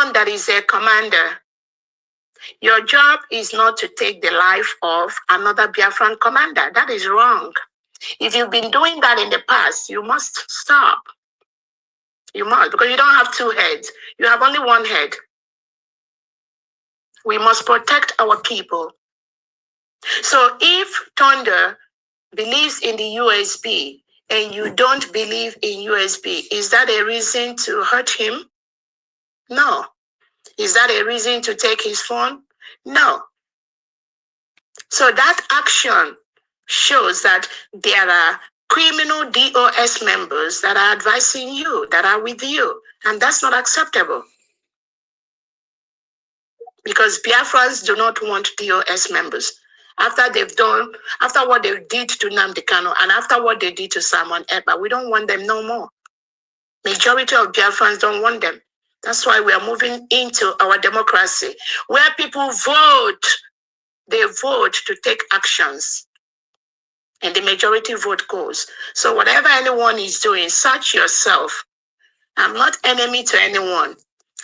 anyone that is a commander, your job is not to take the life of another Biafran commander. That is wrong. If you've been doing that in the past, you must stop. You must, because you don't have two heads. You have only one head. We must protect our people. So if Thunder believes in the USB and you don't believe in USB, is that a reason to hurt him? No. Is that a reason to take his phone? No. So that action shows that there are criminal DOS members that are advising you, that are with you, and that's not acceptable. Because Biafrans do not want DOS members. After what they did to Nnamdi Kanu and after what they did to Simon Ekpa, we don't want them no more. Majority of Biafrans don't want them. That's why we are moving into our democracy, where people vote. They vote to take actions. And the majority vote goes. So whatever anyone is doing, search yourself. I'm not enemy to anyone.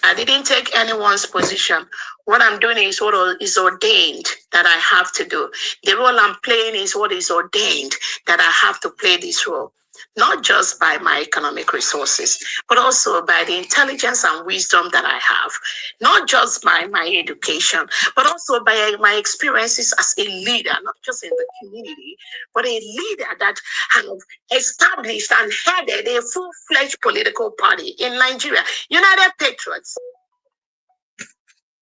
I didn't take anyone's position. What I'm doing is what is ordained that I have to do. The role I'm playing is what is ordained that I have to play this role. Not just by my economic resources, but also by the intelligence and wisdom that I have. Not just by my education, but also by my experiences as a leader, not just in the community, but a leader that has established and headed a full-fledged political party in Nigeria, United Patriots.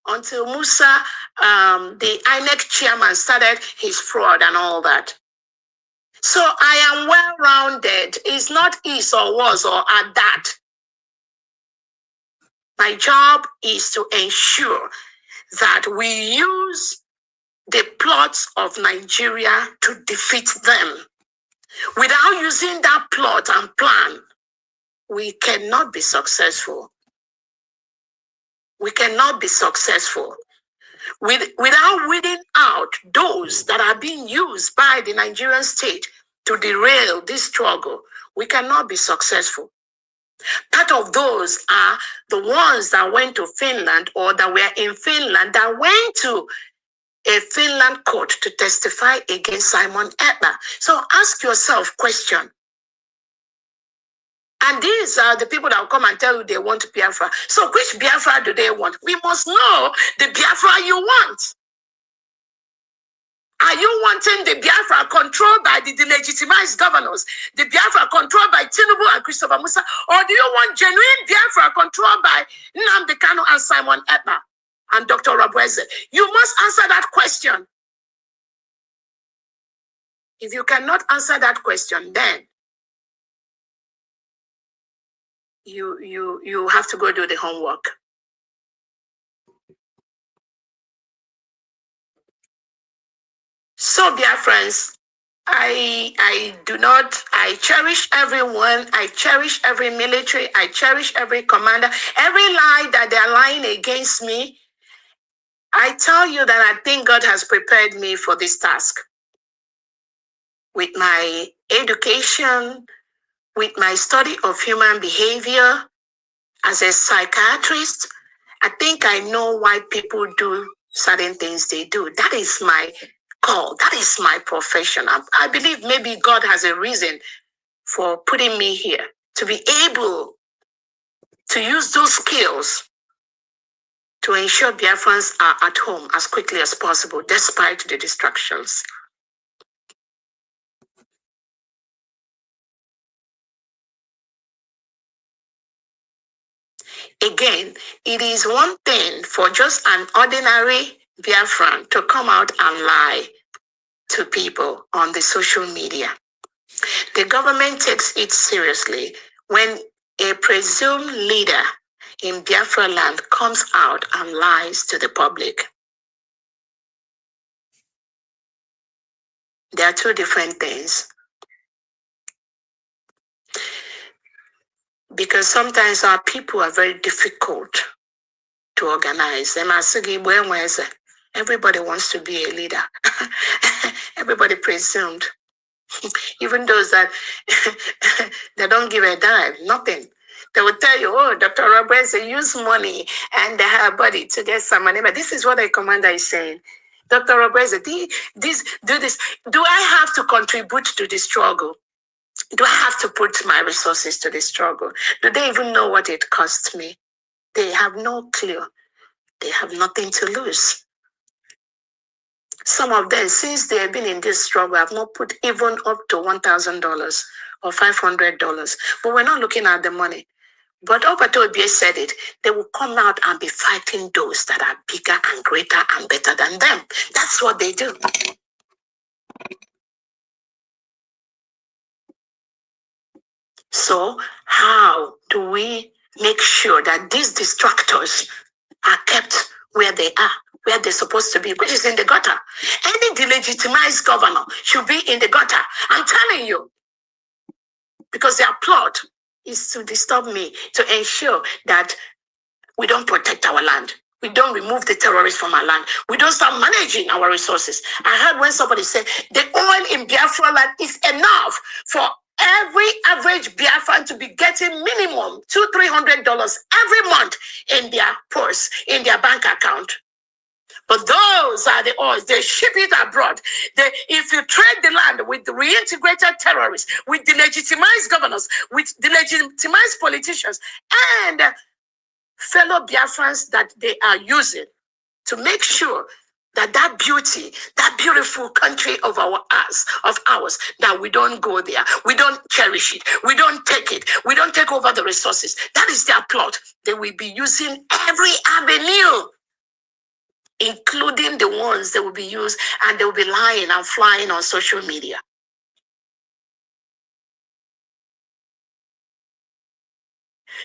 Until Musa, the INEC chairman, started his fraud and all that. So I am well-rounded. It's not is or was or are that. My job is to ensure that we use the plots of Nigeria to defeat them. Without using that plot and plan, we cannot be successful. We cannot be successful. Without weeding out those that are being used by the Nigerian state to derail this struggle, we cannot be successful. Part of those are the ones that went to Finland or that were in Finland that went to a Finland court to testify against Simon Ekpa. So ask yourself question. And these are the people that will come and tell you they want Biafra. So which Biafra do they want? We must know the Biafra you want. Are you wanting the Biafra controlled by the delegitimized governors, the Biafra controlled by Tinubu and Christopher Musa, or do you want genuine Biafra controlled by Nnamdi Kanu and Simon Ekpa and Dr. Rabweze? You must answer that question. If you cannot answer that question, then you have to go do the homework. So, dear friends, I cherish everyone. I cherish every military. I cherish every commander. Every lie that they're lying against me, I tell you that I think God has prepared me for this task. With my education, with my study of human behavior, as a psychiatrist, I think I know why people do certain things they do. That is my call. That is my profession. I believe maybe God has a reason for putting me here, to be able to use those skills to ensure Biafrans are at home as quickly as possible, despite the distractions. Again, it is one thing for just an ordinary Biafran to come out and lie to people on the social media. The government takes it seriously when a presumed leader in Biafra land comes out and lies to the public. There are two different things. Because sometimes our people are very difficult to organize. Everybody wants to be a leader. Everybody presumed. Even those that they don't give a dime, nothing. They will tell you, oh, Dr. Roberts, they use money and her body to get some money. But this is what the commander is saying. Dr. Roberts, do this. Do I have to contribute to the struggle? Do I have to put my resources to the struggle? Do they even know what it costs me? They have no clue. They have nothing to lose. Some of them, since they have been in this struggle, have not put even up to $1,000 or $500. But we're not looking at the money. But Obatobie said it, they will come out and be fighting those that are bigger and greater and better than them. That's what they do. So how do we make sure that these distractors are kept where they are, where they're supposed to be, which is in the gutter? Any delegitimized governor should be in the gutter. I'm telling you, because their plot is to disturb me, to ensure that we don't protect our land. We don't remove the terrorists from our land. We don't start managing our resources. I heard when somebody said the oil in Biafra land is enough for every average Biafran to be getting minimum $200-300 every month in their purse, in their bank account. But those are the oils. They ship it abroad. If you trade the land with the reintegrated terrorists, with the legitimized governors, with the legitimized politicians, and fellow Biafrans that they are using to make sure that that beauty, that beautiful country of ours, that we don't go there, we don't cherish it, we don't take it, we don't take over the resources. That is their plot. They will be using every avenue, including the ones that will be used, and they will be lying and flying on social media.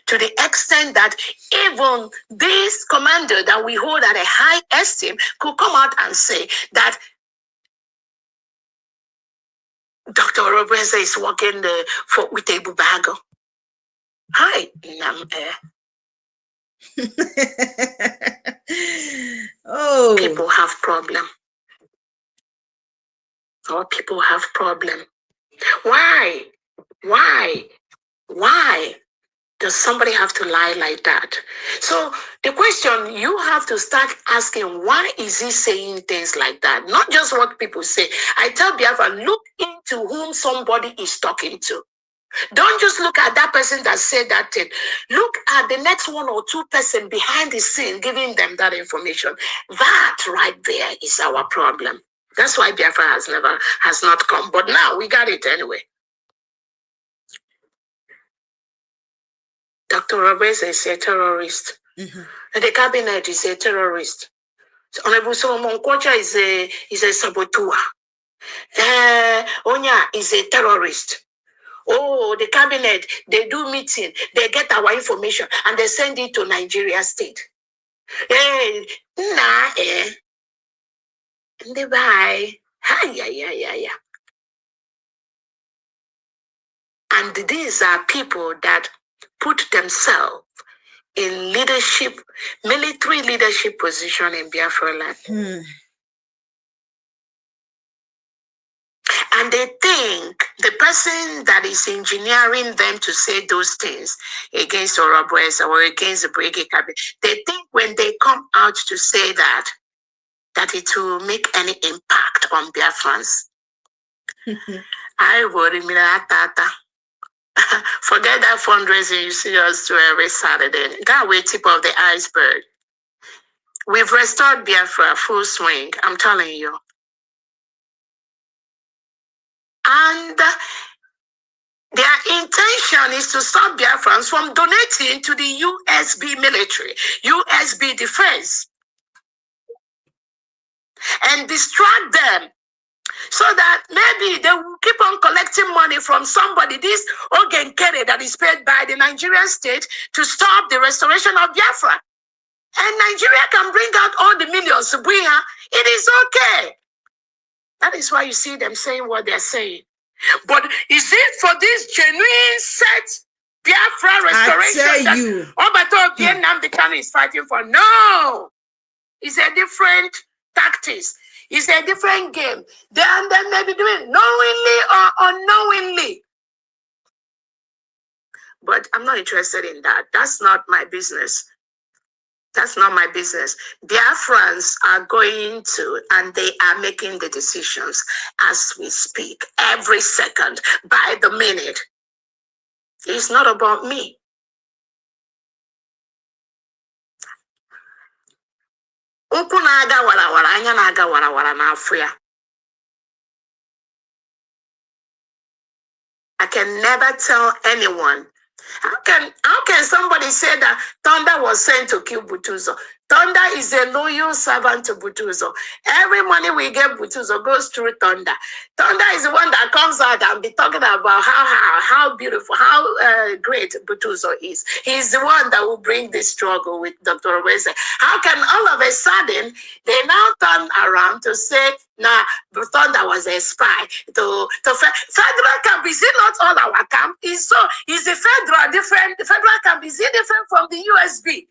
To the extent that even this commander that we hold at a high esteem could come out and say that Dr. Roberts is working with a bubago. Hi, oh, people have problem. Our people have problem. Why does somebody have to lie like that? So the question you have to start asking, why is he saying things like that? Not just what people say. I tell Biafra, look into whom somebody is talking to. Don't just look at that person that said that thing. Look at the next one or two person behind the scene giving them that information. That right there is our problem. That's why Biafra has not come. But now we got it anyway. Dr. Roberts is a terrorist. Mm-hmm. And the cabinet is a terrorist. So Honorable Solomon Kwacha is a saboteur. Onya is a terrorist. Oh, the cabinet, they do meeting, they get our information, and they send it to Nigeria state. And these are people that put themselves in leadership, military leadership position in Biafra land. And they think the person that is engineering them to say those things against Orobres or against the Brigade cabinet, they think when they come out to say that it will make any impact on Biafrans. I worry, forget that fundraising you see us do every Saturday. That way, tip of the iceberg. We've restored Biafra full swing, I'm telling you. And their intention is to stop Biafrans from donating to the USB military, USB defense, and distract them so that maybe they will keep on collecting money from somebody, this Ogenkere that is paid by the Nigerian state to stop the restoration of Biafra. And Nigeria can bring out all the millions to bring her. It is okay. That is why you see them saying what they're saying. But is it for this genuine set Biafra restoration that Obato Vietnam the Kano is fighting for? No. It's a different tactics. It's a different game. They may be doing knowingly or unknowingly. but I'm not interested in that. That's not my business. That's not my business. Biafrans are going to, and they are making the decisions as we speak, every second, by the minute. It's not about me. Ụkwụ na-aga warawara, anya na-aga warawara n'afọ ya. I can never tell anyone. How can somebody say that Thunder was sent to kill Butuzo? Thunder is a loyal servant to Butuzo. Every money we get Butuzo goes through Thunder. Thunder is the one that comes out and be talking about how beautiful, how great Butuzo is. He's the one that will bring this struggle with Dr. Wese. How can all of a sudden they now turn around to say, nah, Thunder was a spy to federal camp? Is it not all our camp? Is the federal different? The federal camp is it different from the USB?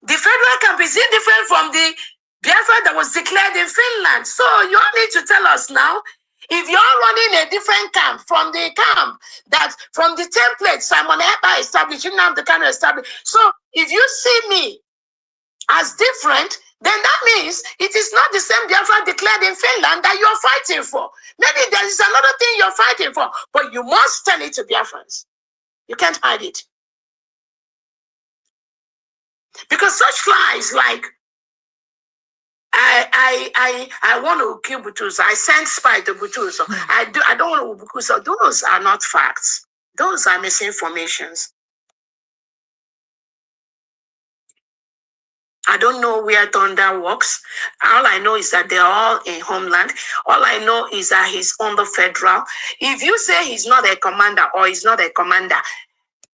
The federal camp is it different from the Biafra that was declared in Finland? So you all need to tell us now, if you're running a different camp from the camp that from the template Simon Ekpa established, the kind of established. So if you see me as different, then that means it is not the same Biafra declared in Finland that you're fighting for. Maybe there is another thing you're fighting for, but you must tell it to Biafrans. You can't hide it. Because such lies like, I want to kill Butuzo, I send spy to Butuzo, I don't want to Butuzo, those are not facts. Those are misinformations. I don't know where Thunder works. All I know is that they're all in Homeland. All I know is that he's on the federal. If you say he's not a commander or he's not a commander,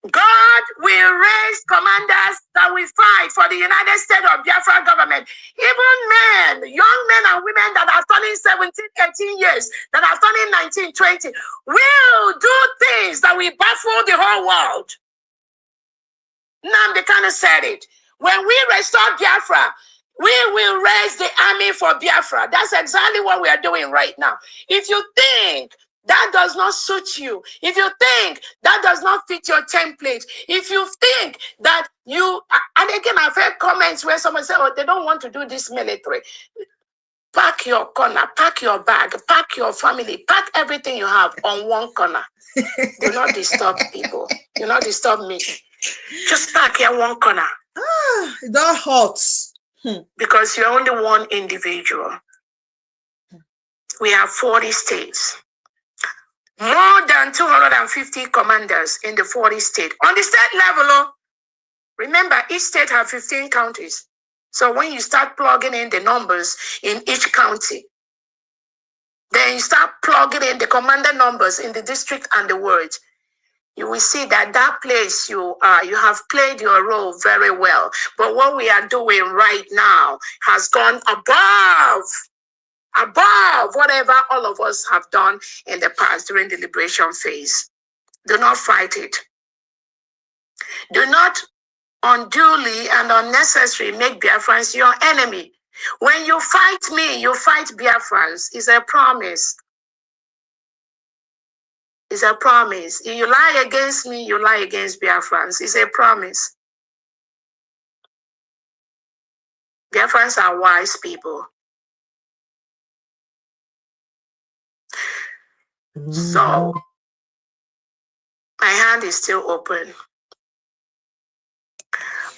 God will raise commanders that will fight for the United States of Biafra government. Even men, young men and women that are turning 17, 18 years, that are turning 19, 20, will do things that will baffle the whole world. Nnamdi Kanu said it. When we restore Biafra, we will raise the army for Biafra. That's exactly what we are doing right now. If you think that does not suit you, if you think that does not fit your template, if you think that you, and again, I've heard comments where someone said, oh, they don't want to do this military. Pack your corner, pack your bag, pack your family, pack everything you have on one corner. Do not disturb people. Do not disturb me. Just pack here one corner. That hurts. Because you're only one individual. We have 40 states. More than 250 commanders in the 40 states. On the state level, remember, each state has 15 counties. So when you start plugging in the numbers in each county, then you start plugging in the commander numbers in the district and the words, you will see that that place you have played your role very well. But what we are doing right now has gone above whatever all of us have done in the past during the liberation phase. Do not fight it. Do not unduly and unnecessarily make Biafrans your enemy. When you fight me, you fight Biafrans. It's a promise. It's a promise. If you lie against me, you lie against Biafrans. It's a promise. Biafrans are wise people. So, my hand is still open.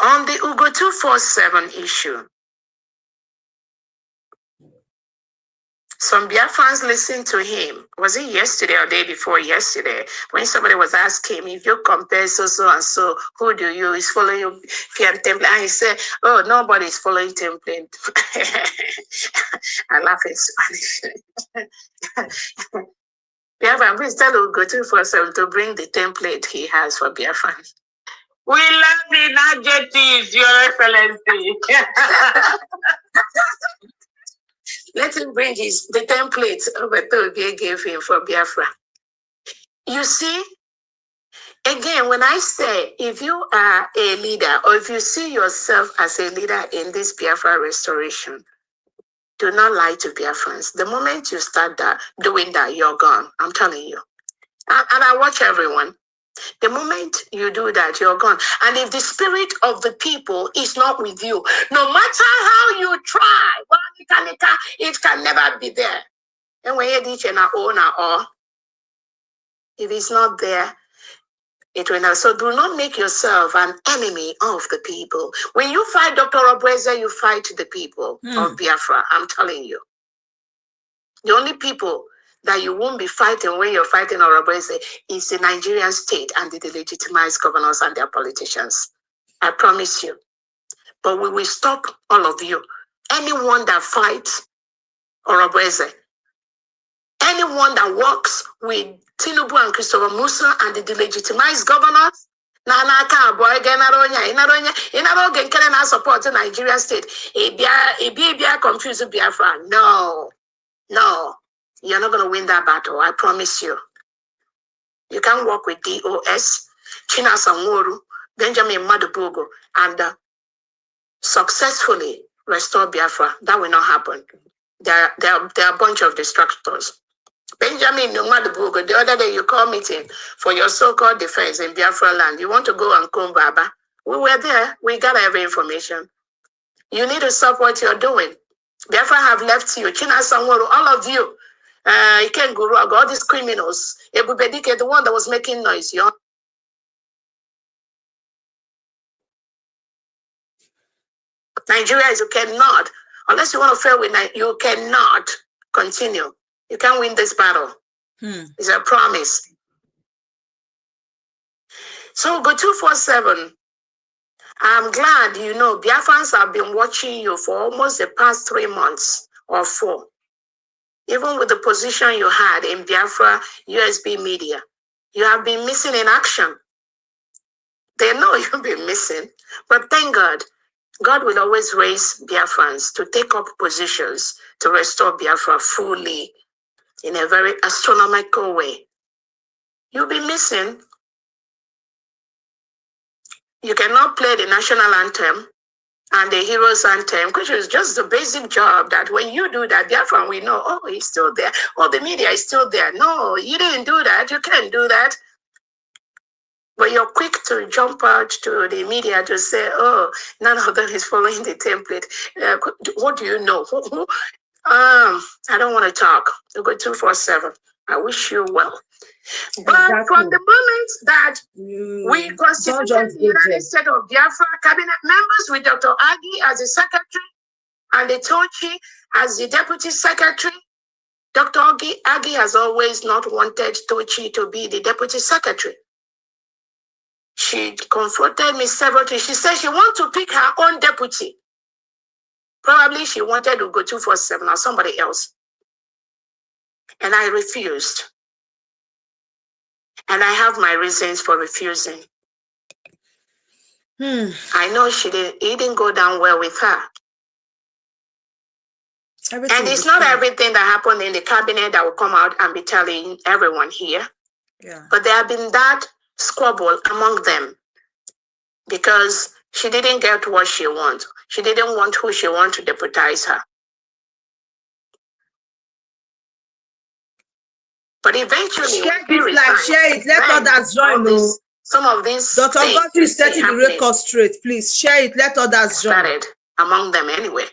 On the Ugo 247 issue, some Biafrans listened to him. Was it yesterday or day before yesterday? When somebody was asking him, if you compare so and so, who do you is following you template? And he said, oh, nobody's following template. I laugh in Spanish. Biafran, please tell Ugo 247 to bring the template he has for Biafran. We love the adjectives, Your Excellency. Let him bring the template Roberto gave him for Biafra. You see, again, when I say if you are a leader or if you see yourself as a leader in this Biafra restoration, do not lie to Biafrans. The moment you start doing that, you're gone. I'm telling you. And I watch everyone. The moment you do that, you're gone. And if the spirit of the people is not with you, no matter how you try, it can never be there. And when you teach an owner or if it's not there, it will not. So do not make yourself an enemy of the people. When you fight Dr. Obweze, you fight the people of Biafra. I'm telling you. The only people that you won't be fighting when you're fighting Obweze is the Nigerian state and the legitimized governors and their politicians. I promise you. But we will stop all of you. Anyone that fights Obweze, anyone that works with Tinubu and Christopher Musa and the delegitimized governors, support the Nigerian state. Confused Biafra. No, you're not going to win that battle. I promise you. You can work with DOS, Chinasa Nworu, Benjamin Madubugo, and successfully restore Biafra. That will not happen. There are a bunch of distractors. Benjamin Madubugo, the other day you called meeting for your so-called defense in Biafra land. You want to go and come Baba. We were there. We got every information. You need to stop what you're doing. Biafra have left you. Chinasa Nworu, all of you. Iken Guru, all these criminals. Ebubedike, the one that was making noise. Nigeria is you cannot, unless you want to fail with Nigeria, you cannot continue. You can't win this battle. It's a promise. So go 247. I'm glad you know Biafrans have been watching you for almost the past 3 months or 4. Even with the position you had in Biafra USB media, you have been missing in action. They know you've been missing, but thank God. God will always raise Biafrans to take up positions to restore Biafra fully in a very astronomical way. You'll be missing. You cannot play the national anthem and the hero's anthem, which is just the basic job that when you do that, Biafran, we know, oh, he's still there. Oh, the media is still there. No, you didn't do that. You can't do that. But you're quick to jump out to the media to say, oh, none of them is following the template. What do you know? I don't want to talk. You go 247. I wish you well. But from the moment that we constituted the United States of Biafra, cabinet members with Dr. Agi as the secretary and the Tochi as the deputy secretary, Dr. Agi has always not wanted Tochi to be the deputy secretary. She confronted me several times. She said she wants to pick her own deputy. Probably she wanted to go 247 or somebody else. And I refused. And I have my reasons for refusing. I know it didn't go down well with her. And it's not everything that happened in the cabinet that will come out and be telling everyone here. Yeah. But there have been that squabble among them because she didn't get what she wants. She didn't want who she wants to deputize her. But eventually, share it. Let others join. Some of these Dr. Ngozi is setting the record straight. Please share it. Let others join. Started among them anyway.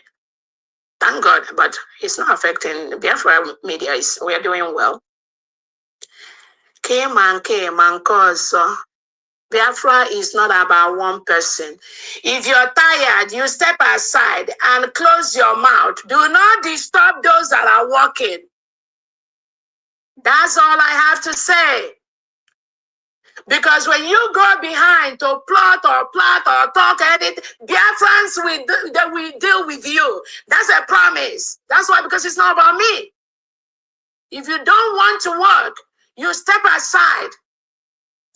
Thank God, but it's not affecting Biafra media. We are doing well. Cause Biafra is not about one person. If you're tired, you step aside and close your mouth. Do not disturb those that are walking. That's all I have to say. Because when you go behind to plot or talk anything, Biafrans will deal with you. That's a promise. That's why, because it's not about me. If you don't want to work, you step aside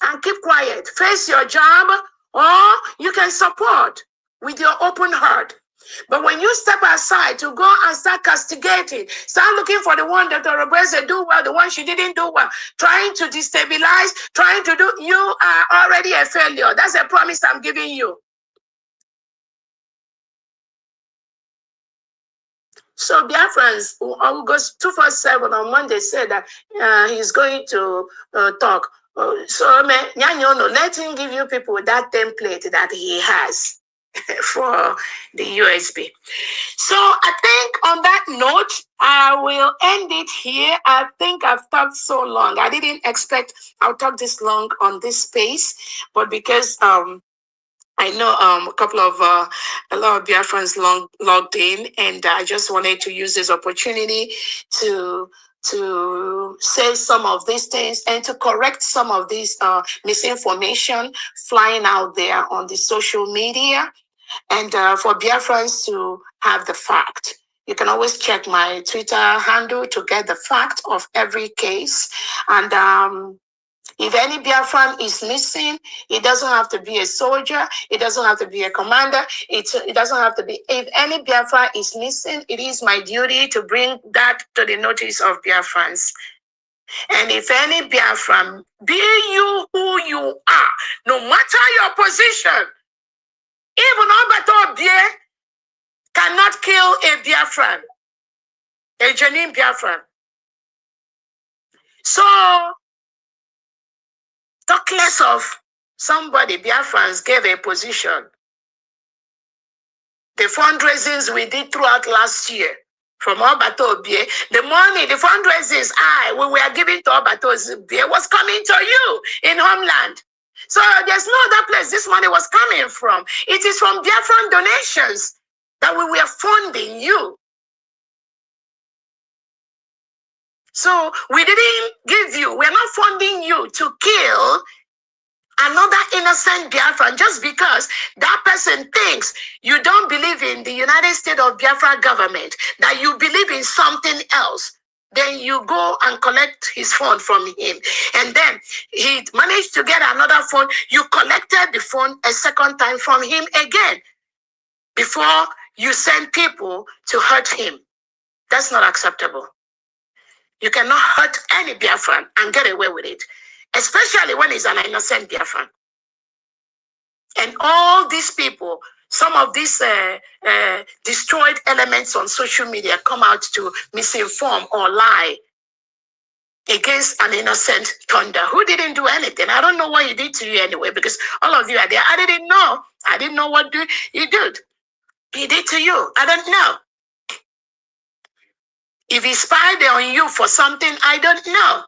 and keep quiet. Face your job, or you can support with your open heart. But when you step aside to go and start castigating, start looking for the one that Rebranding do well, the one she didn't do well, trying to destabilize, you are already a failure. That's a promise I'm giving you. So Biafrans, August 247 on Monday said that he's going to talk. So, let him give you people that template that he has for the USB. So I think on that note, I will end it here. I think I've talked so long. I didn't expect I'll talk this long on this space, but because I know a lot of Biafrans logged in, and I just wanted to use this opportunity to say some of these things and to correct some of these misinformation flying out there on the social media, and for Biafrans to have the fact. You can always check my Twitter handle to get the fact of every case, and if any Biafran is missing, it doesn't have to be a soldier. It doesn't have to be a commander. It doesn't have to be. If any Biafran is missing, it is my duty to bring that to the notice of Biafrans. And if any Biafran, be you who you are, no matter your position, even Alberto Bie cannot kill a Biafran, a genuine Biafran. So, talk less of somebody Biafrans gave a position. The fundraisings we did throughout last year from Alberto Bie, the money, the fundraisings we were giving to Alberto Bie was coming to you in homeland. So there's no other place this money was coming from. It is from Biafran donations that we were funding you. So we didn't give you, we're not funding you to kill another innocent Biafran just because that person thinks you don't believe in the United States of Biafra government, that you believe in something else. Then you go and collect his phone from him. And then he managed to get another phone. You collected the phone a second time from him again before you send people to hurt him. That's not acceptable. You cannot hurt any Biafran and get away with it, especially when he's an innocent Biafran. And all these people, some of these destroyed elements on social media come out to misinform or lie against an innocent Thunder who didn't do anything. I don't know what he did to you anyway, because all of you are there. I didn't know. I didn't know what he did. He did to you. I don't know. If he spied on you for something, I don't know.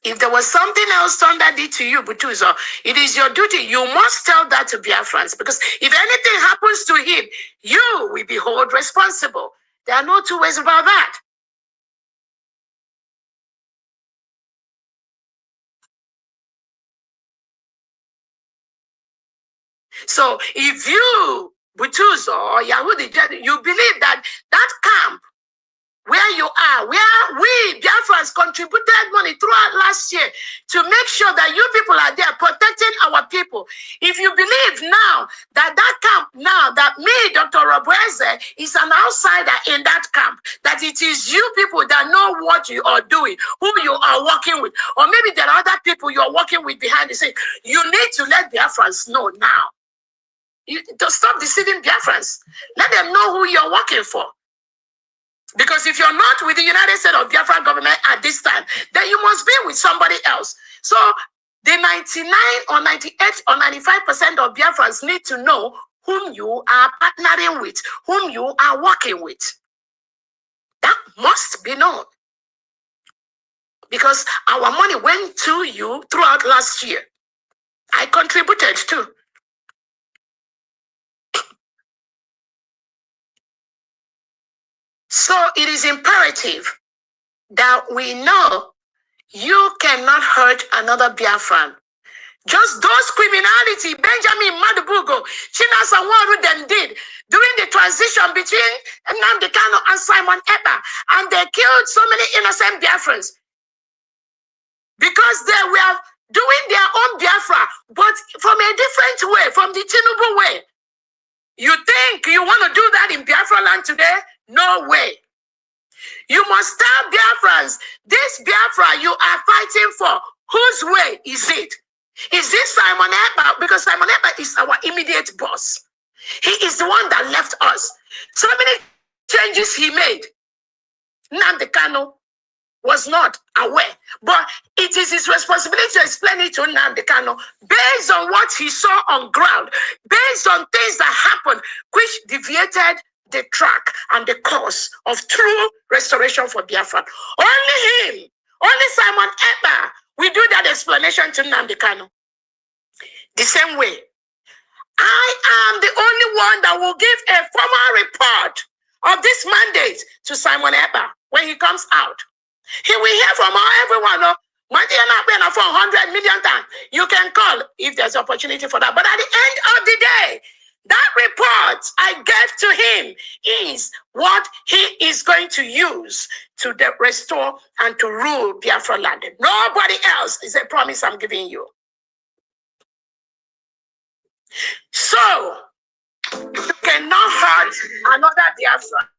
If there was something else Thunder did to you, Butuzo, it is your duty. You must tell that to Biafrans, because if anything happens to him, you will be held responsible. There are no two ways about that. So if you, Butuzo or Yahudi, you believe that that camp where you are, where we, Biafrans, contributed money throughout last year to make sure that you people are there protecting our people. If you believe now that that camp, now that me, Dr. Robueze, is an outsider in that camp, that it is you people that know what you are doing, who you are working with, or maybe there are other people you're working with behind the scenes, you need to let Biafrans know now. To stop deceiving Biafrans. Let them know who you're working for. Because if you're not with the United States of Biafra government at this time, then you must be with somebody else. So the 99 or 98 or 95% of Biafrans need to know whom you are partnering with, whom you are working with. That must be known. Because our money went to you throughout last year. I contributed too. So it is imperative that we know you cannot hurt another Biafran. Just those criminality Benjamin Madubugo, Chinasa Waru them did during the transition between Nnamdi Kanu and Simon Ekpa, and they killed so many innocent Biafrans because they were doing their own Biafra, but from a different way, from the Tinubu way. You think you want to do that in Biafra land today? No way. You must tell Biafrans, this Biafra you are fighting for, whose way is it? Is this Simon Ekpa? Because Simon Ekpa is our immediate boss. He is the one that left us. So many changes he made. Nnamdi Kanu was not aware. But it is his responsibility to explain it to Nnamdi Kanu based on what he saw on ground, based on things that happened, which deviated the track and the course of true restoration for Biafra. Only him, only Simon Ekpa will do that explanation to Nnamdi Kanu. The same way, I am the only one that will give a formal report of this mandate to Simon Ekpa when he comes out. He will hear from everyone. For 100 million times. You can call if there's opportunity for that. But at the end of the day, that report I gave to him is what he is going to use to restore and to rule Biafra land. Nobody else is a promise I'm giving you. So, you cannot hurt another Biafra.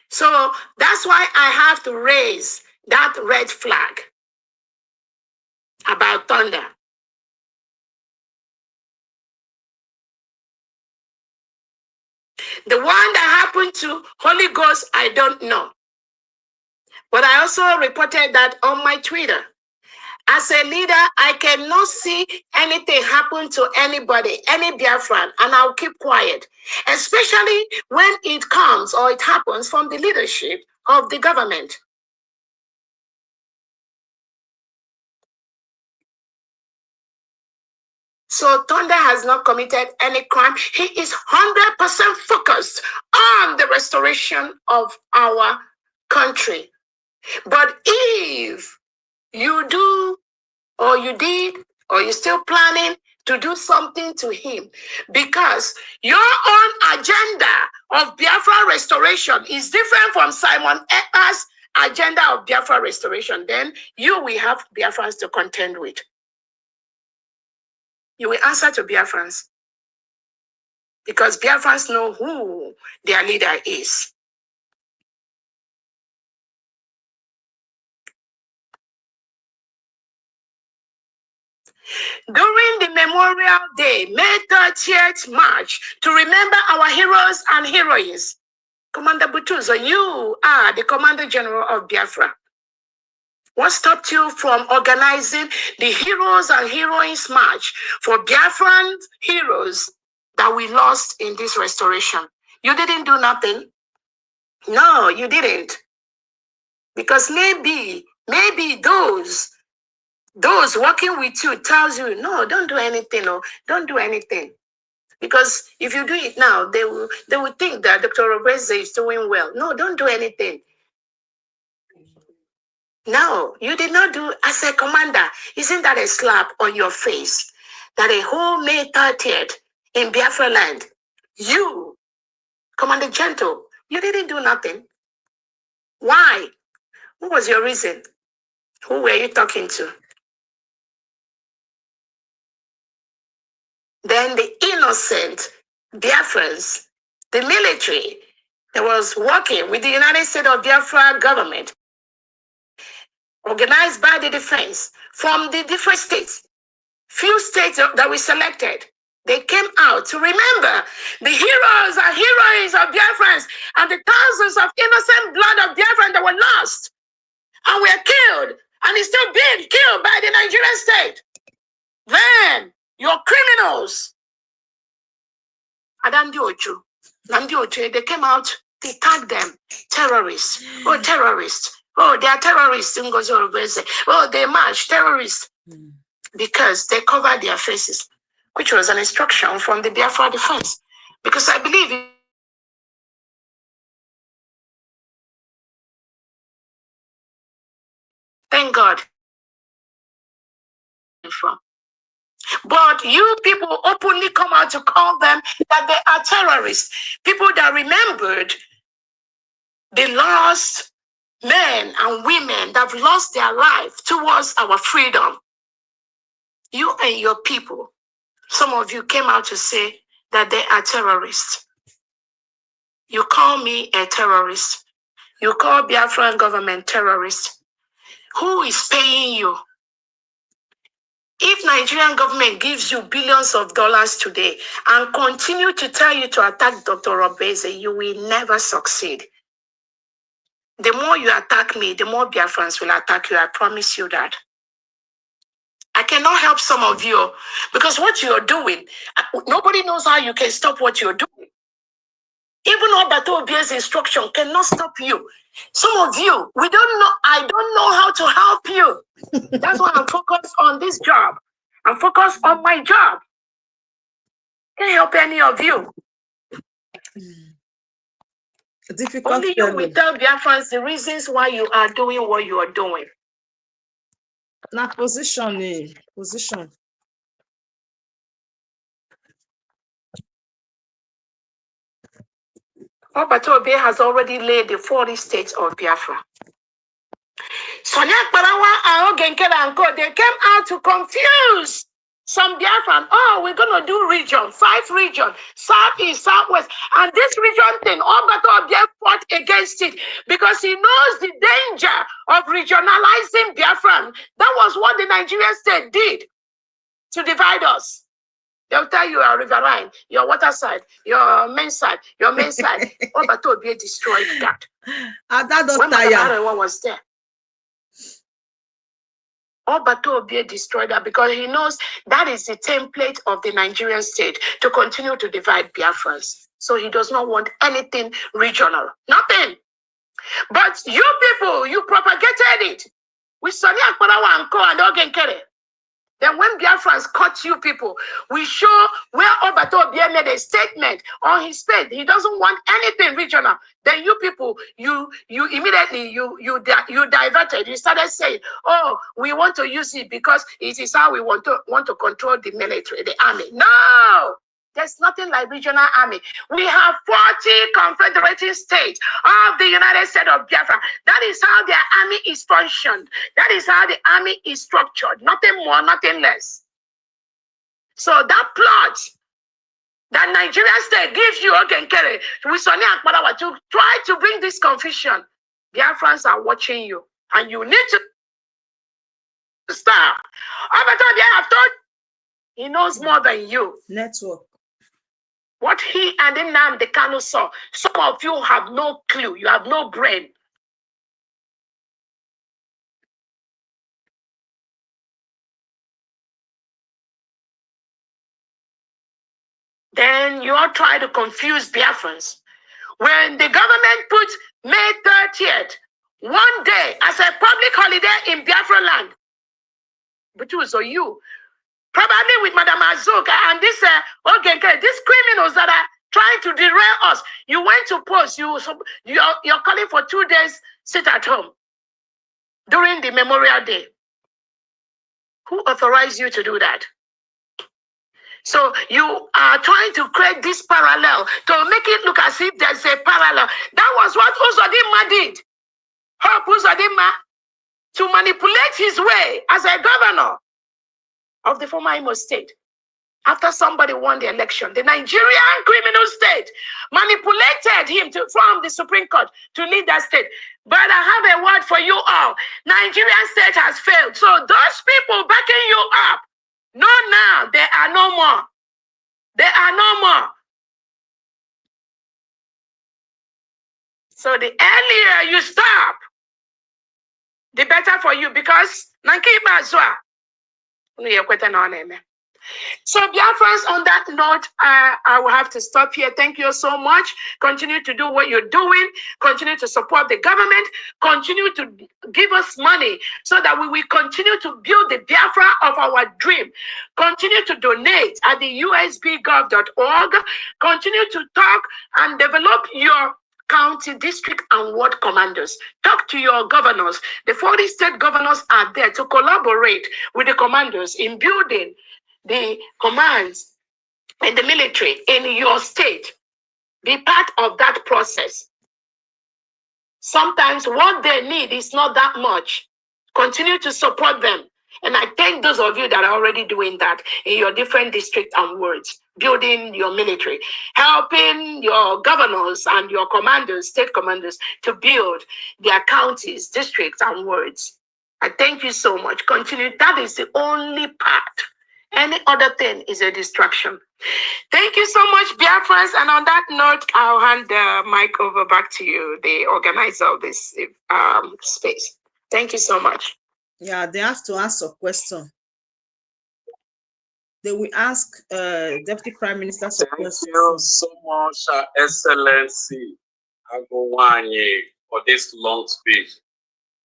So that's why I have to raise that red flag about thunder. The one that happened to Holy Ghost, I don't know. But I also reported that on my Twitter. As a leader, I cannot see anything happen to anybody, any Biafran, and I'll keep quiet, especially when it comes or it happens from the leadership of the government. So Thunder has not committed any crime. He is 100% focused on the restoration of our country. But if you do, or you did, or you're still planning to do something to him, because your own agenda of Biafra restoration is different from Simon Ekpa's agenda of Biafra restoration, then you will have Biafrans to contend with. You will answer to Biafrans, because Biafrans know who their leader is. During the Memorial Day, May 30th March, to remember our heroes and heroines, Commander Butuzo, you are the Commander General of Biafra. What stopped you from organizing the Heroes and Heroines March for Biafran heroes that we lost in this restoration? You didn't do nothing. No, you didn't. Because maybe those working with you tells you, no, don't do anything, no, don't do anything. Because if you do it now, they will think that Dr. Robreze is doing well. No, don't do anything. No, you did not do as a commander. Isn't that a slap on your face? That a whole May 30th in Biafra land, you, Commander Gentle, you didn't do nothing. Why? What was your reason? Who were you talking to? Then the innocent Biafrans, the military that was working with the United States of Biafra government, organized by the defense from the different states, few states that we selected, they came out to remember the heroes and heroines of Biafrans and the thousands of innocent blood of Biafrans that were lost and were killed and is still being killed by the Nigerian state. Then your criminals, Adandi Ochu, Namdi Ochu, they came out, they tagged them, terrorists. Oh, terrorists. Oh, they are terrorists. Ngozi. Oh, they march, terrorists. Because they covered their faces, which was an instruction from the Biafra defense. Because I believe thank God. But you people openly come out to call them that they are terrorists. People that remembered the lost men and women that have lost their life towards our freedom. You and your people, some of you came out to say that they are terrorists. You call me a terrorist. You call Biafran government terrorist. Who is paying you? If Nigerian government gives you billions of dollars today and continue to tell you to attack Dr. Obese, you will never succeed. The more you attack me, the more Biafrans will attack you. I promise you that. I cannot help some of you because what you're doing, nobody knows how you can stop what you're doing. Even Obato Obi's instruction cannot stop you. Some of you, we don't know, I don't know how to help you. That's why I'm focused on this job. I'm focused on my job. Can't help any of you. Difficult. Only you will tell Biafrans the reasons why you are doing what you are doing. Now position. Position. Obato Obi has already laid the 40 states of Biafra. Sonia Barawa and Ogenkela and Co, they came out to confuse some Biafran. Oh, we're going to do region, 5 regions, southeast, southwest. And this region thing, Obato Obi fought against it because he knows the danger of regionalizing Biafran. That was what the Nigerian state did to divide us. They'll tell you your riverine, your water side, your main side, your main side. Obato Obi destroyed that. And that when Madam was there. Obato Obi destroyed that because he knows that is the template of the Nigerian state to continue to divide Biafrans. So he does not want anything regional. Nothing. But you people, you propagated it. With Sonia Akparawa and Co and Ogenkere. Then when Biafrans caught you people, we show where Obato Obi made a statement on his page. He doesn't want anything regional. Then you people, you immediately you diverted. You started saying, "Oh, we want to use it because it is how we want to control the military, the army." No. There's nothing like regional army. We have 40 confederated states of the United States of Biafra. That is how their army is functioned. That is how the army is structured. Nothing more, nothing less. So that plot that Nigerian state gives you, Ogenkere, with Sonia Akparawa to try to bring this confusion, Biafrans are watching you. And you need to stop. I have told he knows more than you. Network. What he and Nnamdi Kanu saw, some of you have no clue. You have no brain. Then you all try to confuse Biafrans. When the government put May 30th, one day as a public holiday in Biafra land, but it was you, probably with Madam Azuka and this Ogenke, these criminals that are trying to derail us. You went to post, you're calling for 2 days, sit at home during the Memorial Day. Who authorized you to do that? So you are trying to create this parallel to make it look as if there's a parallel. That was what Uzodinma did. Help Uzodinma to manipulate his way as a governor of the former Imo state. After somebody won the election, the Nigerian criminal state manipulated him from the Supreme Court to lead that state. But I have a word for you all. Nigerian state has failed. So those people backing you up, no, now there are no more. There are no more. So the earlier you stop, the better for you, because so Biafrans, on that note, I will have to stop here. Thank you so much. Continue to do what you're doing. Continue to support the government. Continue to give us money so that we will continue to build the Biafra of our dream. Continue to donate at the usbgov.org. Continue to talk and develop your county, district, and ward commanders. Talk to your governors. The 40 state governors are there to collaborate with the commanders in building the commands in the military in your state. Be part of that process. Sometimes what they need is not that much. Continue to support them. And I thank those of you that are already doing that in your different districts and wards, building your military, helping your governors and your commanders, state commanders, to build their counties, districts, and wards. I thank you so much. Continue. That is the only part. Any other thing is a distraction. Thank you so much, Biafrans. And on that note, I'll hand the mic over back to you, the organizer of this space. Thank you so much. Yeah, they have to ask a question. They will ask Deputy Prime Minister some questions. Thank you so much, Excellency Agowanye, for this long speech.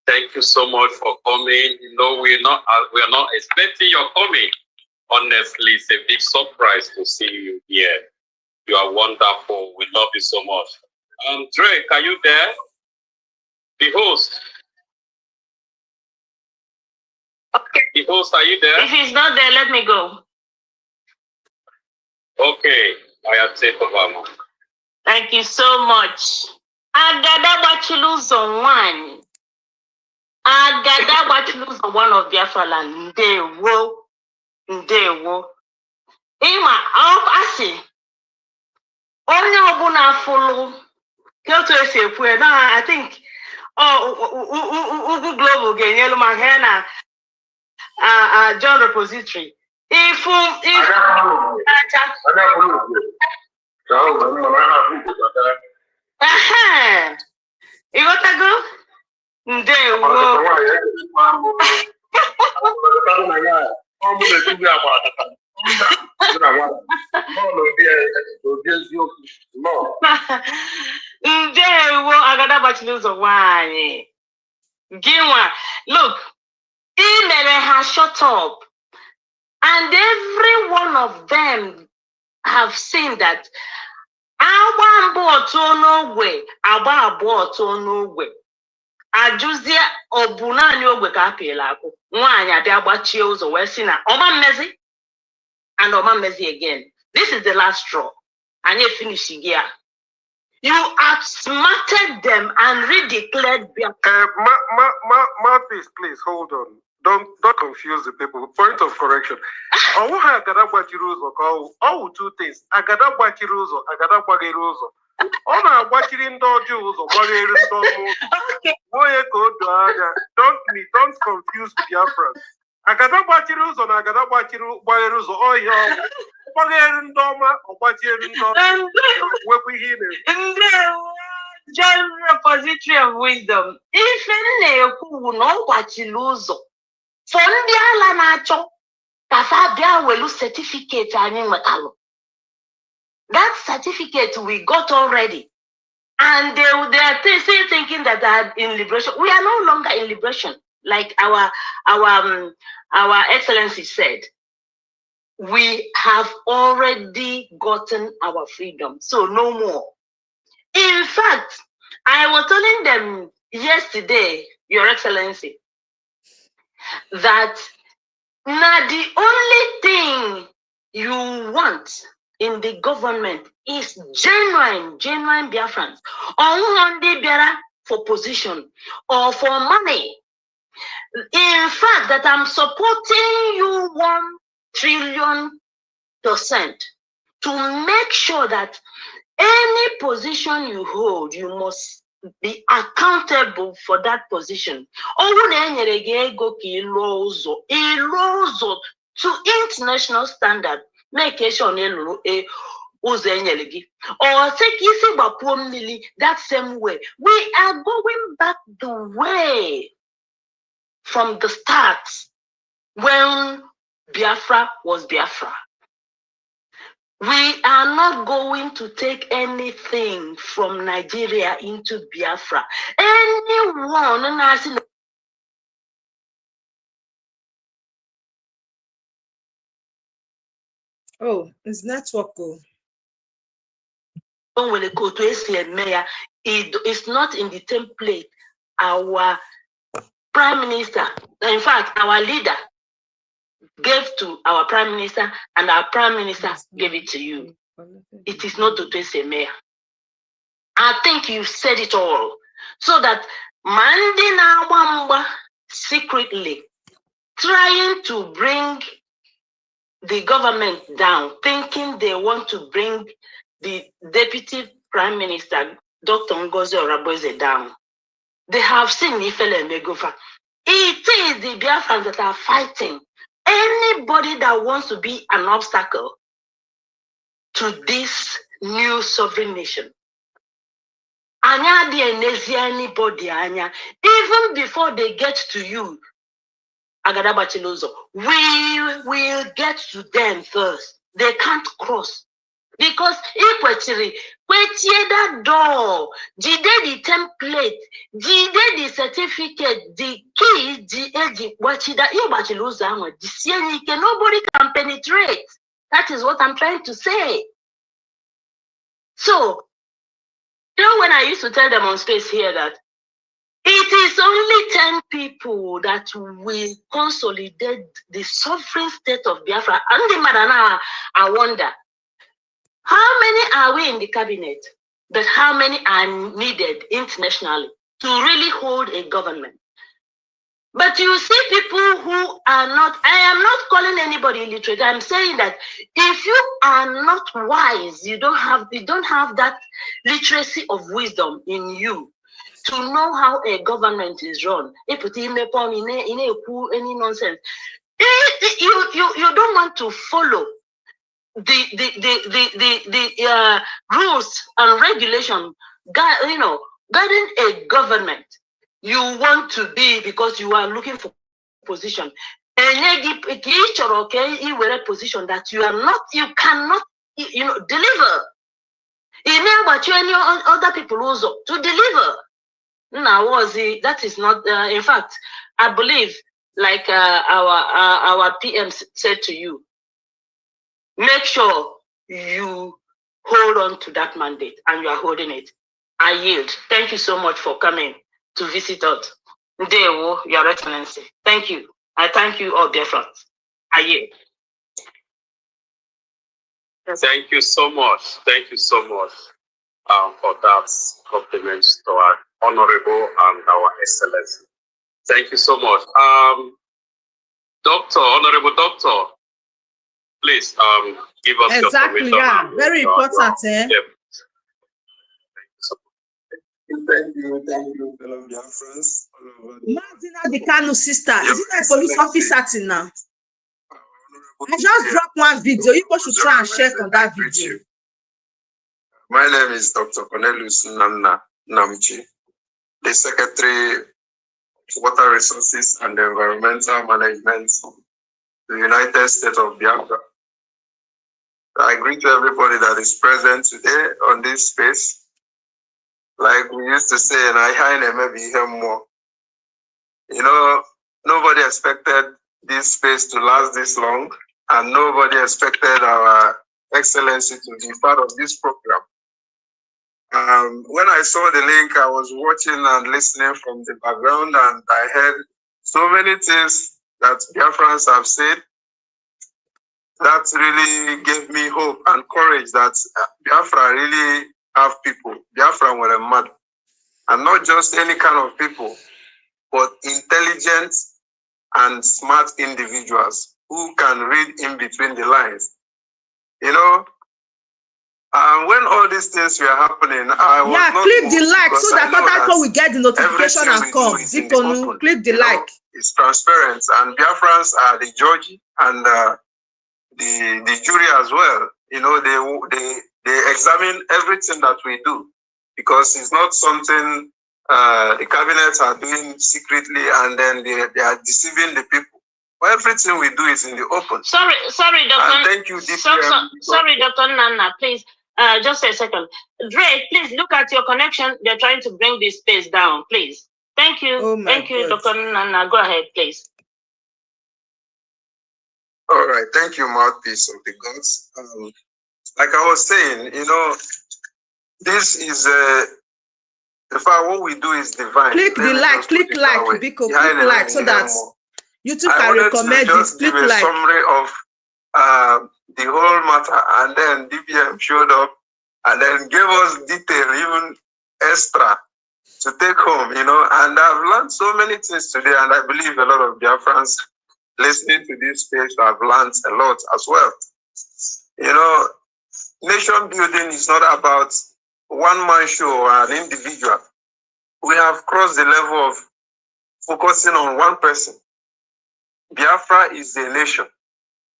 Thank you so much for coming. You know, we are not expecting your coming. Honestly, it's a big surprise to see you here. You are wonderful. We love you so much. Drake, are you there? The host. Okay. The host, are you there? If he's not there, let me go. Okay, I have taken over. Thank you so much. Agada Bachiluzo one. Agada Bachiluzo one of Biafra land. Ndewo. Ima asi. Onye obuna follow. Kyoto Esefue. Now I think Ugu Global Genyelu Mahena John Repository. If you got to go? Look, email has shut up, and every one of them have seen that agba abụọ tụọ n'ogwe ajụzie ọ bụ naanị ogwe ka apịla akụ nwaanyị abịa gbachie ụzọ wee sị na ọma mmezi and ọma mmezi again. This is the last straw. And you finish here. You outsmarted them and redeclared their Martins, please hold on. Don't confuse the people. Point of correction. Agadagbachi rules or two things. Agadagbachi rules or Agadagbachi rules. On our watching door Jews or don't confuse Biafra. Agadagbachi rules or Agadagbachi rules or your John repository of wisdom. If any who know what you lose, for the Alanacho, Tafabia will lose certificate and that certificate we got already. And they are still thinking that they are in liberation. We are no longer in liberation, like our Excellency said. We have already gotten our freedom, so no more. In fact, I was telling them yesterday, Your Excellency, that now the only thing you want in the government is genuine Biafrans. Only Biara for position or for money. In fact, that I'm supporting you 1,000,000,000% to make sure that any position you hold, you must be accountable for that position. To international standard, make sure or that same way. We are going back the way from the start when Biafra was Biafra. We are not going to take anything from Nigeria into Biafra. Anyone oh, it's network. It's not in the template. Our Prime Minister, in fact, our leader gave to our Prime Minister, and our Prime Minister gave it to you. It is not to Mayor. I think you said it all. So that Mandina Wamba secretly trying to bring the government down, thinking they want to bring the Deputy Prime Minister, Dr. Ngozi Oraboze, down. They have seen Ifele Megofa. It is the Biafrans that are fighting. Anybody that wants to be an obstacle to this new sovereign nation. Anya di anybody anya. Even before they get to you, Agadabachilozo, we will get to them first. They can't cross. Because equity, that door, the template, the certificate, the key, the edge, nobody can penetrate. That is what I'm trying to say. So, when I used to tell them on space here that it is only 10 people that will consolidate the sovereign state of Biafra. And the Madana, I wonder, how many are we in the cabinet? But how many are needed internationally to really hold a government? But you see people who are not, I am not calling anybody illiterate. I'm saying that if you are not wise, you don't have that literacy of wisdom in you to know how a government is run. If you any nonsense, you don't want to follow the rules and regulation, guiding a government. You want to be because you are looking for position. And you were a position that you cannot, deliver. But you any other people also to deliver. Now, that is not. In fact, I believe, like our PM said to you, make sure you hold on to that mandate, and you are holding it. I yield. Thank you so much for coming to visit us. Ndewo, Your Excellency. Thank you. I thank you all, dear friends. I yield. Thank you so much. Thank you so much for that compliment to our Honorable and our Excellency. Thank you so much. Honorable Doctor, please give us your exactly, yeah, very important. Thank you, fellow Biafrans. Martina the Kanu sister, is it a police officer now? I just dropped one video. You should try and check on that video. My name is Dr. Cornelius Namchi, the Secretary Water Resources and Environmental Management, the United States of Biafra. I greet everybody that is present today on this space. Like we used to say, and I maybe hear more. Nobody expected this space to last this long, and nobody expected our Excellency to be part of this program. When I saw the link, I was watching and listening from the background, and I heard so many things that Biafrans have said that really gave me hope and courage that Biafra really have people. Biafra were mad, and not just any kind of people, but intelligent and smart individuals who can read in between the lines. When all these things were happening, I was click the like so that other people will get the notification and come. Click the like. It's transparent, and Biafrans are the judge and the jury as well. They examine everything that we do, because it's not something the cabinets are doing secretly and then they are deceiving the people. But everything we do is in the open. Sorry, Doctor. And thank you, DPM. Sorry, Dr. Nana, please. Just a second. Drake, please look at your connection. They're trying to bring this space down, please. Thank you. Oh thank you, Dr. Nana. Go ahead, please. All right. Thank you, mouthpiece of the gods. Like I was saying, this is in fact, what we do is divine. Click the like, click like, Biko, click like, so that you too can recommend it. Click give a summary of the whole matter, and then DPM showed up and then gave us detail, even extra, to take home, and I've learned so many things today, and I believe a lot of Biafrans listening to this page have learned a lot as well. Nation building is not about one man show or an individual. We have crossed the level of focusing on one person. Biafra is a nation,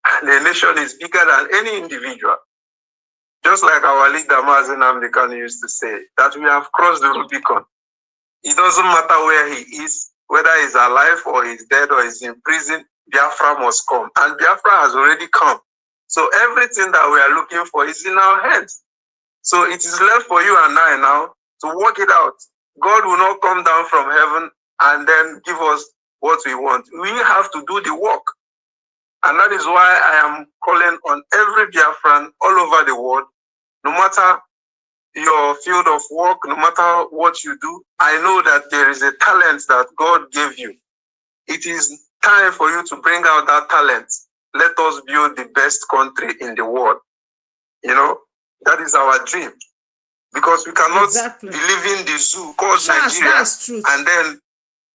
and a nation is bigger than any individual. Just like our leader Mazi Nnamdi Kanu used to say, that we have crossed the Rubicon. It doesn't matter where he is, whether he's alive or he's dead or he's in prison, Biafra must come. And Biafra has already come. So everything that we are looking for is in our hands. So it is left for you and I now to work it out. God will not come down from heaven and then give us what we want. We have to do the work. And that is why I am calling on every Biafran all over the world, no matter your field of work, no matter what you do, I know that there is a talent that God gave you. It is time for you to bring out that talent. Let us build the best country in the world. You know, that is our dream. Because we cannot be living the zoo called Nigeria and then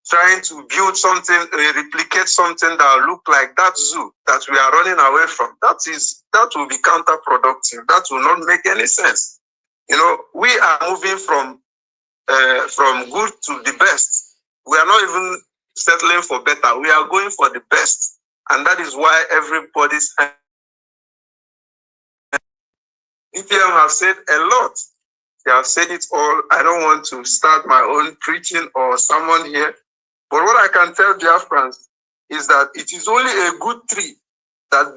trying to build something, replicate something that will look like that zoo that we are running away from. That will be counterproductive. That will not make any sense. You know, we are moving from good to the best. We are not even settling for better. We are going for the best. And that is why everybody's EPM have said a lot. They have said it all. I don't want to start my own preaching or sermon here. But what I can tell Biafrans is that it is only a good tree that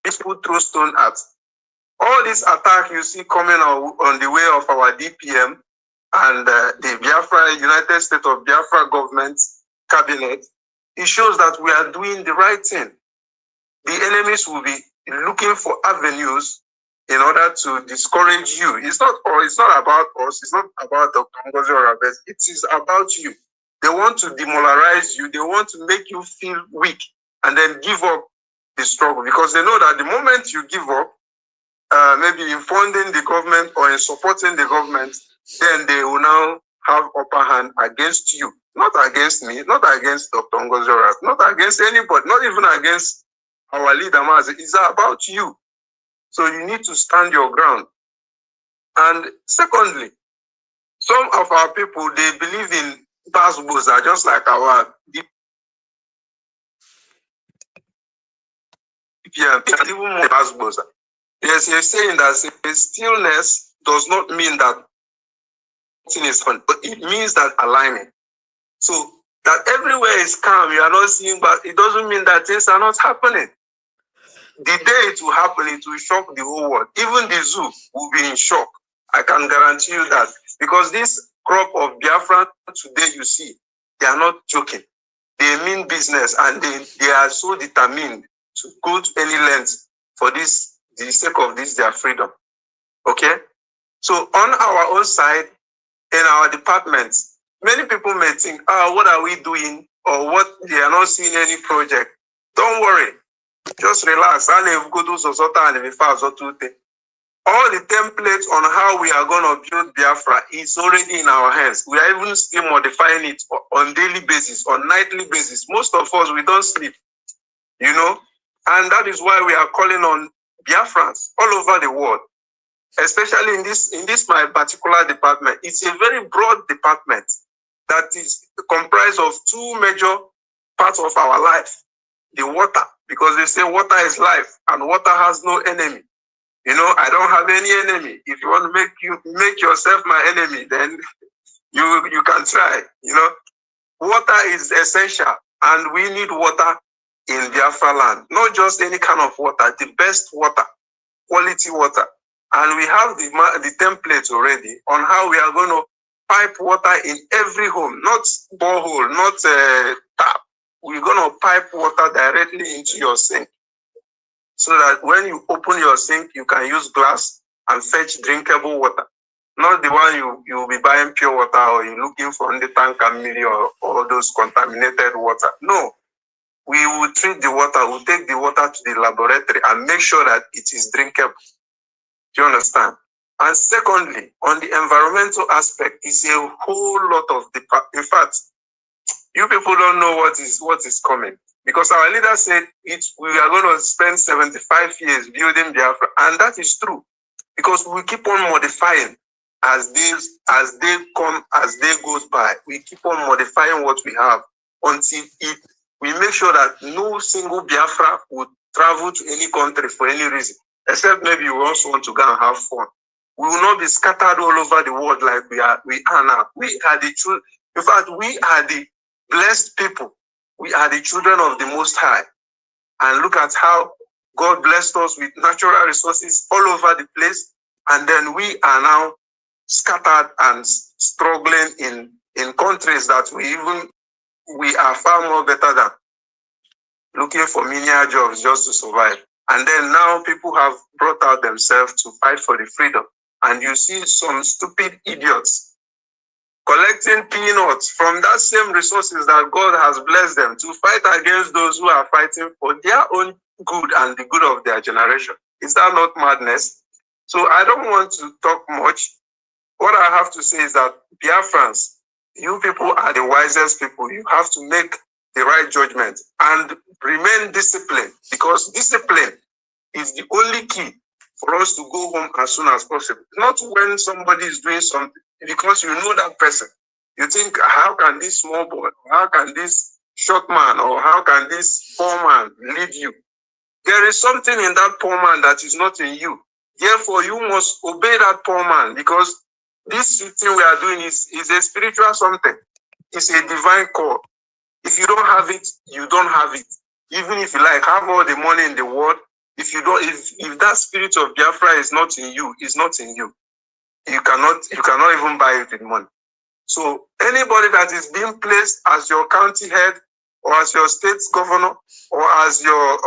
people throw stone at. All this attack you see coming on the way of our DPM and the Biafra, United States of Biafra government cabinet, it shows that we are doing the right thing. The enemies will be looking for avenues in order to discourage you. It's not about us. It's not about Dr. Ngozi or Abes. It is about you. They want to demoralize you. They want to make you feel weak and then give up the struggle, because they know that the moment you give up, maybe in funding the government or in supporting the government, then they will now have upper hand against you. Not against me, not against Dr. Ngozi or Abes, not against anybody, not even against our leader Mazi. It's about you. So you need to stand your ground. And secondly, some of our people, they believe in Basboza, just like our DPM, even more Basboza. There's a saying that says stillness does not mean that nothing is fun, but it means that aligning. So that everywhere is calm, you are not seeing, but it doesn't mean that things are not happening. The day it will happen, it will shock the whole world. Even the zoo will be in shock. I can guarantee you that. Because this crop of Biafra today you see, they are not joking. They mean business, and they are so determined to go to any length for this, the sake of this, their freedom. Okay? So on our own side, in our departments, many people may think, what are we doing? Or what, they are not seeing any project. Don't worry. Just relax. All the templates on how we are going to build Biafra is already in our hands. We are even still modifying it on daily basis, on nightly basis. Most of us, we don't sleep, you know, and that is why we are calling on Biafrans all over the world, especially in this my particular department. It's a very broad department that is comprised of two major parts of our life. The water, because they say water is life and water has no enemy. You know, I don't have any enemy. If you want to make yourself my enemy, then you can try. You know, water is essential, and we need water in Biafra land. Not just any kind of water, the best water, quality water. And we have the templates already on how we are going to pipe water in every home, not borehole, not tap. We're going to pipe water directly into your sink, so that when you open your sink, you can use glass and fetch drinkable water. Not the one you will be buying pure water, or you're looking for the tank and milli or those contaminated water. No, we will treat the water, we'll take the water to the laboratory and make sure that it is drinkable. Do you understand? And secondly, on the environmental aspect, it's a whole lot of, in fact, you people don't know what is coming. Because our leader said we are going to spend 75 years building Biafra. And that is true. Because we keep on modifying. as they come, as day goes by, we keep on modifying what we have until we make sure that no single Biafra would travel to any country for any reason, except maybe we also want to go and have fun. We will not be scattered all over the world like we are now. We are the children. In fact, we are the blessed people. We are the children of the Most High. And look at how God blessed us with natural resources all over the place. And then we are now scattered and struggling in countries that we are far more better than, looking for menial jobs just to survive. And then now people have brought out themselves to fight for the freedom. And you see some stupid idiots collecting peanuts from that same resources that God has blessed them to fight against those who are fighting for their own good and the good of their generation. Is that not madness? So I don't want to talk much. What I have to say is that Biafrans, you people are the wisest people. You have to make the right judgment and remain disciplined, because discipline is the only key for us to go home as soon as possible. Not when somebody is doing something, because you know that person. You think, how can this small boy, how can this short man, or how can this poor man lead you? There is something in that poor man that is not in you. Therefore, you must obey that poor man, because this thing we are doing is a spiritual something. It's a divine call. If you don't have it, you don't have it. Even if you have all the money in the world, if you don't, if that spirit of Biafra is not in you, it's not in you. You cannot even buy it with money. So anybody that is being placed as your county head, or as your state governor, or as your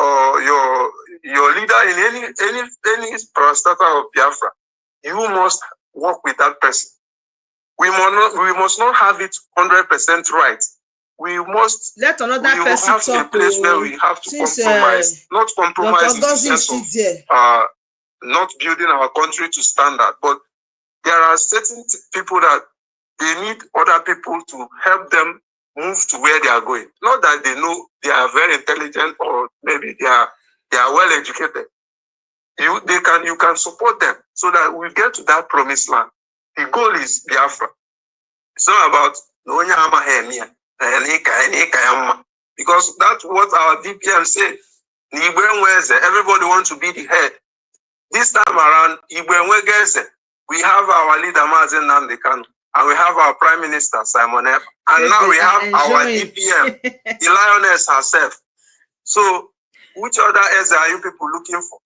leader in any parastatal of Biafra, you must work with that person. We must not have it 100% right. We must let another person have talk. A place where we have to compromise, not compromise in the sense of not building our country to standard, but there are certain people that they need other people to help them move to where they are going. Not that they know they are very intelligent, or maybe they are well educated. You can support them so that we get to that promised land. The goal is Biafra. It's not about because that's what our DPM said. Everybody wants to be the head. This time around, we have our leader Mazen Nandekano, and we have our Prime Minister Simon F. And now we have our DPM, the lioness herself. So, which other Eze are you people looking for?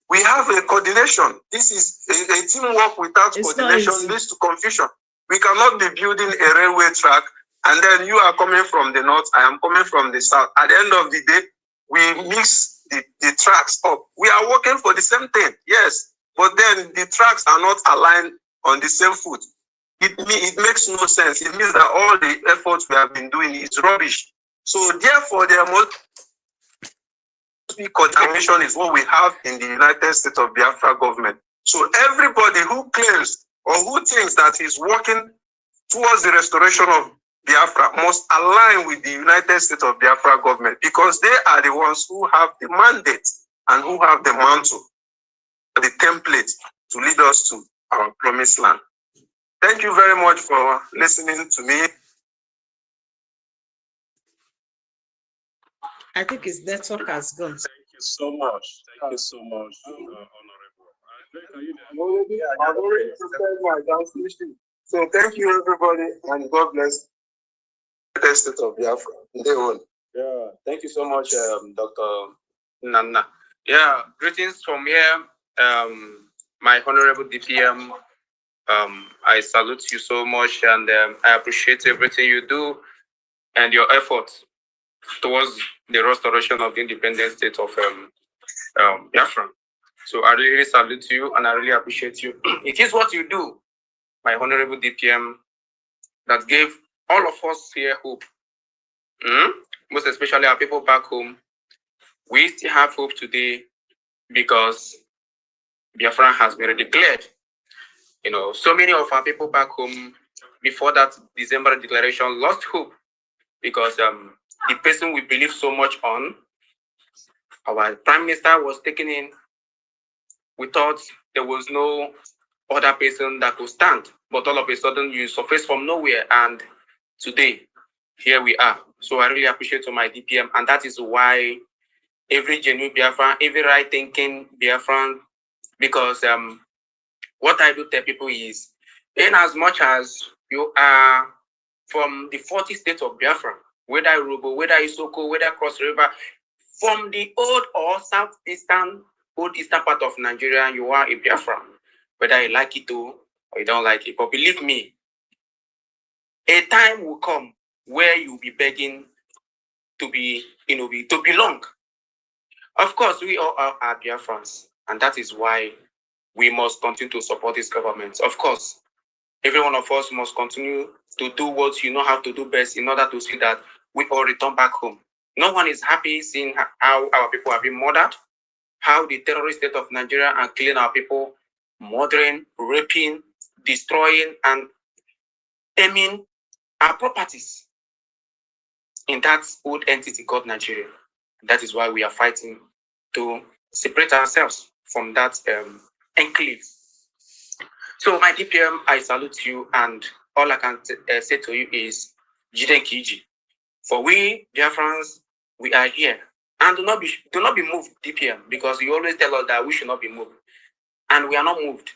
We have a coordination. This is a teamwork without coordination leads to confusion. We cannot be building a railway track and then you are coming from the north, I am coming from the south. At the end of the day, we mix the tracks up. We are working for the same thing, yes, but then the tracks are not aligned on the same foot. It makes no sense. It means that all the efforts we have been doing is rubbish. So therefore, there must be coordination is what we have in the United States of Biafra government. So everybody who claims or who thinks that he's working towards the restoration of Biafra must align with the United States of Biafra government, because they are the ones who have the mandate and who have the mantle, the template to lead us to our promised land. Thank you very much for listening to me. I think his network has gone. Thank you so much. Thank you so much, Honorable. I've already prepared my transmission. So thank you, everybody, and God bless the state of Biafra. Yeah, thank you so much, Dr. Nana. Yeah, greetings from here, my Honorable DPM. I salute you so much, and I appreciate everything you do and your efforts towards the restoration of the independent state of Biafra. So I really salute you and I really appreciate you. It is what you do, my Honorable DPM, that gave all of us here hope. Most especially our people back home. We still have hope today because Biafra has been declared. You know, so many of our people back home before that December declaration lost hope because the person we believe so much on, our Prime Minister, was taken in. We thought there was no other person that could stand. But all of a sudden, you surface from nowhere, and today, here we are. So I really appreciate my DPM, and that is why every genuine Biafran, every right-thinking Biafran, because what I do tell people is, in as much as you are from the 40 states of Biafra, whether Urobo, whether Isoko, whether Cross River, from the old or southeastern, old eastern part of Nigeria, you are a Biafran, whether you like it or you don't like it. But believe me, a time will come where you'll be begging to be, to belong. Of course, we all are Biafrans, and that is why we must continue to support this government. Of course, every one of us must continue to do what you know how to do best in order to see that we all return back home. No one is happy seeing how our people have been murdered, how the terrorist state of Nigeria are killing our people, murdering, raping, destroying, and aiming our properties in that old entity called Nigeria. That is why we are fighting to separate ourselves from that enclave. So my DPM, I salute you, and all I can say to you is Jiden Kiji. For we Biafrans, we are here, and do not be moved, DPM, because you always tell us that we should not be moved, and we are not moved,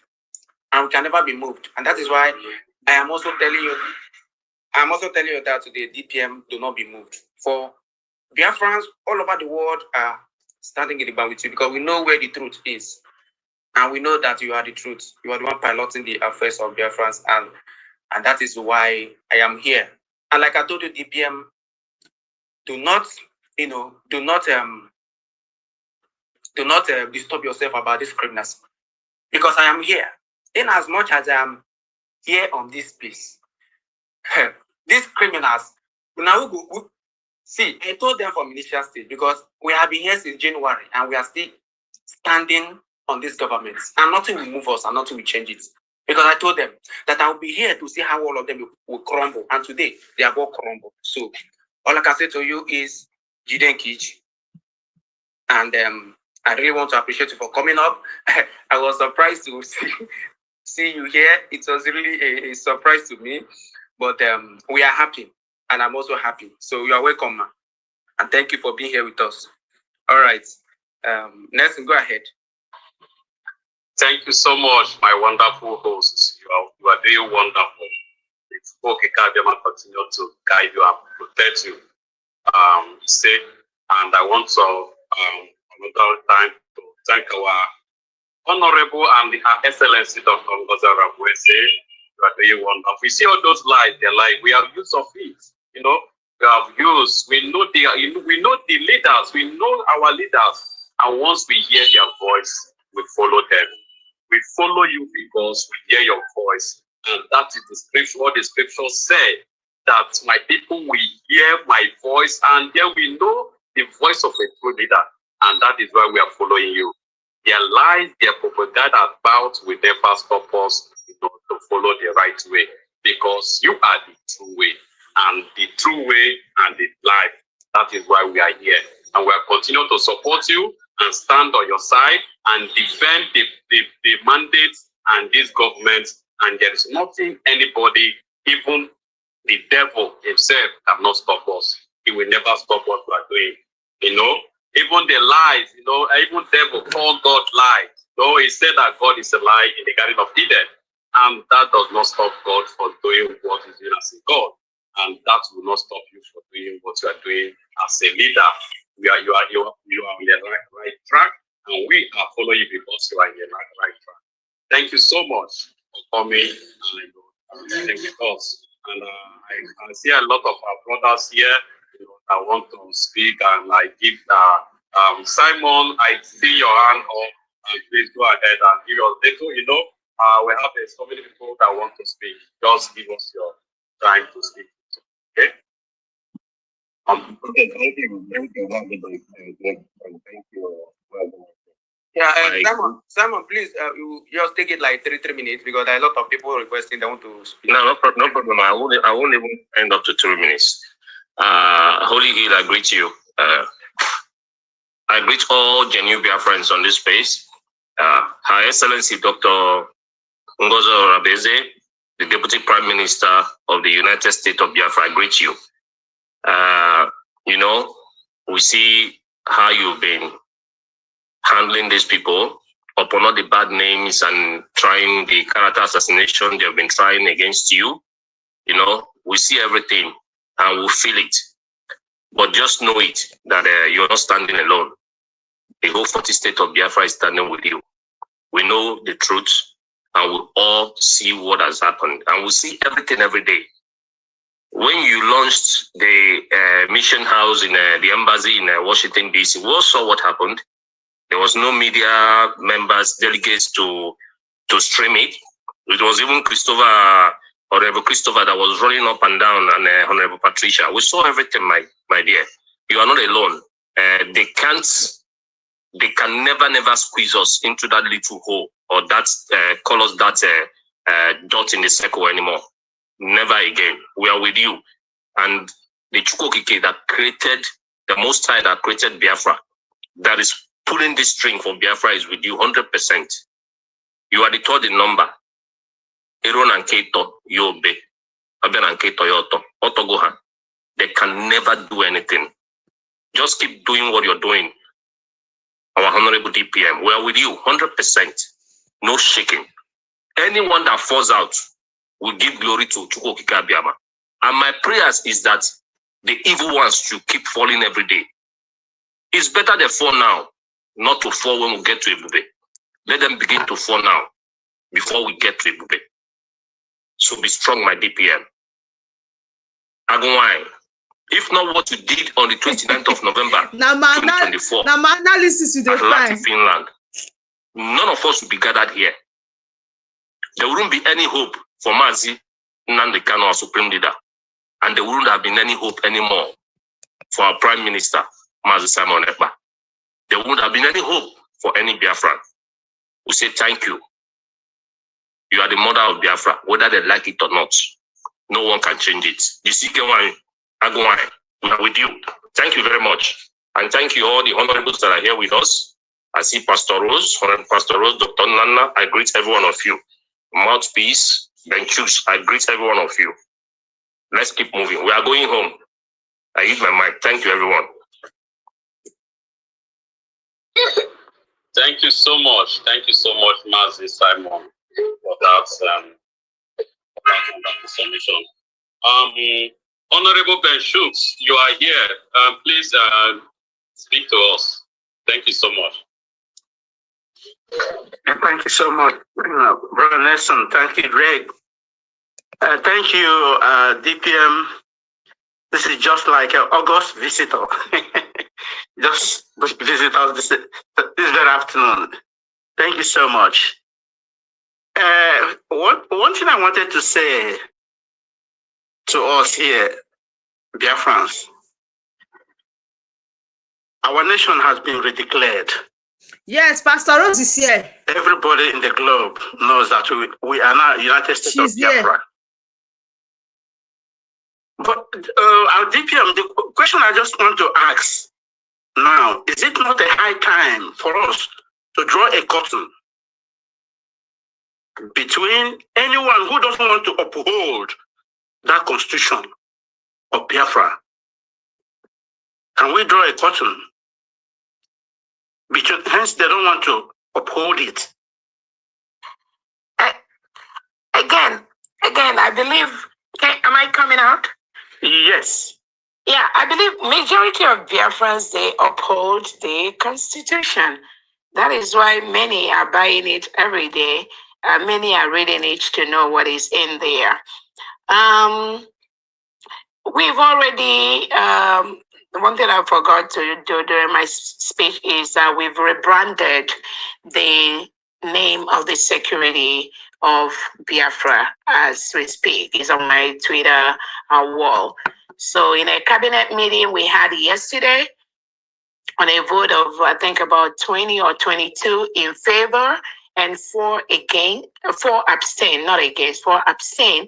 and we can never be moved, and that is why I am also telling you that today, DPM, do not be moved. For Biafrans all over the world are standing in the band with you, because we know where the truth is. And we know that you are the truth. You are the one piloting the affairs of Biafrans, and that is why I am here. And like I told you, DPM, do not disturb yourself about these criminals, because I am here. In as much as I am here on this place, these criminals, now see, I told them from initial stage, because we have been here since January, and we are still standing on this government, and nothing will move us, and nothing will change it. Because I told them that I will be here to see how all of them will crumble, and today they have all crumbled. So all I can say to you is Jiden Kiji, and I really want to appreciate you for coming up. I was surprised to see you here. It was really a surprise to me, but we are happy, and I'm also happy. So you are welcome, man, and thank you for being here with us. All right, Nelson, go ahead. Thank you so much, my wonderful hosts. You are doing wonderful. It's okay, Kadema continue to guide you and protect you. And I want to another time to thank our Honorable and Her Excellency Dr. Ngozi. You are doing wonderful. We see all those lies, they're like, we have use of it. We have used, we know the leaders, we know our leaders, and once we hear their voice, we follow them. We follow you because we hear your voice, and that is the scripture. What the scripture said, that my people will hear my voice, and then we know the voice of a true leader, and that is why we are following you. Their lies, their propaganda about will never stop us to follow the right way, because you are the true way, and the true way and the life. That is why we are here, and we are continuing to support you and stand on your side and defend the mandates and this government. And there is nothing anybody, even the devil himself, cannot stop us. He will never stop what we are doing. Even the lies, even devil called God lies. He said that God is a lie in the Garden of Eden. And that does not stop God from doing what he's doing as a God. And that will not stop you from doing what you are doing as a leader. You are on the right track, and we are following you because you are in the right track. Thank you so much for coming and staying with us. And I see a lot of our brothers here that want to speak, and I give Simon, I see your hand up, and please go ahead and give us little. We have so many people that want to speak. Just give us your time to speak. Okay. Thank you. Yeah, Simon, please, you just take it like 3 minutes, because there are a lot of people requesting they want to speak. No problem. I won't even end up to 3 minutes. Holy Hill, I greet you. I greet all genuine Biafrans on this space. Her Excellency Dr. Ngozi Rabeze, the Deputy Prime Minister of the United States of Biafra, I greet you. You know, we see how you've been handling these people upon all the bad names and trying the character assassination they've been trying against you. You know, we see everything and we feel it. But just know it, that you're not standing alone. The whole 40 state of Biafra is standing with you. We know the truth and we all see what has happened. And we see everything every day. When you launched the mission house in the embassy in Washington, D.C., we all saw what happened. There was no media members, delegates to stream it. It was even Honorable Christopher that was running up and down, and Honorable Patricia. We saw everything, my dear. You are not alone. They can never squeeze us into that little hole or that call us that dot in the circle anymore. Never again. We are with you. And the Chukokike that created, the Most High that created Biafra, that is pulling this string for Biafra is with you 100%. You are the third in number. Aaron and Keito, you obey. Aben and Keito, Yoto. Otogohan. They can never do anything. Just keep doing what you're doing. Our Honorable DPM, we are with you 100%. No shaking. Anyone that falls out will give glory to Chukokike Abiyama. And my prayers is that the evil ones should keep falling every day. It's better they fall now, not to fall when we get to Ebube. Let them begin to fall now before we get to Ebube. So be strong, my DPM. Agunwai, if not what you did on the 29th of November, 2024, now my analysis is Atlanta, Finland, none of us will be gathered here. There wouldn't be any hope for Mazi Nnamdi Kanu, our Supreme Leader, and there wouldn't have been any hope anymore for our Prime Minister, Mazi Simon Ekpa. There wouldn't have been any hope for any Biafran. We say thank you. You are the mother of Biafra, whether they like it or not. No one can change it. You see, Kenwai, Agunwai, we are with you. Thank you very much. And thank you all the honorables that are here with us. I see Pastor Rose, Honorable Pastor Rose, Dr. Nana. I greet every one of you. Mouthpiece, Benchus, I greet every one of you. Let's keep moving. We are going home. I use my mic. Thank you, everyone. Thank you so much. Thank you so much, Mazi Simon, for that information. Honorable Ben Schutz, you are here. Please speak to us. Thank you so much. Thank you so much, Brother Nelson. Thank you, Greg. Thank you, DPM. This is just like an August visitor. Just visit us this very afternoon. Thank you so much. One thing I wanted to say to us here, Biafrans, our nation has been redeclared. Yes, Pastor Rose is here. Everybody in the globe knows that we are now United States of Biafra. But our DPM, the question I just want to ask now, is it not a high time for us to draw a curtain between anyone who doesn't want to uphold that constitution of Biafra? Can we draw a curtain between, hence they don't want to uphold it? Again, I believe, am I coming out? Yes. Yeah, I believe majority of Biafrans, they uphold the Constitution. That is why many are buying it every day. Many are reading it to know what is in there. We've already, one thing I forgot to do during my speech is that we've rebranded the name of the security of Biafra as we speak. It's on my Twitter wall. So in a cabinet meeting we had yesterday, on a vote of, I think, about 20 or 22 in favor and 4 against, 4 abstain, not against, 4 abstain,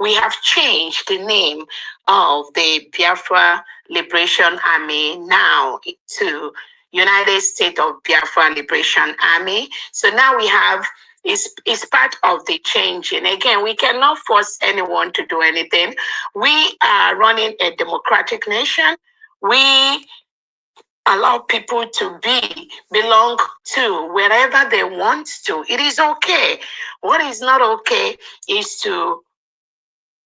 we have changed the name of the Biafra Liberation Army now to United States of Biafra Liberation Army. So now we have is part of the changing. Again, we cannot force anyone to do anything. We are running a democratic nation. We allow people to belong to wherever they want to. It is okay. What is not okay is to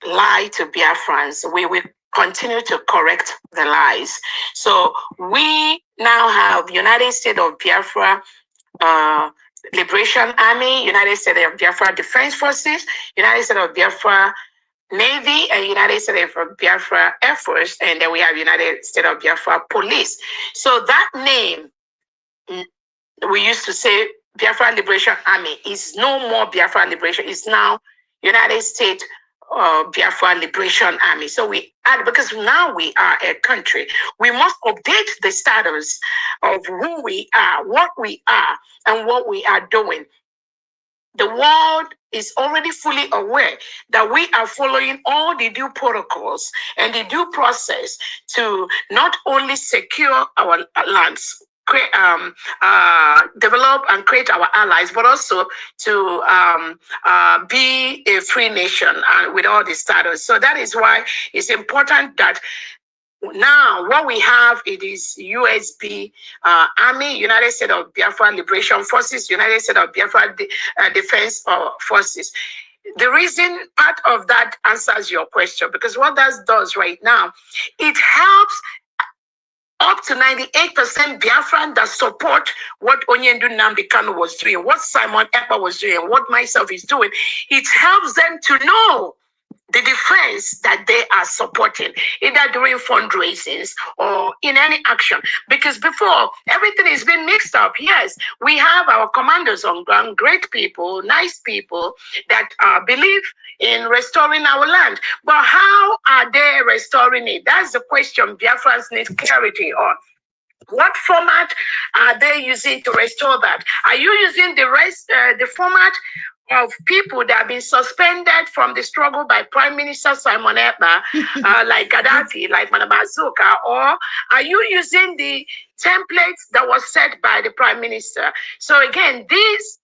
lie to Biafrans. We will continue to correct the lies. So we now have United States of Biafra Liberation Army, United States of Biafra Defense Forces, United States of Biafra Navy, and United States of Biafra Air Force, and then we have United States of Biafra Police. So that name, we used to say Biafra Liberation Army, is no more Biafra Liberation, it's now United States Biafra Liberation Army. So we add, because now we are a country, we must update the status of who we are, what we are, and what we are doing. The world is already fully aware that we are following all the due protocols and the due process to not only secure our lands, develop and create our allies, but also to be a free nation with all the status. So that is why it's important that now what we have, it is USB Army, United States of Biafra Liberation Forces, United States of Biafra Defense Forces. The reason part of that answers your question, because what that does right now, it helps up to 98% Biafran that support what Onyendu Nnamdi Kanu was doing, what Simon Ekpa was doing, what myself is doing. It helps them to know the defense that they are supporting, either during fundraisings or in any action. Because before, everything is being mixed up. Yes, we have our commanders on ground, great people, nice people that believe in restoring our land. But how are they restoring it? That's the question Biafrans need clarity on. What format are they using to restore that? Are you using the format of people that have been suspended from the struggle by Prime Minister Simon Ekpa, like Gaddafi, like Manabazuka, or are you using the templates that was set by the Prime Minister? So again, these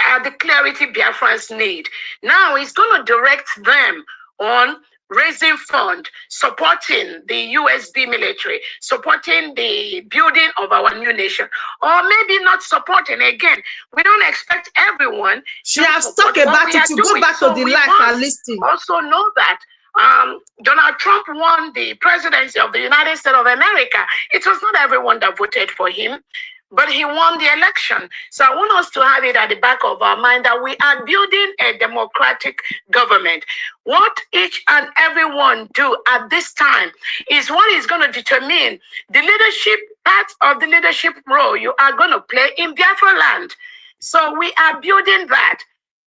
are the clarity Biafrans need. Now it's going to direct them on raising fund, supporting the USB military, supporting the building of our new nation, or maybe not supporting. Again, we don't expect everyone. She has talked about it. To go back to the life and listen. Also know that Donald Trump won the presidency of the United States of America. It was not everyone that voted for him, but he won the election. So I want us to have it at the back of our mind that we are building a democratic government. What each and everyone do at this time is what is going to determine the leadership, part of the leadership role you are going to play in Biafra land. So we are building that.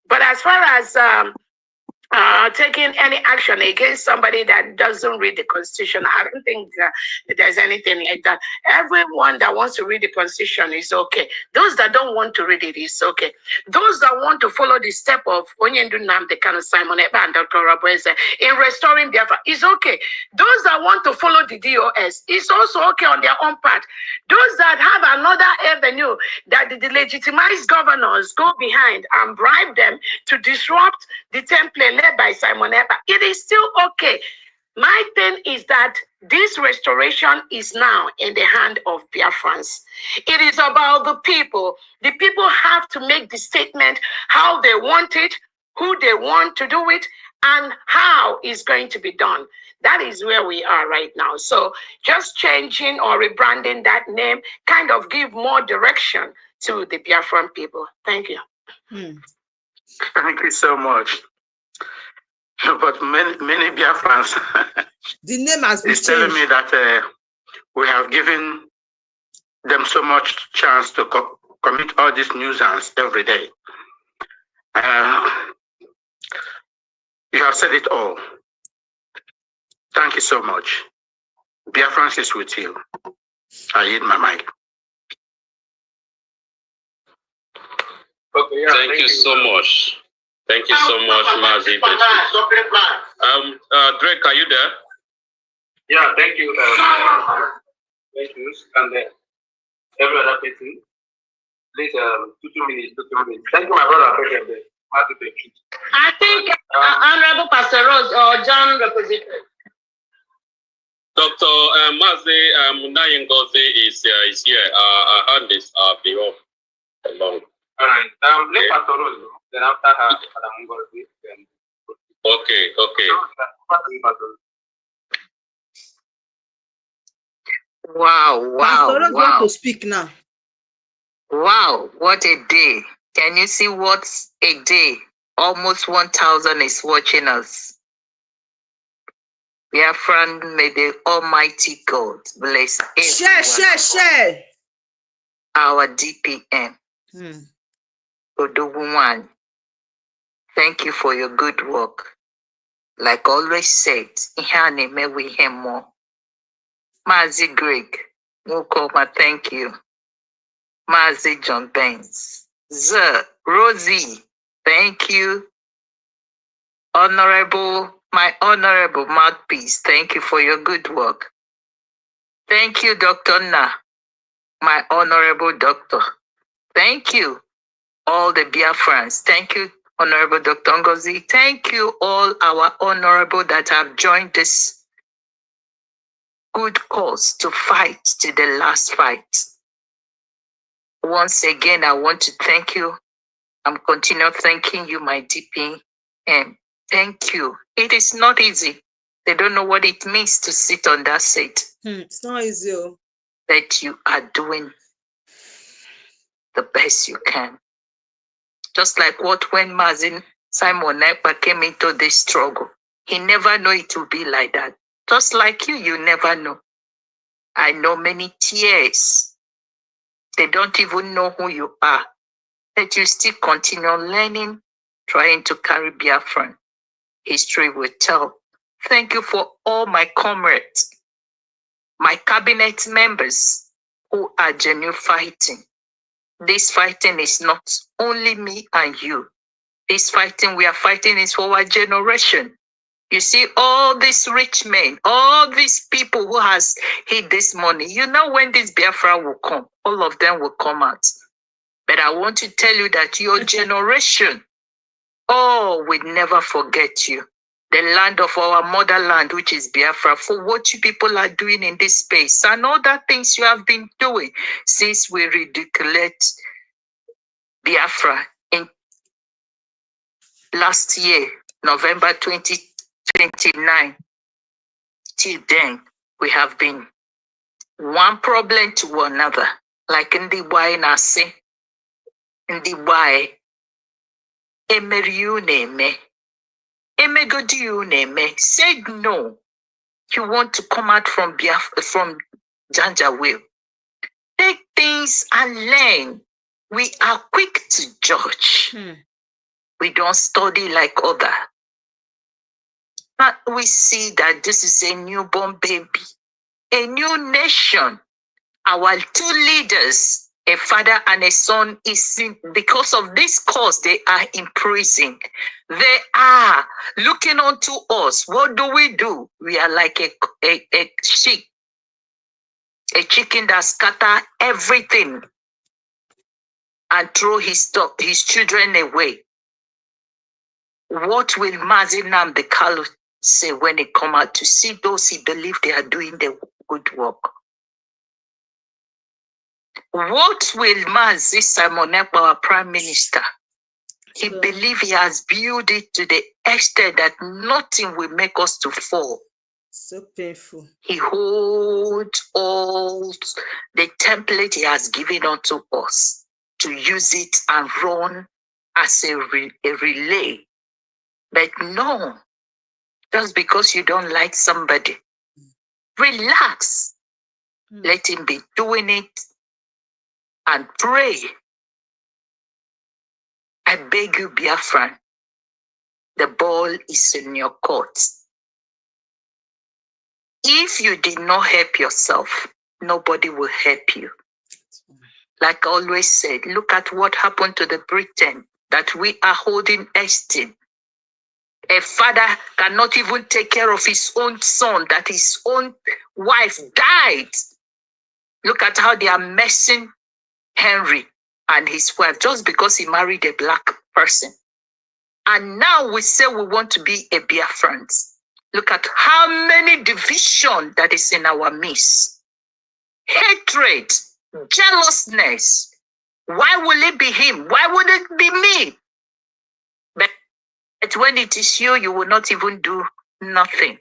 But as far as taking any action against somebody that doesn't read the Constitution, I don't think there's anything like that. Everyone that wants to read the Constitution is okay. Those that don't want to read it is okay. Those that want to follow the step of Onyendu Nnamdi Kanu, Simon Ekpa, and Dr. Rabweze in restoring Biafra is okay. Those that want to follow the DOS is also okay on their own part. Those that have another avenue that the legitimized governors go behind and bribe them to disrupt the template led by Simon Ekpa, it is still okay. My thing is that this restoration is now in the hand of Biafrans. It is about the people. The people have to make the statement how they want it, who they want to do it, and how it's going to be done. That is where we are right now. So just changing or rebranding that name kind of give more direction to the Biafran people. Thank you. Thank you so much. But many Biafrans, the name has been changed. Telling me that we have given them so much chance to commit all these nuisance every day. You have said it all. Thank you so much. Biafrans is with you. I yield my mic. Okay, yeah, thank you so much. Thank you so much, Mazi. Drake, are you there? Yeah, thank you. Thank you. And every other person. Please, 2 minutes, 2 minutes. Thank you, my brother. I think Honorable Pastor Rose or John represented. Dr. Mazi Ngozi is here. Her hand is below. Along. All right. Let Pastor Rose. Then after her, Madam Ngozi. Okay. Wow. Pastor Rose want to speak now. Wow, what a day. Can you see what's a day? Almost 1,000 is watching us. We are friend, may the Almighty God bless Share. Our DPM. Odoguwan. Thank you for your good work. Like always said, Ihane may we hear more. Mazi Greg, Mukoma, thank you. Mazi John Benz. Rosie, thank you. My honorable mouthpiece, thank you for your good work. Thank you, Dr. Na, my honorable doctor. Thank you, all the Biafrans. Thank you, Honorable Dr. Ngozi. Thank you, all our honorable that have joined this good cause to fight to the last fight. Once again, I want to thank you. I'm continuing thanking you, my DP, and thank you. It is not easy. They don't know what it means to sit on that seat. It's not easy. That you are doing the best you can. Just like when Simon Ekpa came into this struggle. He never knew it would be like that. Just like you never know. I know many tears. They don't even know who you are. That you still continue learning, trying to carry Biafran. History will tell. Thank you for all my comrades, my cabinet members who are genuine fighting. This fighting is not only me and you. This fighting we are fighting is for our generation. You see, all these rich men, all these people who has hid this money, you know when this Biafra will come, all of them will come out. But I want to tell you that your generation, we'll never forget you. The land of our motherland, which is Biafra, for what you people are doing in this space and other things you have been doing since we ridiculed Biafra in last year, November 2029. Till then, we have been one problem to another. Like in the way I say, in the way, said no. You want to come out from Biafra, from Janjaweed. Take things and learn. We are quick to judge. We don't study like other. But we see that this is a newborn baby, a new nation. Our two leaders, a father and a son, because of this cause, they are in prison. They are looking onto us. What do? We are like a sheep, a chicken that scatter everything and throw his children away. What will Mazi Nnamdi Kanu say when he come out to see those he believe they are doing the good work? What will Mazi Simon Ekpa, our Prime Minister, he believe he has built it to the extent that nothing will make us to fall. So painful. He holds all the template he has given unto us to use it and run as a relay. But no, just because you don't like somebody, relax. Let him be doing it and pray. I beg you, Biafran, the ball is in your court. If you did not help yourself, nobody will help you. Like I always said, look at what happened to the Britain that we are holding esteem. A father cannot even take care of his own son, that his own wife died. Look at how they are messing Henry and his wife just because he married a black person. And now we say we want to be a Biafrans. Look at how many division that is in our midst. Hatred, jealousness. Why will it be him? Why would it be me? But when it is you, you will not even do nothing.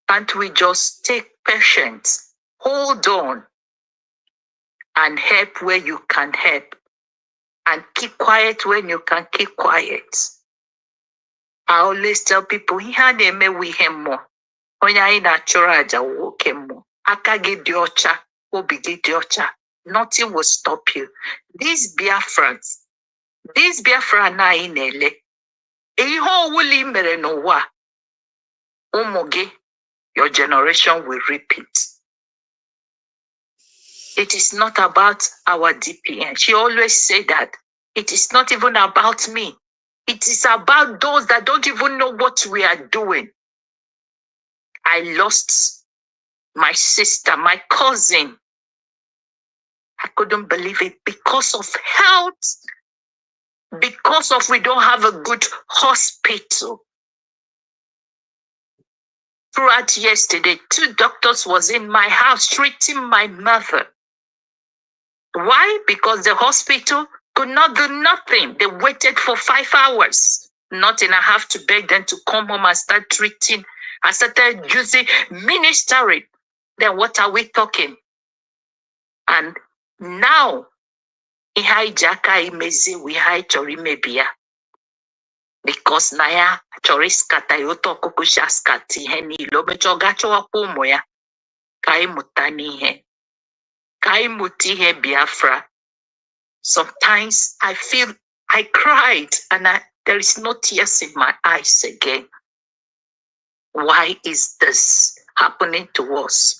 Can't we just take patience, hold on, and help where you can help, and keep quiet when you can keep quiet? I always tell people, ihe a na-emewe ihe mmụọ. Onye anyị na-achụrụ aja nwoke mmụọ. Aka gị dị ọcha, obi gị dị ọcha. Nothing will stop you. These Biafrans na anyị na-ele. Ihe ọwụla i mere n'ụwa, ụmụ gị, your generation will repeat. It is not about our DPN. She always said that. It is not even about me. It is about those that don't even know what we are doing. I lost my sister, my cousin. I couldn't believe it because of health, because of we don't have a good hospital. Throughout yesterday, 2 doctors was in my house treating my mother. Why? Because the hospital could not do nothing. They waited for 5 hours. Nothing. I have to beg them to come home and start treating. I started using ministering. Then what are we talking? And now, because naya choriskata yoto kukushaskati heni lobecho gacho wapumo ya kai mutani he kai muti he Biafra. Sometimes I feel I cried and there is no tears in my eyes again. Why is this happening to us?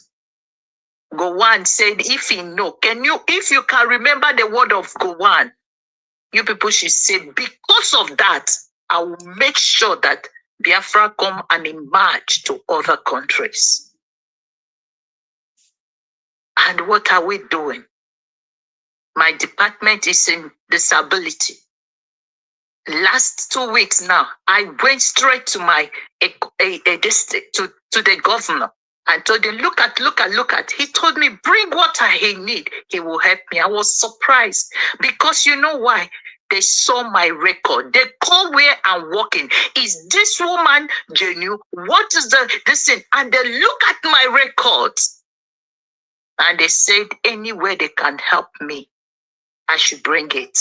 Gowon said, if you can remember the word of Gowon, you people should say, because of that, I will make sure that Biafra come and emerge to other countries. And what are we doing? My department is in disability. Last 2 weeks now, I went straight to my district, to the governor, and told him, look at. He told me, bring what he need. He will help me. I was surprised because you know why? They saw my record. They call where I'm working. Is this woman genuine? What is this thing? And they look at my records. And they said, anywhere they can help me, I should bring it.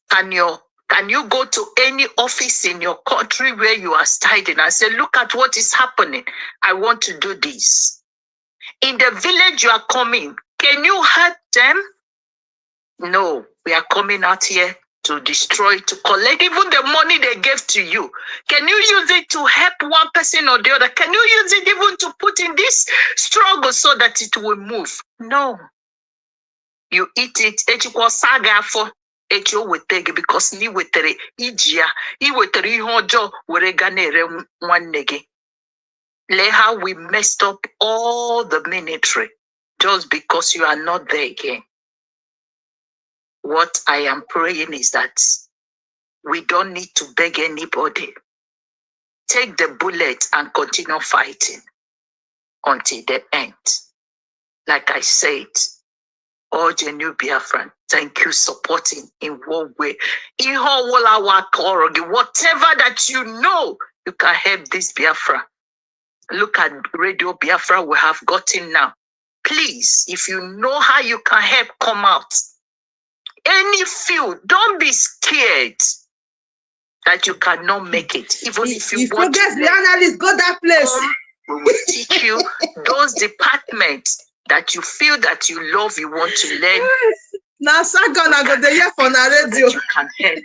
Can you go to any office in your country where you are studying and say, look at what is happening. I want to do this. In the village you are coming, can you help them? No, we are coming out here to destroy, to collect even the money they gave to you. Can you use it to help one person or the other? Can you use it even to put in this struggle so that it will move? No. You eat it, because ni wetere ijia, I wetere ihe ọjọọ were ga na-ere nwanne gị. Let how we messed up all the military just because you are not there again. What I am praying is that we don't need to beg anybody. Take the bullet and continue fighting until the end. Like I said, all genuine Biafran, thank you supporting in one way. Whatever that you know, you can help this Biafra. Look at Radio Biafra we have gotten now. Please, if you know how you can help, come out. Any field, don't be scared that you cannot make it. Even if you want to, the analyst, go that place. We will teach you those departments that you feel that you love, you want to learn. Now, radio. You can help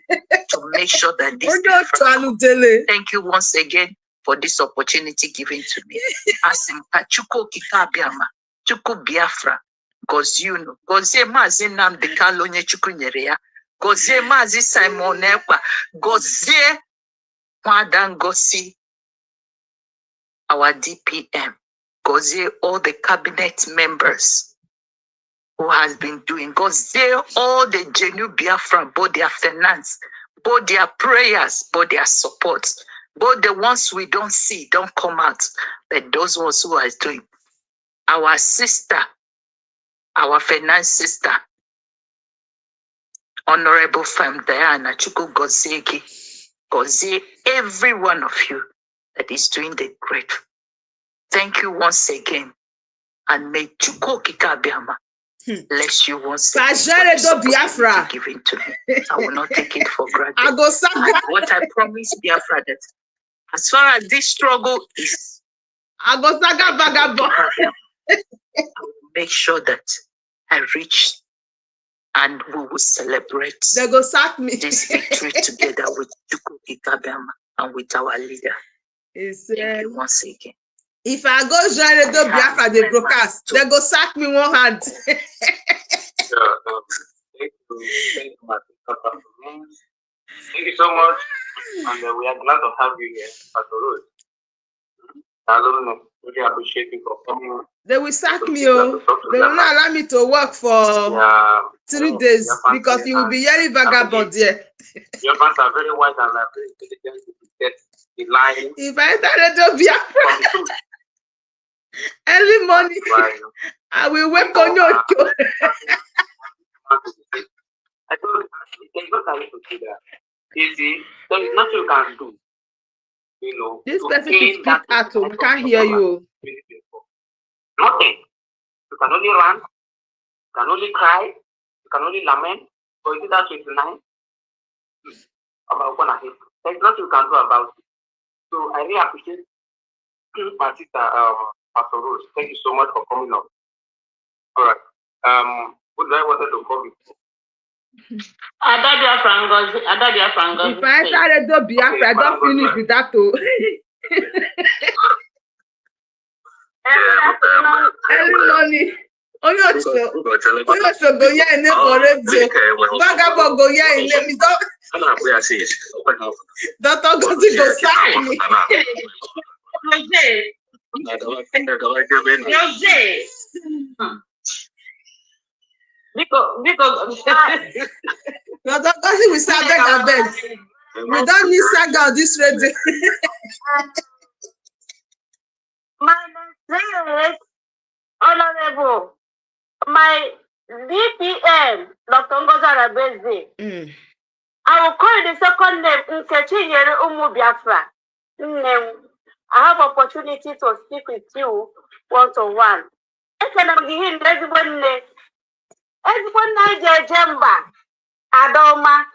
to make sure that this. Thank you once again for this opportunity given to me. Asimpa Chuko Kikabiama, Chuko Biafra, Ngozi, Ngozi Mazi Nnamdi Kanu onye Chukwu nyere ya, Ngozi Mazi Simon Ekpa, Ngozi Nwada Ngozi, our DPM, Ngozi all the cabinet members, who has been doing. Because they, all the genuine Biafran, both their finance, both their prayers, both their support, both the ones we don't see, don't come out, but those ones who are doing. Our sister, our finance sister, Honorable Fam Diana Chuku Gozegi, Gozi, every one of you that is doing the great. Thank you once again. And may Chuku Kikabiama bless you once again. Giving to me. I will not take it for granted. And what I promise Biafra that as far as this struggle is, I will make sure that I reach and we will celebrate this victory together with Chuku Kikabiama and with our leader. Thank you once again. If I go join the Biafra, they broadcast, they go sack me one hand. Thank you so much, and we are glad to have you here at the road. I don't know, really appreciate you for coming. They will sack me, oh. They will not allow me to work for 3 days because you will be hearing vagabond here. Your fans are very wide and very intelligent to get the line. If I enter the Biafra early morning, I will wake on your show. I told you, it's not going to do that. Easy, there is nothing you can do. You know, this person is speak at home, can't hear you. Nothing. You can only run, you can only cry, you can only lament. So is it that 29? There's nothing you can do about it. So I really appreciate my sister, Pastor Rose. Thank you so much for coming up. All right. What did I wanted to call you? If I started to Biafra, I don't finish with that too. Every morning. Oh, you so go here and for radio. Vagabond go here and let me talk. Dr. Ngozi go sack me. Dr. Ngozi will say beg. We don't need saga on this radio. My name is Honorable, my DPM, Dr. Ngozi. I will call the second name Nkechi Yere Umu Biafra. I have opportunity to speak with you one-to-one. Adoma,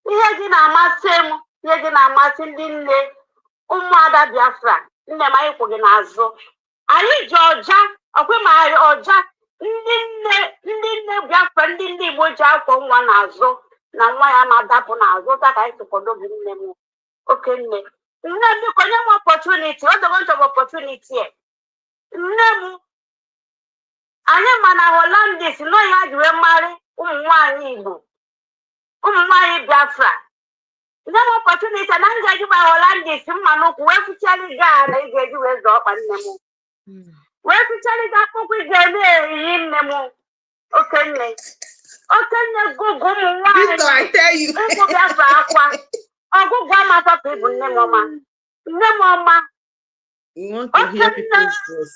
ihe gị na-amasị m, ihe gị na-amasị ndị nne, ụmụada Biafra, nne m anyị kwụ gị n'azụ. Anyị ji ọja, ọkwe ma anyị ọja, ndị nne Biafra, ndị Igbo ji akwọ nwa n'azụ, na nwa ya ma dapụ n'azụ, ka anyị tụkwado gị nne m. Oke nne. Nne m biko nye m opportunity, ọ dọgọ nchọ opportunity. Nne m, anyị ma na Hollandis, nọ ya ji wee marị ụmụ nwaanyị Igbo. Umumai Biafra. Then opportunity and I'm going to Hollandis, Manuk, where to Charlie Gan, and get you a drop and Nemo. Where to Charlie Gapo with in Nemo. Okay, go, I tell you, I'll go Gamma people, Nemo. You want to hear people's voice.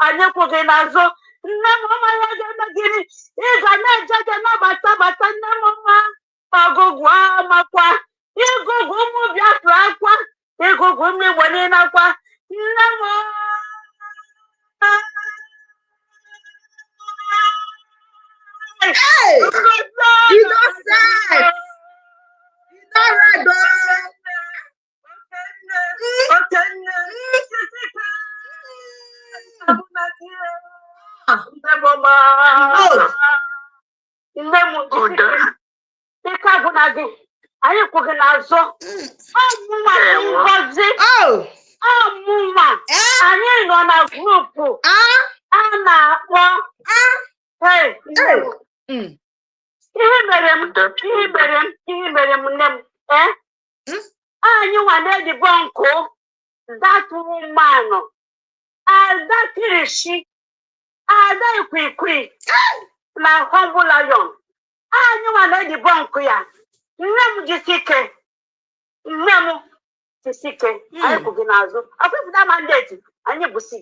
Anyị kwụghị n'azụ. Nne m ọma ya ga-eme gịnị? Ị ga na-eje na-bata nne m ọma. Ọgụgụ amakwa. Ịgụgụ ụmụ Biafra akwa. Ịgụgụ ụmụ Igbo niile akwa. Nne m Hey! You don't say! You don't right, anyị kwụghị n'azụ. Ọmụma Ngozi. Ọmụma. Anyị nọ na grupu a na-akpọ ihe mere m nne m. Anyị nwa na-edibo nkụ that woman, Ada Kirishi, Ada Ikwikwi na Humble Lion. Anyị nwa na-edibo nkụ ya. Nne m jisike. Anyị kwụghị n'azụ. Ọkwụpụta mandate anyị bụsi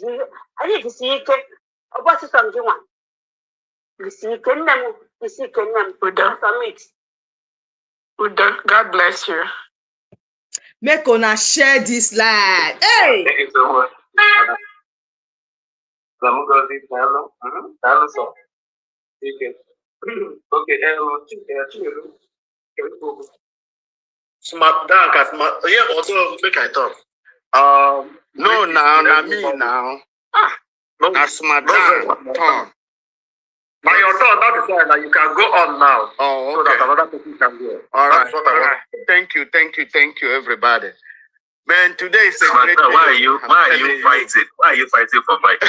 ike. Ọbọsịsọ gị nwa bụsi ike. Nne m bụsi ike. Nne m Udo, God bless you. Make una share this live. Hey! Thank you so much. Ngozi, hello. Hello, sir. Okay, hello. Smart dark as smart. Yeah, also make I talk. No, now, me now. No, smart dark. By your turn, that is why now you can go on now. Oh, so that okay. another person can go. All right. That's what I want. Thank you, everybody. Man, today is a great day. Why are you fighting? Why are you fighting for Mike?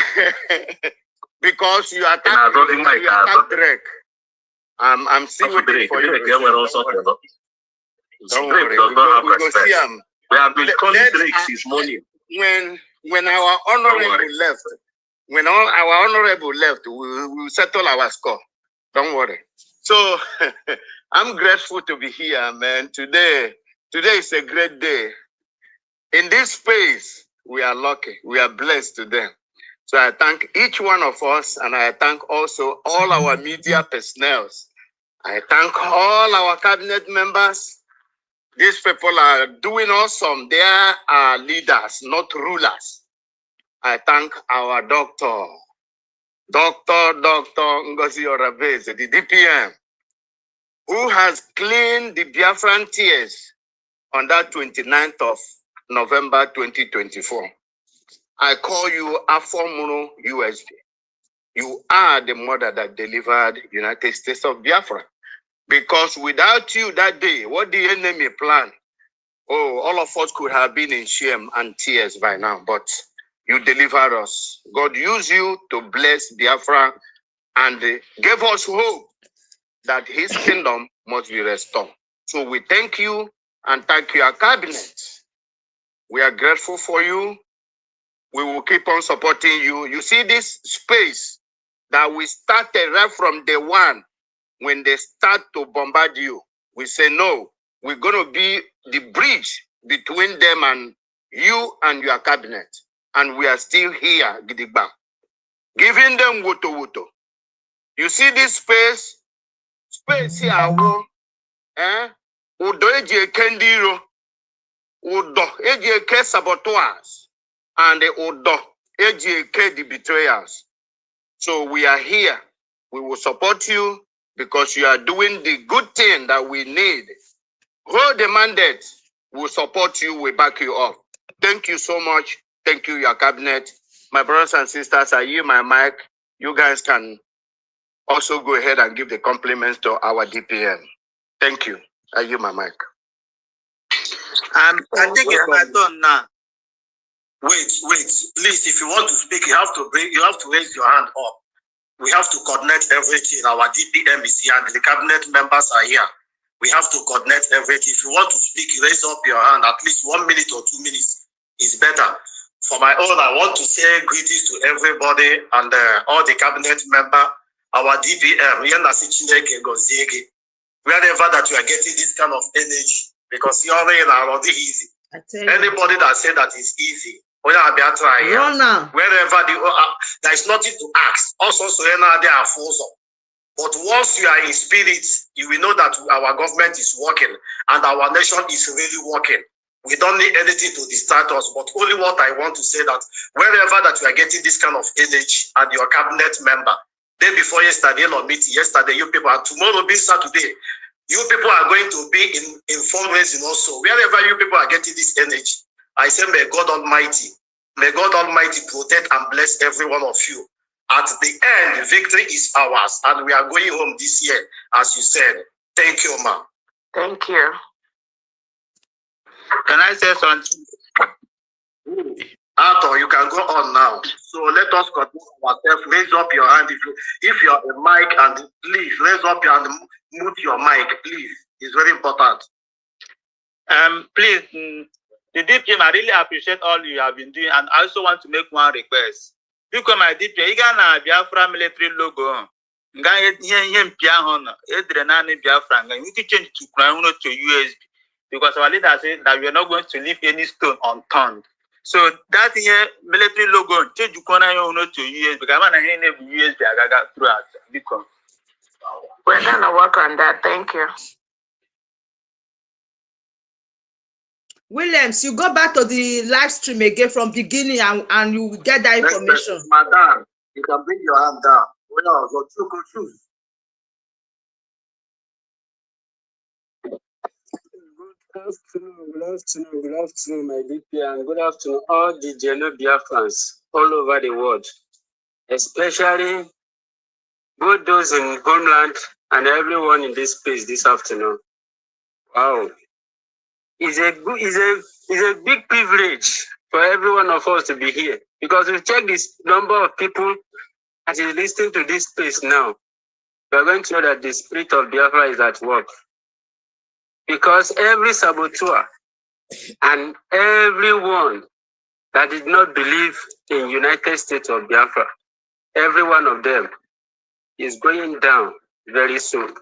Because you attacked Drake. I'm still waiting for you. Don't worry. We go see him. We have been calling Drake since morning. When our honorable left, we will settle our score. Don't worry. So I'm grateful to be here, man. Today is a great day. In this space, we are lucky. We are blessed today. So I thank each one of us, and I thank also all our media personnel. I thank all our cabinet members. These people are doing awesome. They are leaders, not rulers. I thank our Dr. Ngozi Orabeze, the DPM, who has cleaned the Biafran tears on that 29th of November 2024. I call you Afomuro USB. You are the mother that delivered United States of Biafra. Because without you that day, what the enemy planned, all of us could have been in shame and tears by now, but you delivered us. God used you to bless Biafra and gave us hope that his kingdom must be restored. So we thank you and thank your cabinet. We are grateful for you. We will keep on supporting you. You see this space that we started right from day one. When they start to bombard you, we say, no, we're going to be the bridge between them and you and your cabinet. And we are still here, Gidigba, giving them woto. You see this space here, Udo eji kendiro, Udo eji eke saboteurs, and Udo eji eke the betrayers. So we are here. We will support you because you are doing the good thing that we need. Hold the mandate. We'll support you. We back you up. Thank you so much. Thank you, your cabinet. My brothers and sisters, I yield my mic. You guys can also go ahead and give the compliments to our DPM. Thank you. I yield my mic. I think it's my turn now. Wait. Please, if you want to speak, you have to raise your hand up. We have to coordinate everything. Our DPM is here, and the cabinet members are here. We have to coordinate everything. If you want to speak, raise up your hand. At least 1 minute or 2 minutes is better. For my own, I want to say greetings to everybody and all the cabinet member, our DPM, wherever that you are getting this kind of energy, because you're already easy. Anybody that said that is easy, run now. Wherever there is nothing to ask. Also, they are forced. But once you are in spirit, you will know that our government is working and our nation is really working. We don't need anything to distract us. But only what I want to say that wherever that you are getting this kind of energy and your cabinet member, day before yesterday, or meeting yesterday, you people, and tomorrow being Saturday, you people are going to be in fundraising also. Wherever you people are getting this energy, I say, may God Almighty protect and bless every one of you. At the end, victory is ours, and we are going home this year, as you said. Thank you, ma. Thank you. Can I say something? Arthur, you can go on now. So let us continue ourselves. Raise up your hand if you're a mic, and please raise up your hand, mute your mic, please. It's very important. Please, the DPM, I really appreciate all you have been doing, and I also want to make one request. Because my DPM, you got a Biafra military logo. We can change to crown to USB, because our leader said that we are not going to leave any stone unturned. So that here military logo change to USB because I'm not USB throughout. We're gonna work on that. Thank you. Williams, you go back to the live stream again from beginning and you will get that information. Madam, you can bring your hand down. Choose. Good afternoon, my DP, and good afternoon, all the Geno Biafrans all over the world, especially both those in homeland and everyone in this space this afternoon. Wow. It's a big privilege for every one of us to be here, because we check this number of people that is listening to this space now. We are going to know that the spirit of Biafra is at work. Because every saboteur and everyone that did not believe in United States of Biafra, every one of them is going down very soon.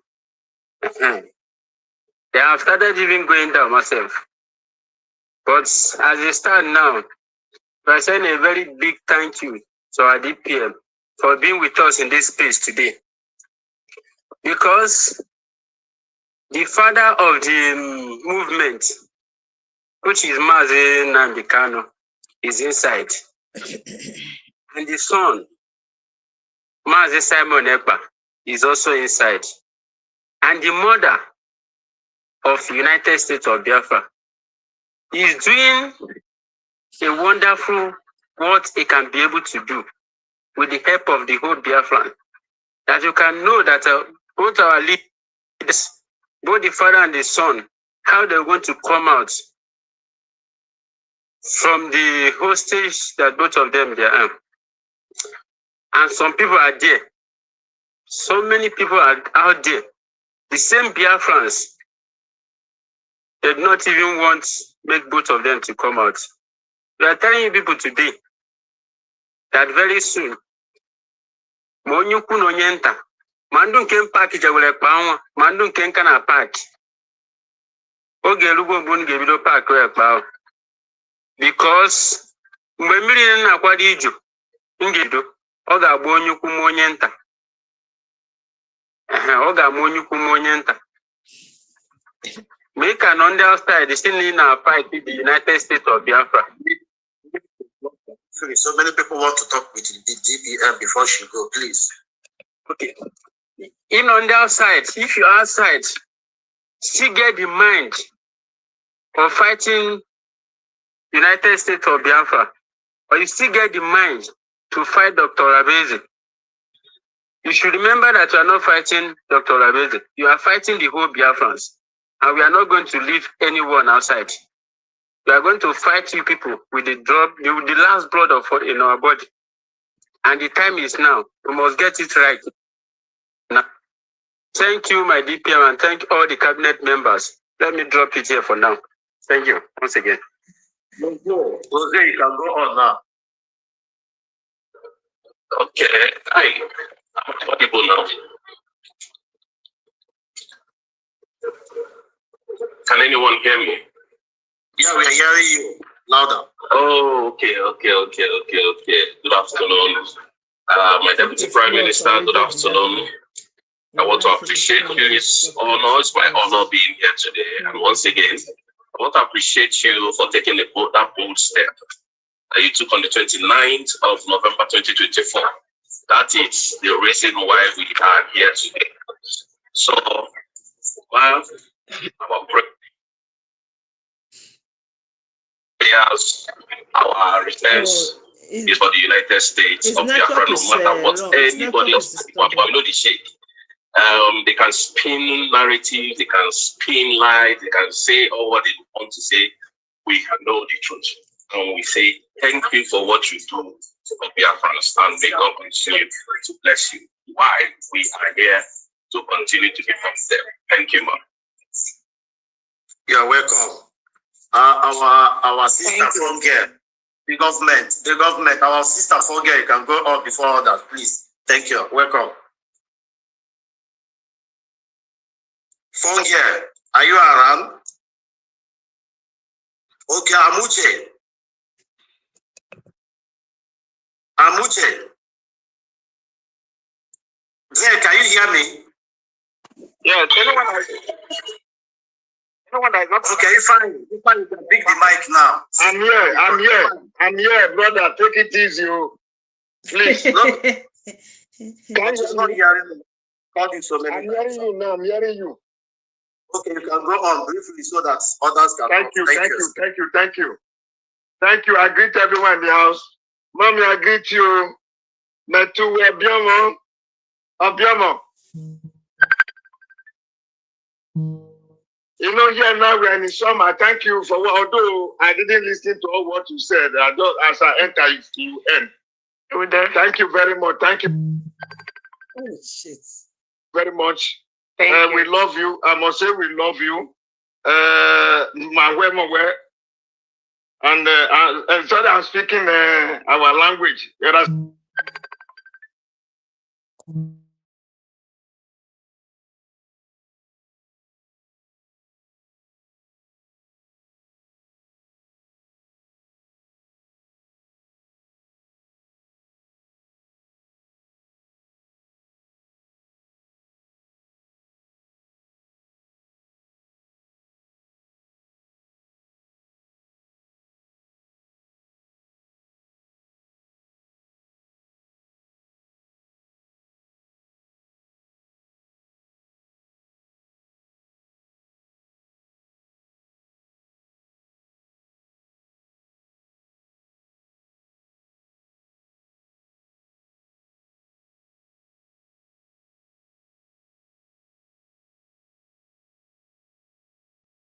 They have started even going down myself. But as they start now, we are saying a very big thank you to our DPM for being with us in this space today. Because the father of the movement, which is Mazi Nnamdi Kanu, is inside. And the son, Mazi Simon Ekpa, is also inside. And the mother of United States of Biafra is doing a wonderful what he can be able to do with the help of the whole Biafran. That you can know that both our leaders, both the father and the son, how they're going to come out from the hostage that both of them they are. And some people are there. So many people are out there. The same Biafrans did not even want to make both of them to come out. We are telling you people today that very soon, Monyuku no Nyenta, Mandun came pack Jawele Power, Mandun came can a pack. Ogelugo Bun gave it pack power. Because when we na Quadijo, Ingedo, Oga Bonyuku Monyenta. Oga Monyuku Monyenta. Make an on the outside, the still in our fight with the United States of Biafra. Sorry, so many people want to talk with the DPM before she go, please. Okay. In on the outside, if you're outside, still get the mind of fighting United States of Biafra, or you still get the mind to fight Dr. Abeze, you should remember that you are not fighting Dr. Abeze. You are fighting the whole Biafrans. And we are not going to leave anyone outside. We are going to fight you people with the last blood in our body. And the time is now. We must get it right. Now, thank you, my DPM, and thank all the cabinet members. Let me drop it here for now. Thank you once again. Jose, you can go on now. Okay, hi. I'm audible now. Can anyone hear me? Yeah, we are hearing you louder. Oh, okay. Good afternoon. My Deputy Prime Minister, good afternoon. I want to appreciate you. It's my honor being here today. And once again, I want to appreciate you for taking that bold step that you took on the 29th of November 2024. That is the reason why we are here today. So, well, our prayers, our request is for the United States of Biafra, no matter what anybody else talks about. But we know the shake. They can spin narrative, they can spin lies, they can say all what they want to say. We know the truth. And we say, thank you for what you do for Biafrans, and may God continue to bless you. Why we are here to continue to be from them. Thank you, ma'am. You're welcome. Our sister from here, the government, our sister from here, you can go on before others, please. Thank you. Welcome. From here, are you around? Okay, Amuche. There, can you hear me? Yeah, anyone that is not okay, fine. You can pick the mic now. I'm here, brother. Take it easy, please. Can you not hearing me? I'm hearing you now. I'm hearing you. Okay, you can go on briefly so that others can. Thank you. I greet everyone in the house. Mommy, I greet you. Metu Obiamo. You know, here now we are in summer. Thank you for what, although I didn't listen to all what you said, as I enter, you end. Thank you very much. Thank you. Oh, shit. Very much. Thank you. We love you. I must say we love you. And so I'm speaking our language.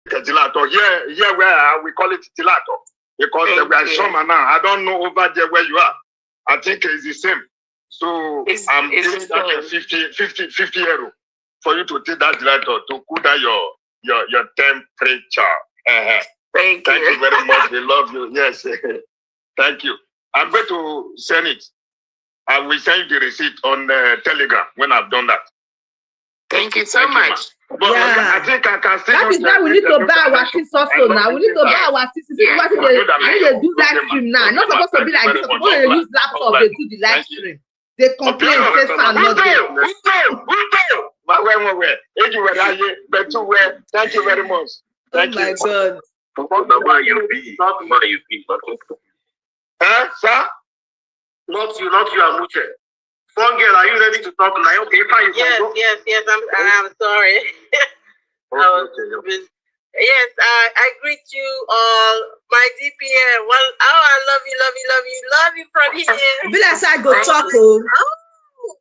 Tilato. Here where we call it Tilato. Because we are summer now. I don't know over there where you are. I think it's the same. So I'm giving that 50 euro for you to take that Tilato to cool down your temperature. Thank you very much. We love you. Yes. Thank you. I'm going to send it. I will send you the receipt on Telegram when I've done that. Thank you so much. But I think I can still. That is why we need to buy our things also now. We need to buy our things. They do live stream now. Not supposed to be like this. Supposed to use laptop, they do the live stream. They complain, say sound not there. Thank you very much. Oh my God. Sir? Not you, Amuche. Phone girl, are you ready to talk now? Okay, fine. Yes. I'm sorry. Yes, I greet you all, my DPM. Well, I love you from here. Be like I go talk. Oh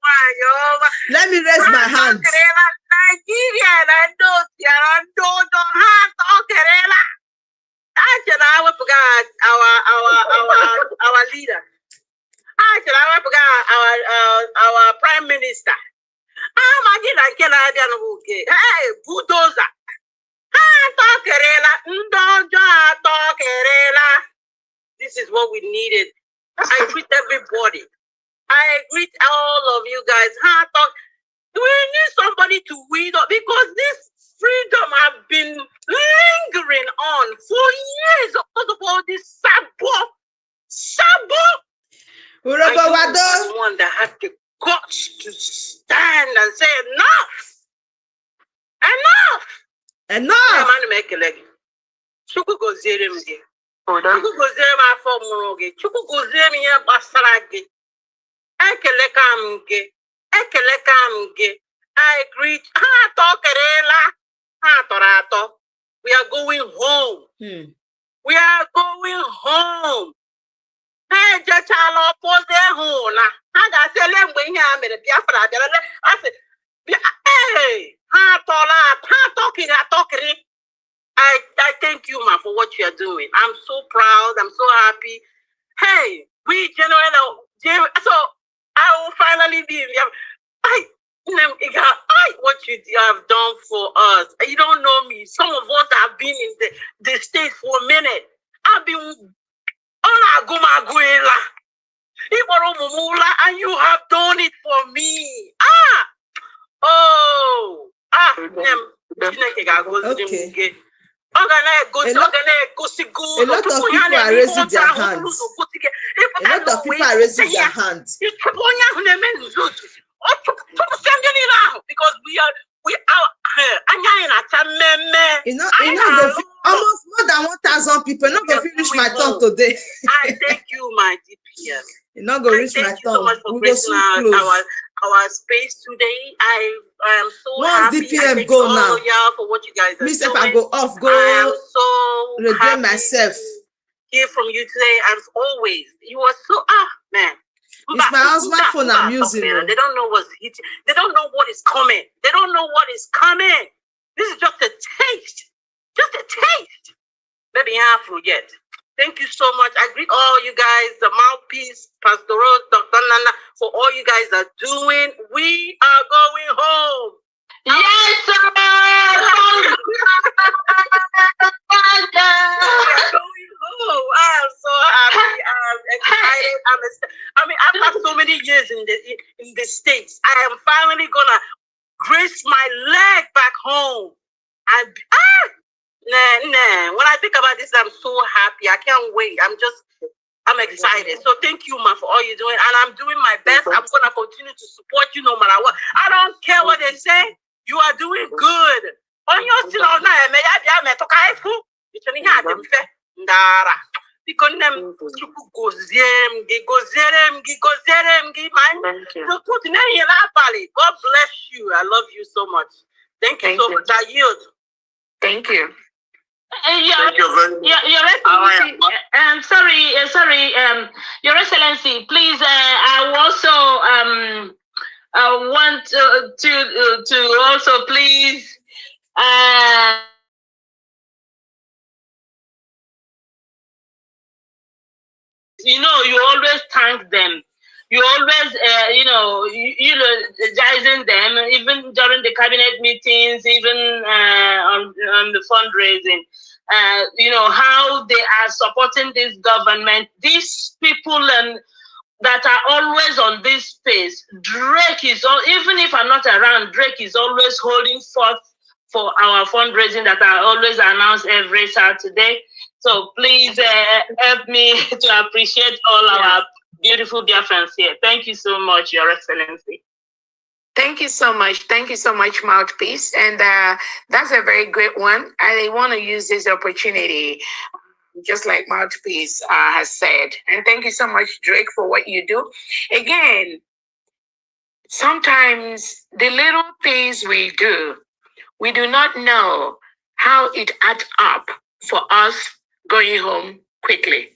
my God. Let me raise my hand. Nigeria, I don't have Kerala. I forgot our leader. I forgot our prime minister. Hey, bulldozer. This is what we needed. I greet everybody. I greet all of you guys. We need somebody to win up because this freedom have been lingering on for years because of all this Sabo. And you was one that had the guts to stand and say enough. Enough. Man, make a leg. Chuku go zere me. Chuku go zere my form monoge. Chuku go zere me ya basarage. Ekelekamge. I agree. We are going home. We are going home. Hey, Jachala, pose their home. I got to let me hear me. I said, hey, I thank you, ma, for what you are doing. I'm so proud. I'm so happy. Hey, we generate. So I will finally be. What you have done for us. You don't know me. Some of us have been in the state for a minute. I've been on Agumaguela. And you have done it for me. Okay. A lot of people are raising their hands. A lot of people are raising their hands. Because we are almost more than 1,000 people. Not going to finish my tongue today. I thank you, my DPS. You're not going to reach my tongue. Thank you so much for gracing our space today. I am so happy. DPM go now. Y'all for what you guys are doing. I go off. Go. I am so regain myself. Hear from you today, as always. You are so man. It's my husband's phone I'm using. They don't know what's hitting. They don't know what is coming. They don't know what is coming. This is just a taste. Just a taste. Maybe half yet. Thank you so much. I greet all you guys, the mouthpiece, Pastor Rose, Dr. Nana, for all you guys are doing. We are going home. Yes, sir. We are going home. I am so happy. I'm excited. I've had so many years in the States. I am finally gonna grace my leg back home. And when I think about this, I'm so happy. I can't wait. I'm excited. So thank you, ma, for all you're doing. And I'm doing my best. I'm gonna continue to support you no matter what. I don't care what they say. You are doing good. On your still on that, God bless you. I love you so much. Thank you so much. I yield. Thank you. Thank you very much. Your Excellency, Your Excellency, please, I also want to also please you always thank them. You always, eulogizing them, even during the cabinet meetings, even on the fundraising. How they are supporting this government. These people that are always on this space. Drake is even if I'm not around, Drake is always holding forth for our fundraising that are always announced every Saturday. So please help me to appreciate all our beautiful Biafrans here. Thank you so much, Your Excellency. Thank you so much. Thank you so much, Mouthpiece. And that's a very great one. I want to use this opportunity, just like Mouthpiece has said. And thank you so much, Drake, for what you do. Again, sometimes the little things we do not know how it adds up for us going home quickly.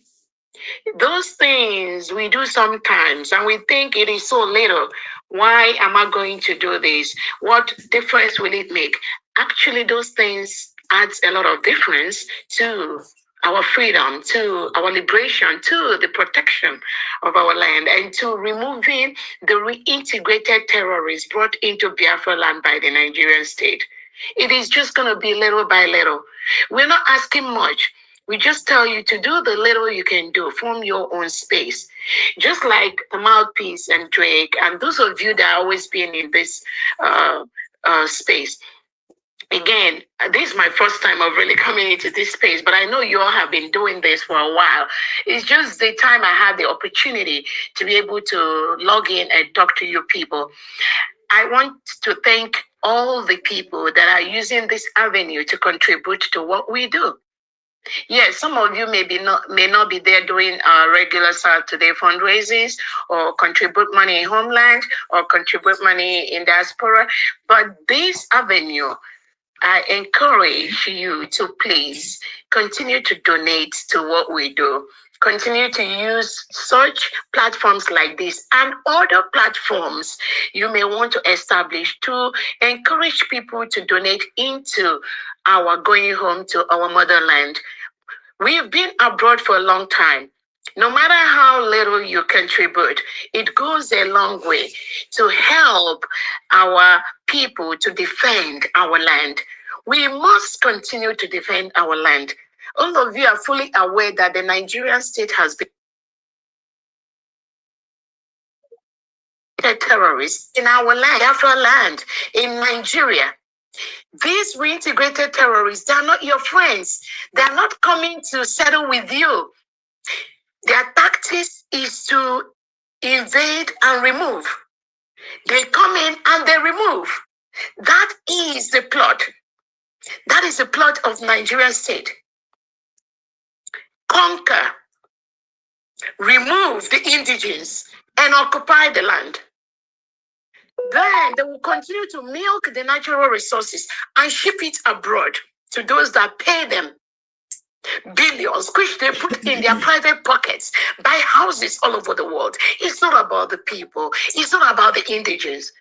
Those things we do sometimes, and we think it is so little. Why am I going to do this? What difference will it make? Actually, those things adds a lot of difference to our freedom, to our liberation, to the protection of our land, and to removing the reintegrated terrorists brought into Biafra land by the Nigerian state. It is just going to be little by little. We're not asking much. We just tell you to do the little you can do from your own space. Just like the Mouthpiece and Drake, and those of you that are always been in this space. Again, this is my first time of really coming into this space, but I know you all have been doing this for a while. It's just the time I had the opportunity to be able to log in and talk to you people. I want to thank all the people that are using this avenue to contribute to what we do. Yes, some of you may not be there doing regular Saturday fundraisers or contribute money in homeland or contribute money in diaspora, but this avenue, I encourage you to please continue to donate to what we do. Continue to use such platforms like this and other platforms you may want to establish to encourage people to donate into our going home to our motherland. We've been abroad for a long time. No matter how little you contribute, it goes a long way to help our people to defend our land. We must continue to defend our land. All of you are fully aware that the Nigerian state has been terrorists in our land, Biafra land, in Nigeria. These reintegrated terrorists, they are not your friends. They are not coming to settle with you. Their tactics is to invade and remove. They come in and they remove. That is the plot. That is the plot of Nigerian state. Conquer, remove the indigens, and occupy the land. Then they will continue to milk the natural resources and ship it abroad to those that pay them billions, which they put in their private pockets, buy houses all over the world. It's not about the people. It's not about the indigens.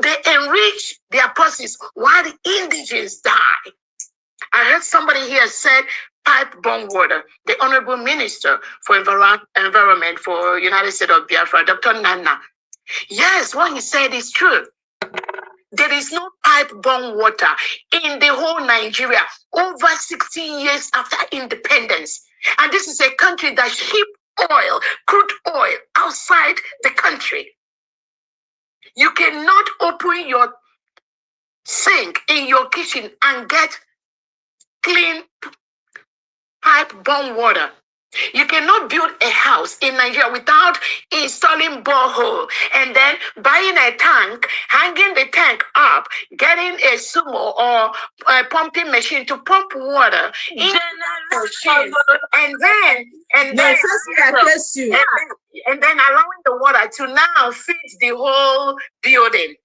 They enrich their purses while the indigens die. I heard somebody here said pipe-borne water. The Honorable Minister for Environment for United States of Biafra, Dr. Nana. Yes, what he said is true. There is no pipe-borne water in the whole Nigeria over 16 years after independence. And this is a country that ship oil, crude oil, outside the country. You cannot open your sink in your kitchen and get clean pipe-borne water. You cannot build a house in Nigeria without installing borehole and then buying a tank, hanging the tank up, getting a sumo or a pumping machine to pump water in the machine, and then allowing the water to now feed the whole building.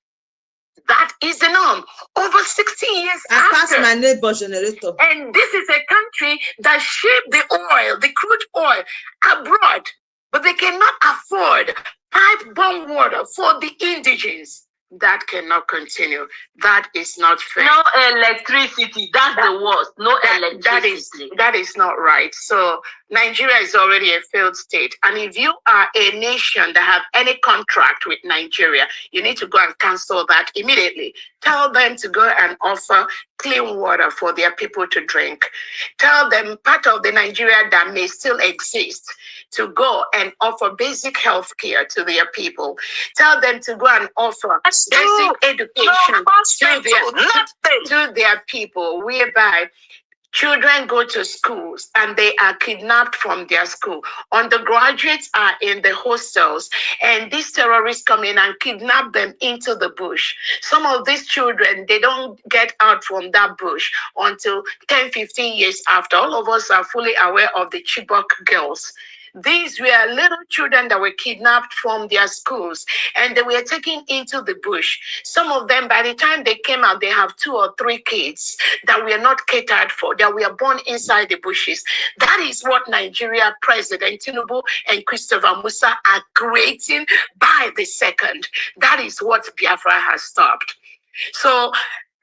That is the norm. Over 16 years after. My neighbor generator. And this is a country that shipped the oil, the crude oil, abroad, but they cannot afford pipe-borne water for the indigens. That cannot continue. That is not fair. No electricity. That's the worst. No electricity. That is not right. So Nigeria is already a failed state. And if you are a nation that have any contract with Nigeria, you need to go and cancel that immediately. Tell them to go and offer clean water for their people to drink. Tell them part of the Nigeria that may still exist to go and offer basic health care to their people. Tell them to go and offer basic education to their people, whereby children go to schools and they are kidnapped from their school. Undergraduates are in the hostels and these terrorists come in and kidnap them into the bush. Some of these children, they don't get out from that bush until 10, 15 years after. All of us are fully aware of the Chibok girls. These were little children that were kidnapped from their schools and they were taken into the bush. Some of them, by the time they came out, they have 2 or 3 kids that were not catered for, that were born inside the bushes. That is what Nigeria President Tinubu and Christopher Musa are creating by the second. That is what Biafra has stopped. So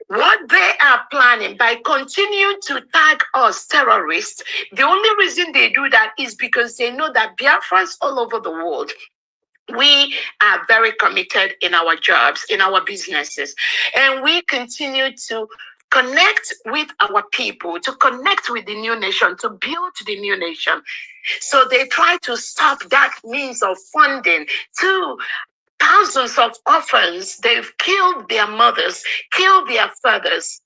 what they are planning by continuing to tag us terrorists, the only reason they do that is because they know that Biafrans all over the world, we are very committed in our jobs, in our businesses, and we continue to connect with our people, to connect with the new nation, to build the new nation. So they try to stop that means of funding to thousands of orphans. They've killed their mothers, killed their fathers.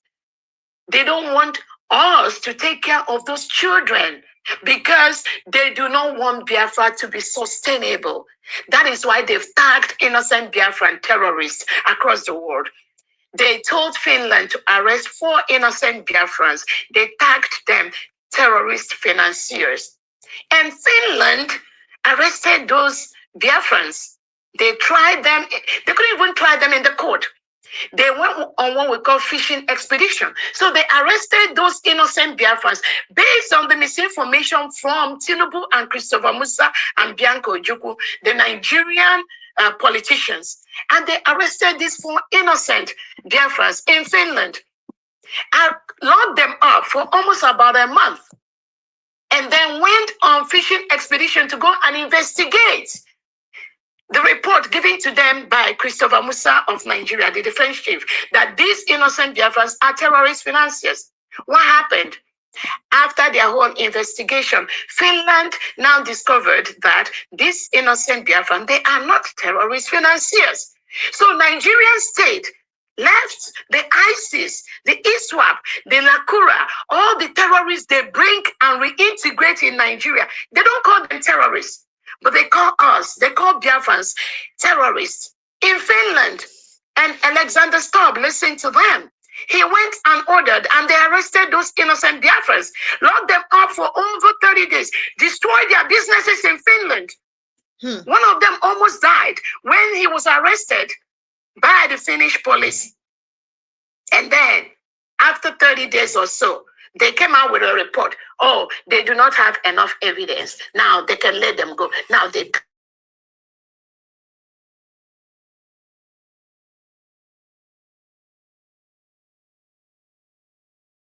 They don't want us to take care of those children because they do not want Biafra to be sustainable. That is why they've tagged innocent Biafran terrorists across the world. They told Finland to arrest 4 innocent Biafrans. They tagged them terrorist financiers. And Finland arrested those Biafrans. They tried them. They couldn't even try them in the court. They went on what we call fishing expedition. So they arrested those innocent Biafrans based on the misinformation from Tinubu and Christopher Musa and Bianco Ojukwu, the Nigerian politicians. And they arrested these 4 innocent Biafrans in Finland and locked them up for almost about a month. And then went on fishing expedition to go and investigate the report given to them by Christopher Musa of Nigeria, the defense chief, that these innocent Biafrans are terrorist financiers. What happened? After their whole investigation, Finland now discovered that these innocent Biafrans, they are not terrorist financiers. So Nigerian state left the ISIS, the ISWAP, the Lakura, all the terrorists they bring and reintegrate in Nigeria. They don't call them terrorists, but they call us, they call Biafrans terrorists. In Finland, and Alexander Stubb, listen to them. He went and ordered, and they arrested those innocent Biafrans, locked them up for over 30 days, destroyed their businesses in Finland. One of them almost died when he was arrested by the Finnish police. And then, after 30 days or so, they came out with a report. Oh, they do not have enough evidence. Now they can let them go. Now they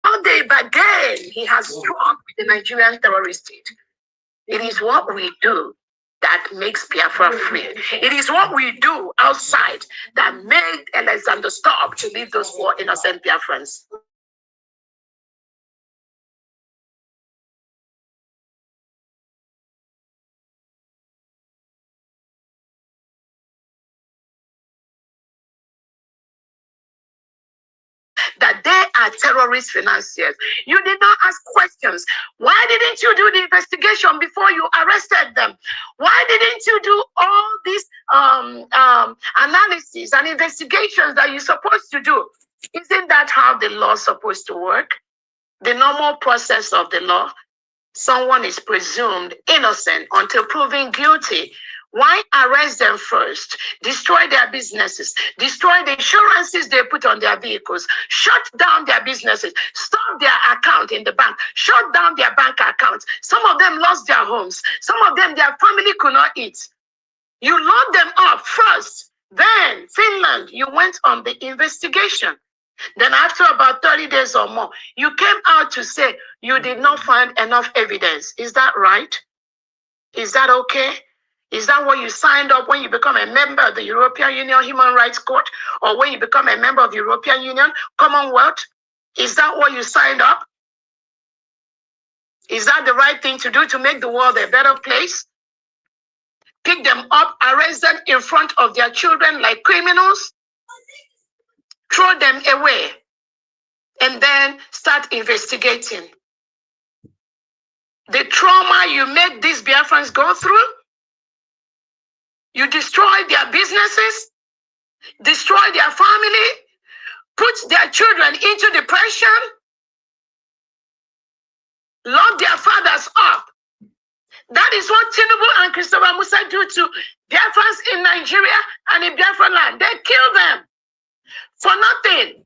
all day, but then he has struck with the Nigerian terrorist state. It is what we do that makes Biafra free. It is what we do outside that made Alexander Stubb to leave those 4 innocent Biafrans. That they are terrorist financiers. You did not ask questions. Why didn't you do the investigation before you arrested them? Why didn't you do all these analysis and investigations that you're supposed to do? Isn't that how the law is supposed to work? The normal process of the law, someone is presumed innocent until proven guilty. Why arrest them first? Destroy their businesses, destroy the insurances they put on their vehicles, shut down their businesses, stop their account in the bank, shut down their bank accounts. Some of them lost their homes. Some of them, their family could not eat. You locked them up first. Then, Finland, you went on the investigation. Then after about 30 days or more, you came out to say you did not find enough evidence. Is that right? Is that okay? Is that what you signed up when you become a member of the European Union Human Rights Court, or when you become a member of the European Union Commonwealth? Is that what you signed up? Is that the right thing to do to make the world a better place? Pick them up, arrest them in front of their children like criminals, throw them away, and then start investigating. The trauma you make these Biafrans go through, you destroy their businesses, destroy their family, put their children into depression, lock their fathers up. That is what Tinubu and Christopher Musa do to Biafrans in Nigeria and in Biafra land. They kill them for nothing.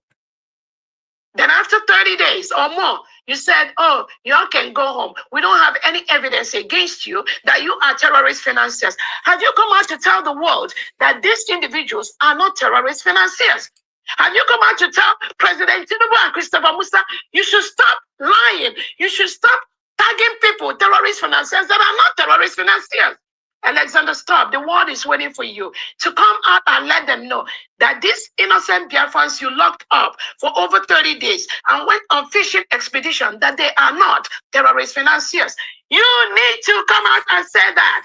Then after 30 days or more, you said, oh, y'all can go home. We don't have any evidence against you that you are terrorist financiers. Have you come out to tell the world that these individuals are not terrorist financiers? Have you come out to tell President Tinubu and Christopher Musa, you should stop lying. You should stop tagging people, terrorist financiers that are not terrorist financiers? Alexander Stubb, the world is waiting for you to come out and let them know that these innocent Biafrans you locked up for over 30 days and went on fishing expedition, that they are not terrorist financiers. You need to come out and say that.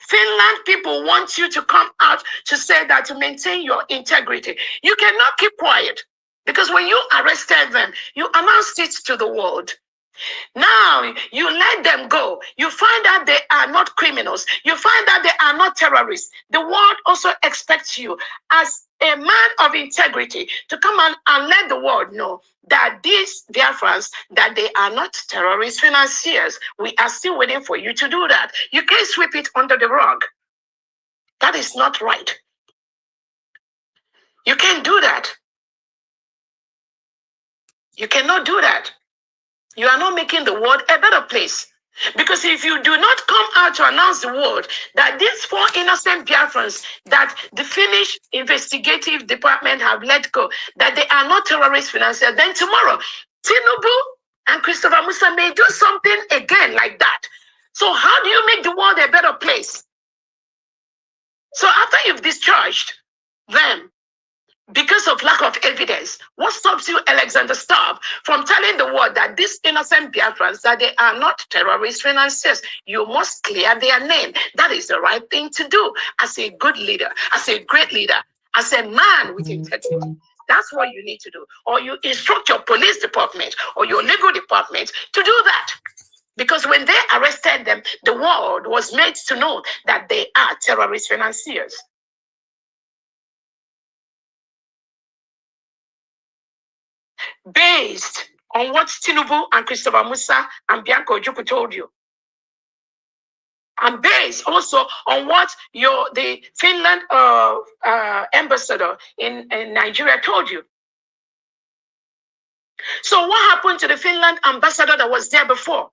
Finland people want you to come out to say that to maintain your integrity. You cannot keep quiet because when you arrested them, you announced it to the world. Now you let them go. You find out they are not criminals. You find out they are not terrorists. The world also expects you as a man of integrity to come and let the world know that these Biafrans, that they are not terrorist financiers. We are still waiting for you to do that. You can't sweep it under the rug. That is not right. You can't do that. You cannot do that. You are not making the world a better place. Because if you do not come out to announce the world that these 4 innocent Biafrans that the Finnish investigative department have let go, that they are not terrorist financiers, then tomorrow, Tinubu and Christopher Musa may do something again like that. So how do you make the world a better place? So after you've discharged them, because of lack of evidence, what stops you, Alexander Stubb, from telling the world that these innocent Biafrans, that they are not terrorist financiers? You must clear their name. That is the right thing to do as a good leader, as a great leader, as a man with integrity. That's what you need to do. Or you instruct your police department or your legal department to do that. Because when they arrested them, the world was made to know that they are terrorist financiers. Based on what Tinubu and Christopher Musa and Bianca Ojukwu told you. And based also on what the Finland ambassador in Nigeria told you. So what happened to the Finland ambassador that was there before?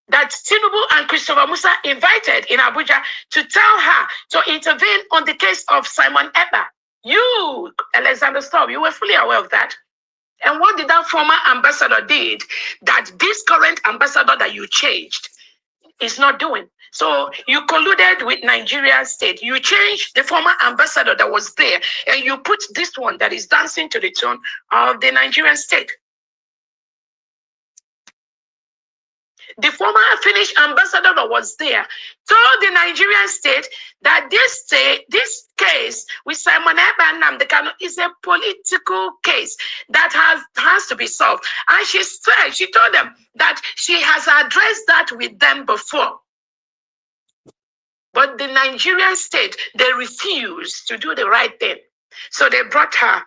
That Tinubu and Christopher Musa invited in Abuja to tell her to intervene on the case of Simon Ekpa. You, Alexander Stubb, you were fully aware of that. And what did that former ambassador did that this current ambassador that you changed is not doing? So you colluded with Nigeria state. You changed the former ambassador that was there, and you put this one that is dancing to the tune of the Nigerian state. The former Finnish ambassador that was there told the Nigerian state that this case with Simon Ekpa and Nnamdi Kanu is a political case that has to be solved. And she told them that she has addressed that with them before. But the Nigerian state, they refused to do the right thing. So they brought her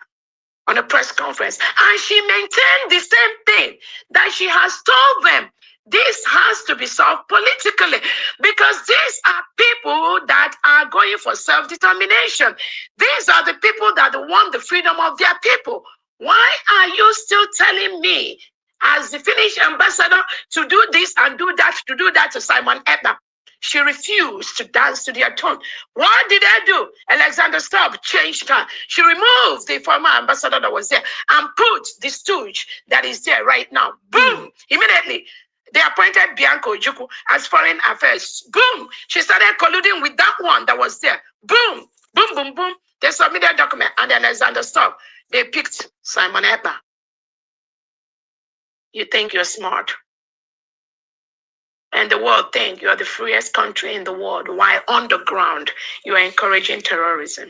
on a press conference, and she maintained the same thing that she has told them. This has to be solved politically because these are people that are going for self-determination. These are the people that want the freedom of their people. Why are you still telling me, as the Finnish ambassador, to do this and do that to Simon Ekpa? She refused to dance to their tune. What did I do? Alexander Stubb changed her. She removed the former ambassador that was there and put the stooge that is there right now. Boom! Immediately. They appointed Bianca Ojukwu as foreign affairs. Boom! She started colluding with that one that was there. Boom! Boom, boom, boom. They submitted a document and then Alexander Stubb. They picked Simon Ekpa. You think you're smart. And the world think you're the freest country in the world, while on the ground, you are encouraging terrorism.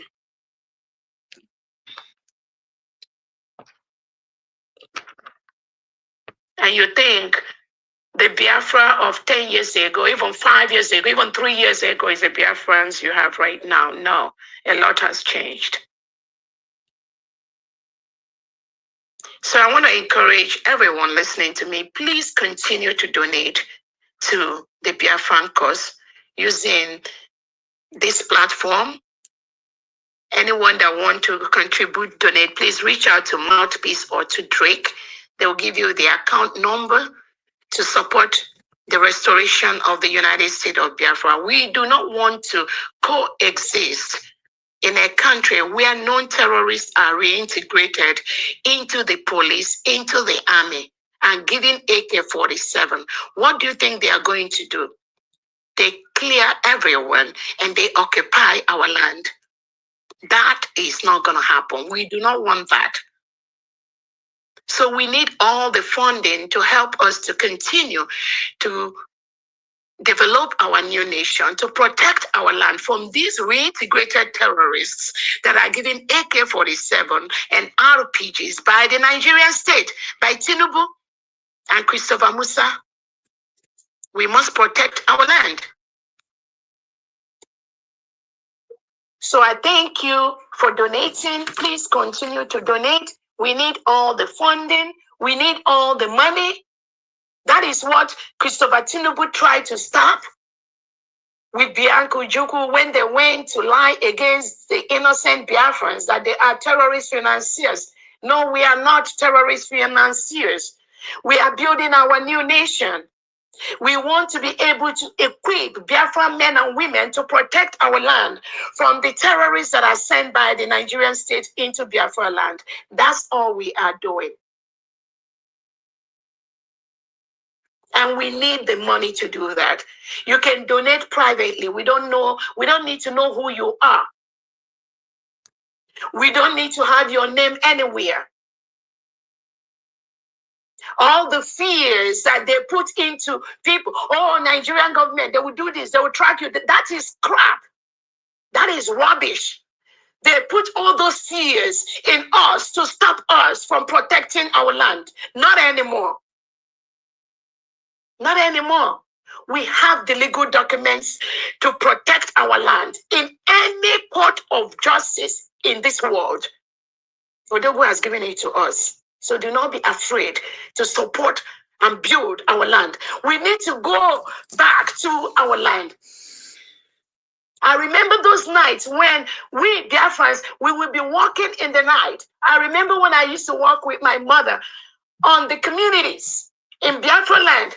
And you think the Biafra of 10 years ago, even 5 years ago, even 3 years ago is the Biafrans you have right now. No, a lot has changed. So I want to encourage everyone listening to me, please continue to donate to the Biafran cause using this platform. Anyone that want to contribute, donate, please reach out to Mouthpiece or to Drake. They will give you the account number to support the restoration of the United States of Biafra. We do not want to coexist in a country where non-terrorists are reintegrated into the police, into the army, and given AK-47. What do you think they are going to do? They clear everyone and they occupy our land. That is not going to happen. We do not want that. So we need all the funding to help us to continue to develop our new nation, to protect our land from these reintegrated terrorists that are giving AK-47 and RPGs by the Nigerian state, by Tinubu and Christopher Musa. We must protect our land. So I thank you for donating. Please continue to donate. We need all the funding. We need all the money. That is what Christopher Tinubu tried to stop with Bianca Ojukwu when they went to lie against the innocent Biafrans that they are terrorist financiers. No, we are not terrorist financiers. We are building our new nation. We want to be able to equip Biafra men and women to protect our land from the terrorists that are sent by the Nigerian state into Biafra land. That's all we are doing. And we need the money to do that. You can donate privately. We don't need to know who you are. We don't need to have your name anywhere. All the fears that they put into people, oh, Nigerian government, they will do this, they will track you. That is crap. That is rubbish. They put all those fears in us to stop us from protecting our land. Not anymore. Not anymore. We have the legal documents to protect our land in any court of justice in this world. Odogu has given it to us. So do not be afraid to support and build our land. We need to go back to our land. I remember those nights when we Biafrans, we would be walking in the night. I remember when I used to walk with my mother on the communities in Biafra land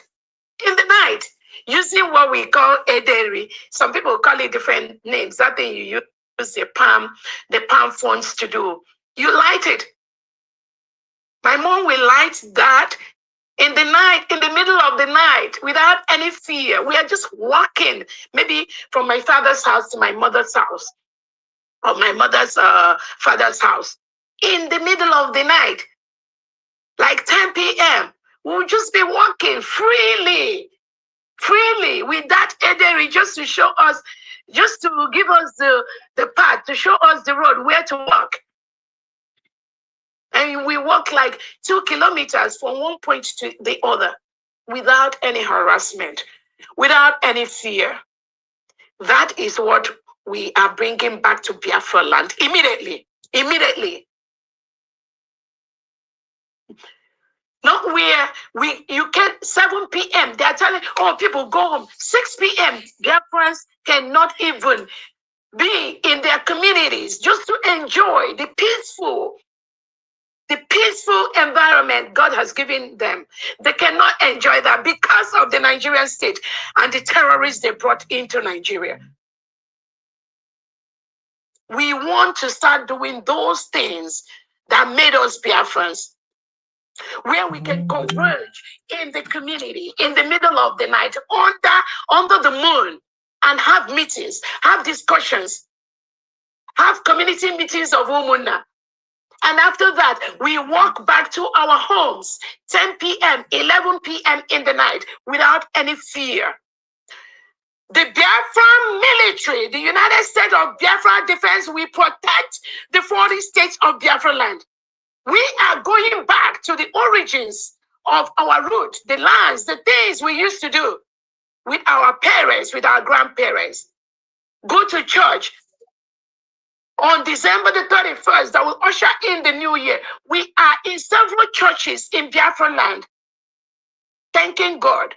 in the night, using what we call ederi. Some people call it different names. That thing you use the palm phones to do. You light it. My mom will light that in the night, in the middle of the night, without any fear. We are just walking, maybe from my father's house to my mother's house, or my mother's father's house, in the middle of the night, like 10 p.m. We'll just be walking freely with that ederi, just to show us, just to give us the path, to show us the road where to walk. And we walk like 2 kilometers from one point to the other without any harassment, without any fear. That is what we are bringing back to Biafra land immediately. Immediately. Not where you can 7 p.m. They are telling, oh, people go home. 6 p.m. Biafrans cannot even be in their communities just to enjoy the peaceful environment God has given them. They cannot enjoy that because of the Nigerian state and the terrorists they brought into Nigeria. We want to start doing those things that made us Biafrans, where we can converge in the community, in the middle of the night, under the moon, and have meetings, have discussions, have community meetings of Umuna. And after that, we walk back to our homes, 10 p.m., 11 p.m. in the night, without any fear. The Biafra military, the United States of Biafra Defense, we protect the 40 states of Biafra land. We are going back to the origins of our root, the lands, the things we used to do with our parents, with our grandparents. Go to church. On December the 31st, that will usher in the new year. We are in several churches in Biafra land, thanking God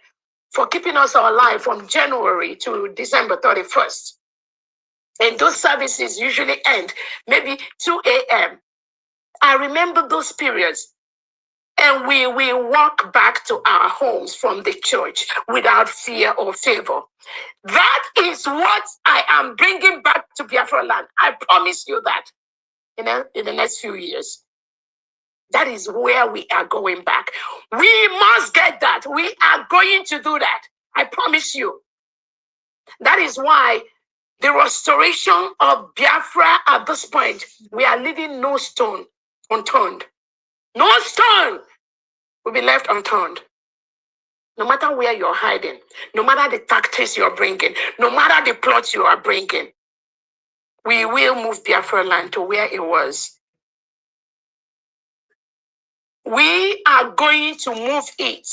for keeping us alive from January to December 31st. And those services usually end maybe 2 a.m. I remember those periods. And we walk back to our homes from the church without fear or favor. That is what I am bringing back to Biafra land. I promise you that in the next few years. That is where we are going back. We must get that. We are going to do that. I promise you. That is why the restoration of Biafra at this point, we are leaving no stone unturned. No stone will be left unturned. No matter where you're hiding, no matter the tactics you're bringing, no matter the plots you are bringing, we will move Biafra land to where it was. We are going to move it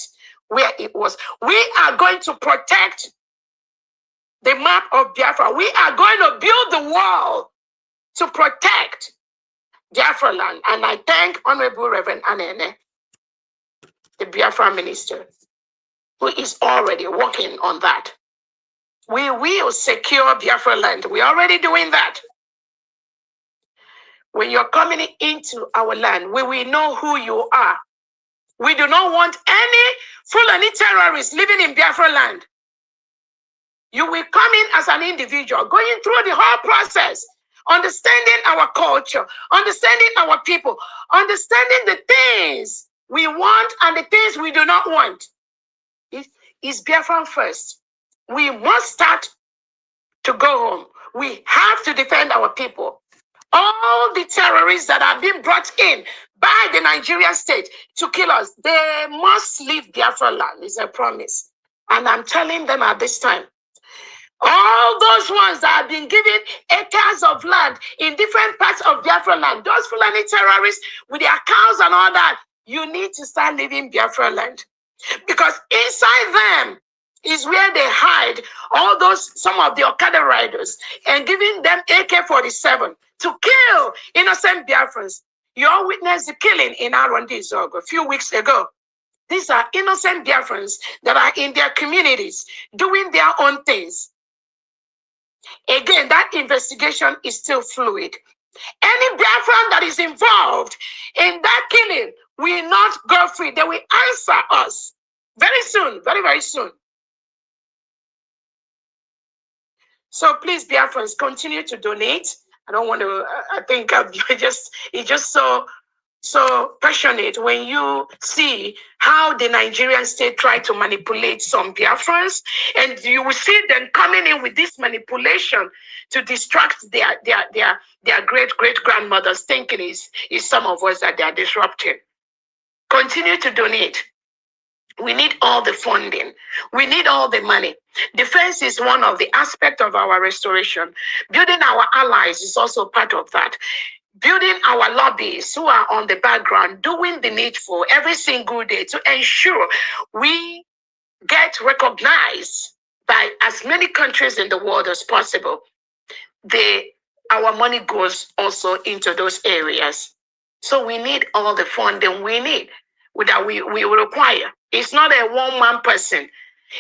where it was. We are going to protect the map of Biafra. We are going to build the wall to protect Biafra land. And I thank Honorable Reverend Anene, the Biafra minister, who is already working on that. We will secure Biafra land. We're already doing that. When you're coming into our land, we will know who you are. We do not want any Fulani terrorists living in Biafra land. You will come in as an individual, going through the whole process, understanding our culture, understanding our people, understanding the things we want and the things we do not want. It's Biafra first. We must start to go home. We have to defend our people. All the terrorists that have been brought in by the Nigerian state to kill us, they must leave Biafra land. It's a promise. And I'm telling them at this time, all those ones that have been given acres of land in different parts of Biafra land, those Fulani terrorists with their cows and all that, you need to start leaving Biafra land. Because inside them is where they hide all those, some of the Okada riders, and giving them AK-47 to kill innocent Biafrans. You all witnessed the killing in Arondizog a few weeks ago. These are innocent Biafrans that are in their communities doing their own things. Again, that investigation is still fluid. Any Biafran that is involved in that killing will not go free. They will answer us very soon, very, very soon. So please, Biafrans, continue to donate. I don't want to, I think it's just so passionate when you see how the Nigerian state tried to manipulate some Biafrans, and you will see them coming in with this manipulation to distract their great-great-grandmothers, thinking is some of us that they are disrupting. Continue to donate. We need all the funding. We need all the money. Defense is one of the aspects of our restoration. Building our allies is also part of that. Building our lobbies who are on the background, doing the needful every single day to ensure we get recognized by as many countries in the world as possible. Our money goes also into those areas. So we need all the funding we need that we require. It's not a one-man person.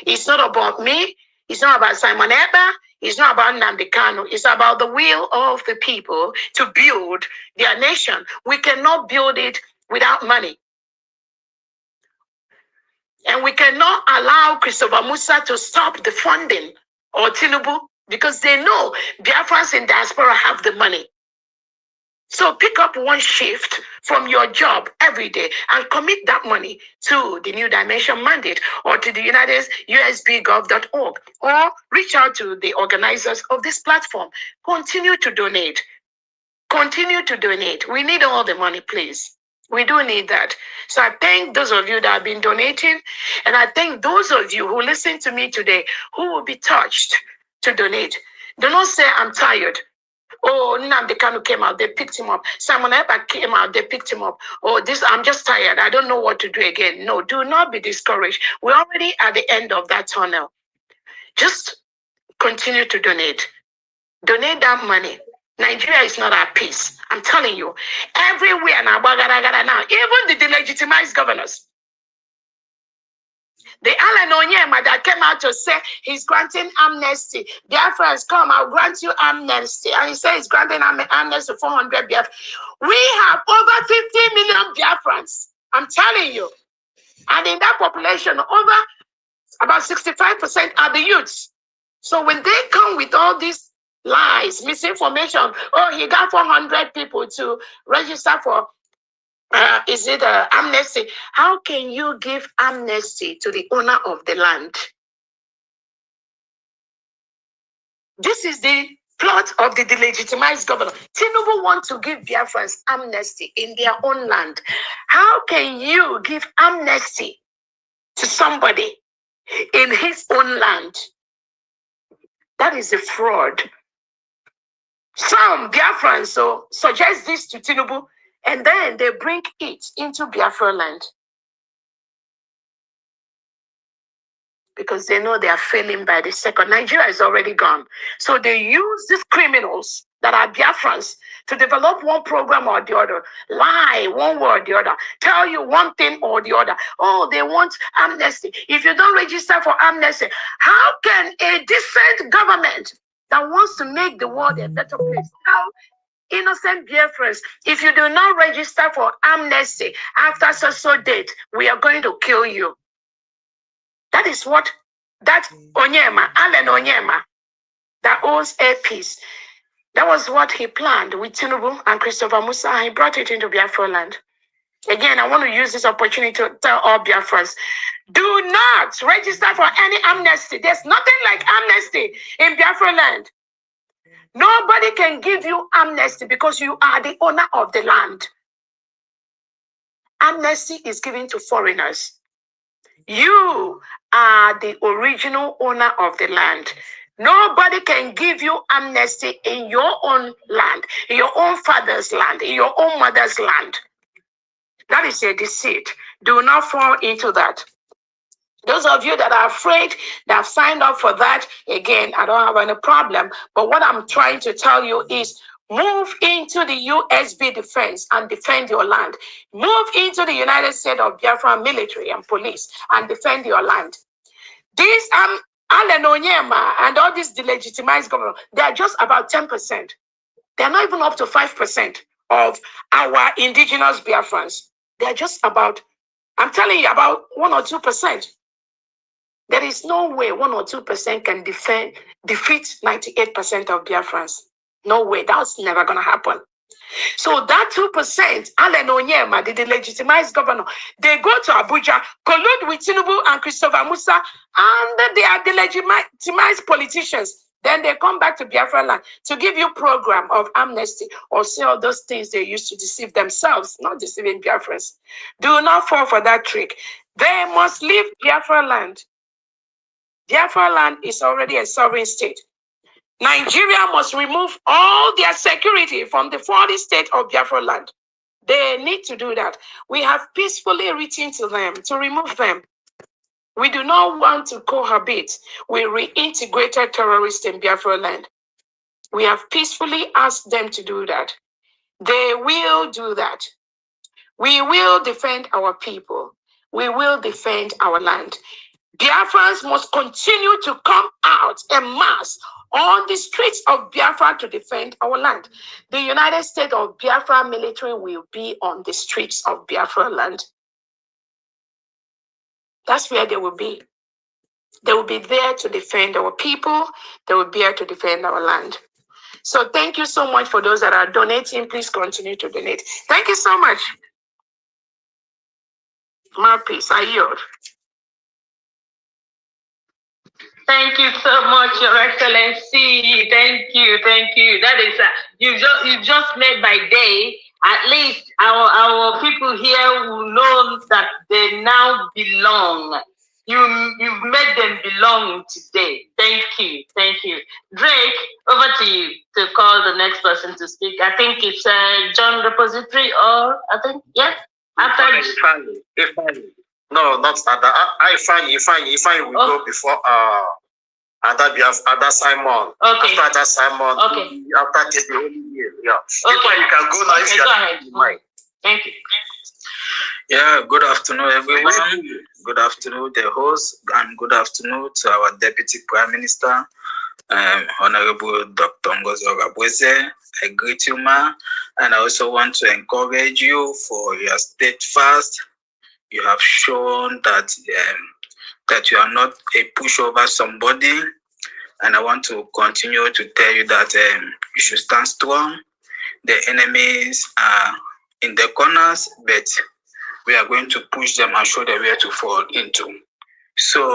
It's not about me. It's not about Simon Eba. It's not about Nnamdi Kanu. It's about the will of the people to build their nation. We cannot build it without money. And we cannot allow Christopher Musa to stop the funding or Tinubu because they know Biafrans in diaspora have the money. So pick up one shift from your job every day and commit that money to the New Dimension Mandate or to the USBGov.org or reach out to the organizers of this platform. Continue to donate. Continue to donate. We need all the money, please. We do need that. So I thank those of you that have been donating, and I thank those of you who listen to me today who will be touched to donate. Do not say, I'm tired. Oh, Nnamdi Kanu came out, they picked him up. Simon Eba came out, they picked him up. Oh, I'm just tired. I don't know what to do again. No, do not be discouraged. We're already at the end of that tunnel. Just continue to donate. Donate that money. Nigeria is not at peace. I'm telling you. Everywhere now, even the delegitimized governors. The Alan Onyema that came out to say he's granting amnesty. Biafrans, come, I'll grant you amnesty. And he says he's granting amnesty to 400 Biafrans. We have over 50 million Biafrans. I'm telling you. And in that population, about 65% are the youths. So when they come with all these lies, misinformation, oh, he got 400 people to register for amnesty? How can you give amnesty to the owner of the land? This is the plot of the delegitimized governor. Tinubu wants to give Biafrans amnesty in their own land. How can you give amnesty to somebody in his own land. That is a fraud. Some Biafrans so suggest this to Tinubu, and then they bring it into Biafra land because they know they are failing by the second. Nigeria is already gone. So they use these criminals that are Biafrans to develop one program or the other, lie one way or the other, tell you one thing or the other. Oh, they want amnesty. If you don't register for amnesty, how can a decent government that wants to make the world a better place, how innocent Biafrans, if you do not register for amnesty after so date, we are going to kill you. That is what that Onyema, Allen Onyema, that owns Air Peace, that was what he planned with Tinubu and Christopher Musa. He brought it into Biafra land. Again, I want to use this opportunity to tell all Biafrans, do not register for any amnesty. There's nothing like amnesty in Biafra land. Nobody can give you amnesty because you are the owner of the land. Amnesty is given to foreigners. You are the original owner of the land. Nobody can give you amnesty in your own land, in your own father's land, in your own mother's land. That is a deceit. Do not fall into that. Those of you that are afraid, that have signed up for that, again, I don't have any problem. But what I'm trying to tell you is move into the USB defense and defend your land. Move into the United States of Biafra military and police and defend your land. These Allen Onyema and all these delegitimized government, they are just about 10%. They're not even up to 5% of our indigenous Biafrans. They're just about, I'm telling you, about 1 or 2%. There is no way 1 or 2% can defeat 98% of Biafrans. No way, that's never gonna happen. So that 2%, Allen Onyema, the delegitimized governor, they go to Abuja, collude with Tinubu and Christopher Musa, and they are delegitimized politicians. Then they come back to Biafra land to give you program of amnesty or say all those things they used to deceive themselves, not deceiving Biafrans. Do not fall for that trick. They must leave Biafra land. Biafra land is already a sovereign state. Nigeria must remove all their security from the 40 states of Biafra land. They need to do that. We have peacefully written to them to remove them. We do not want to cohabit with reintegrated terrorists in Biafra land. We have peacefully asked them to do that. They will do that. We will defend our people. We will defend our land. Biafrans must continue to come out en masse on the streets of Biafra to defend our land. The United States of Biafra military will be on the streets of Biafra land. That's where they will be. They will be there to defend our people. They will be there to defend our land. So thank you so much for those that are donating. Please continue to donate. Thank you so much. Mouthpiece, I yield. Thank you so much, Your Excellency. Thank you, thank you. That is, you just made my day. At least our people here will know that they now belong. You've made them belong today. Thank you, thank you. Drake, over to you to call the next person to speak. I think it's John Repository, or I think, yes. After Ifeanyi. No, not Ada. Ifeanyi will go before Ada Simon. Okay. After Ada Simon. Okay. After the whole year. Yeah. Okay. Ifeanyi, you can go now. Okay, go ahead. Thank you. Yeah, good afternoon, everyone. Good afternoon, the host, and good afternoon to our Deputy Prime Minister, Honorable Dr. Ngozi. I greet you, ma, and I also want to encourage you for your steadfast. You have shown that that you are not a pushover somebody, and I want to continue to tell you that you should stand strong. The enemies are in the corners, but we are going to push them and show them where to fall into. So,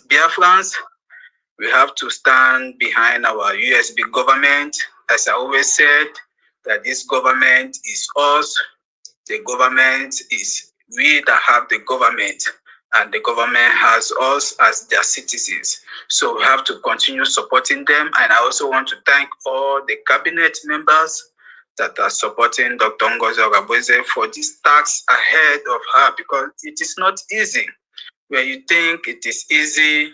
Biafrans, we have to stand behind our USB government. As I always said, that this government is us. The government is we that have the government. and the government has us as their citizens. So we have to continue supporting them. And I also want to thank all the cabinet members that are supporting Dr. Ngozi Ogabueze for this task ahead of her, because it is not easy. When you think it is easy,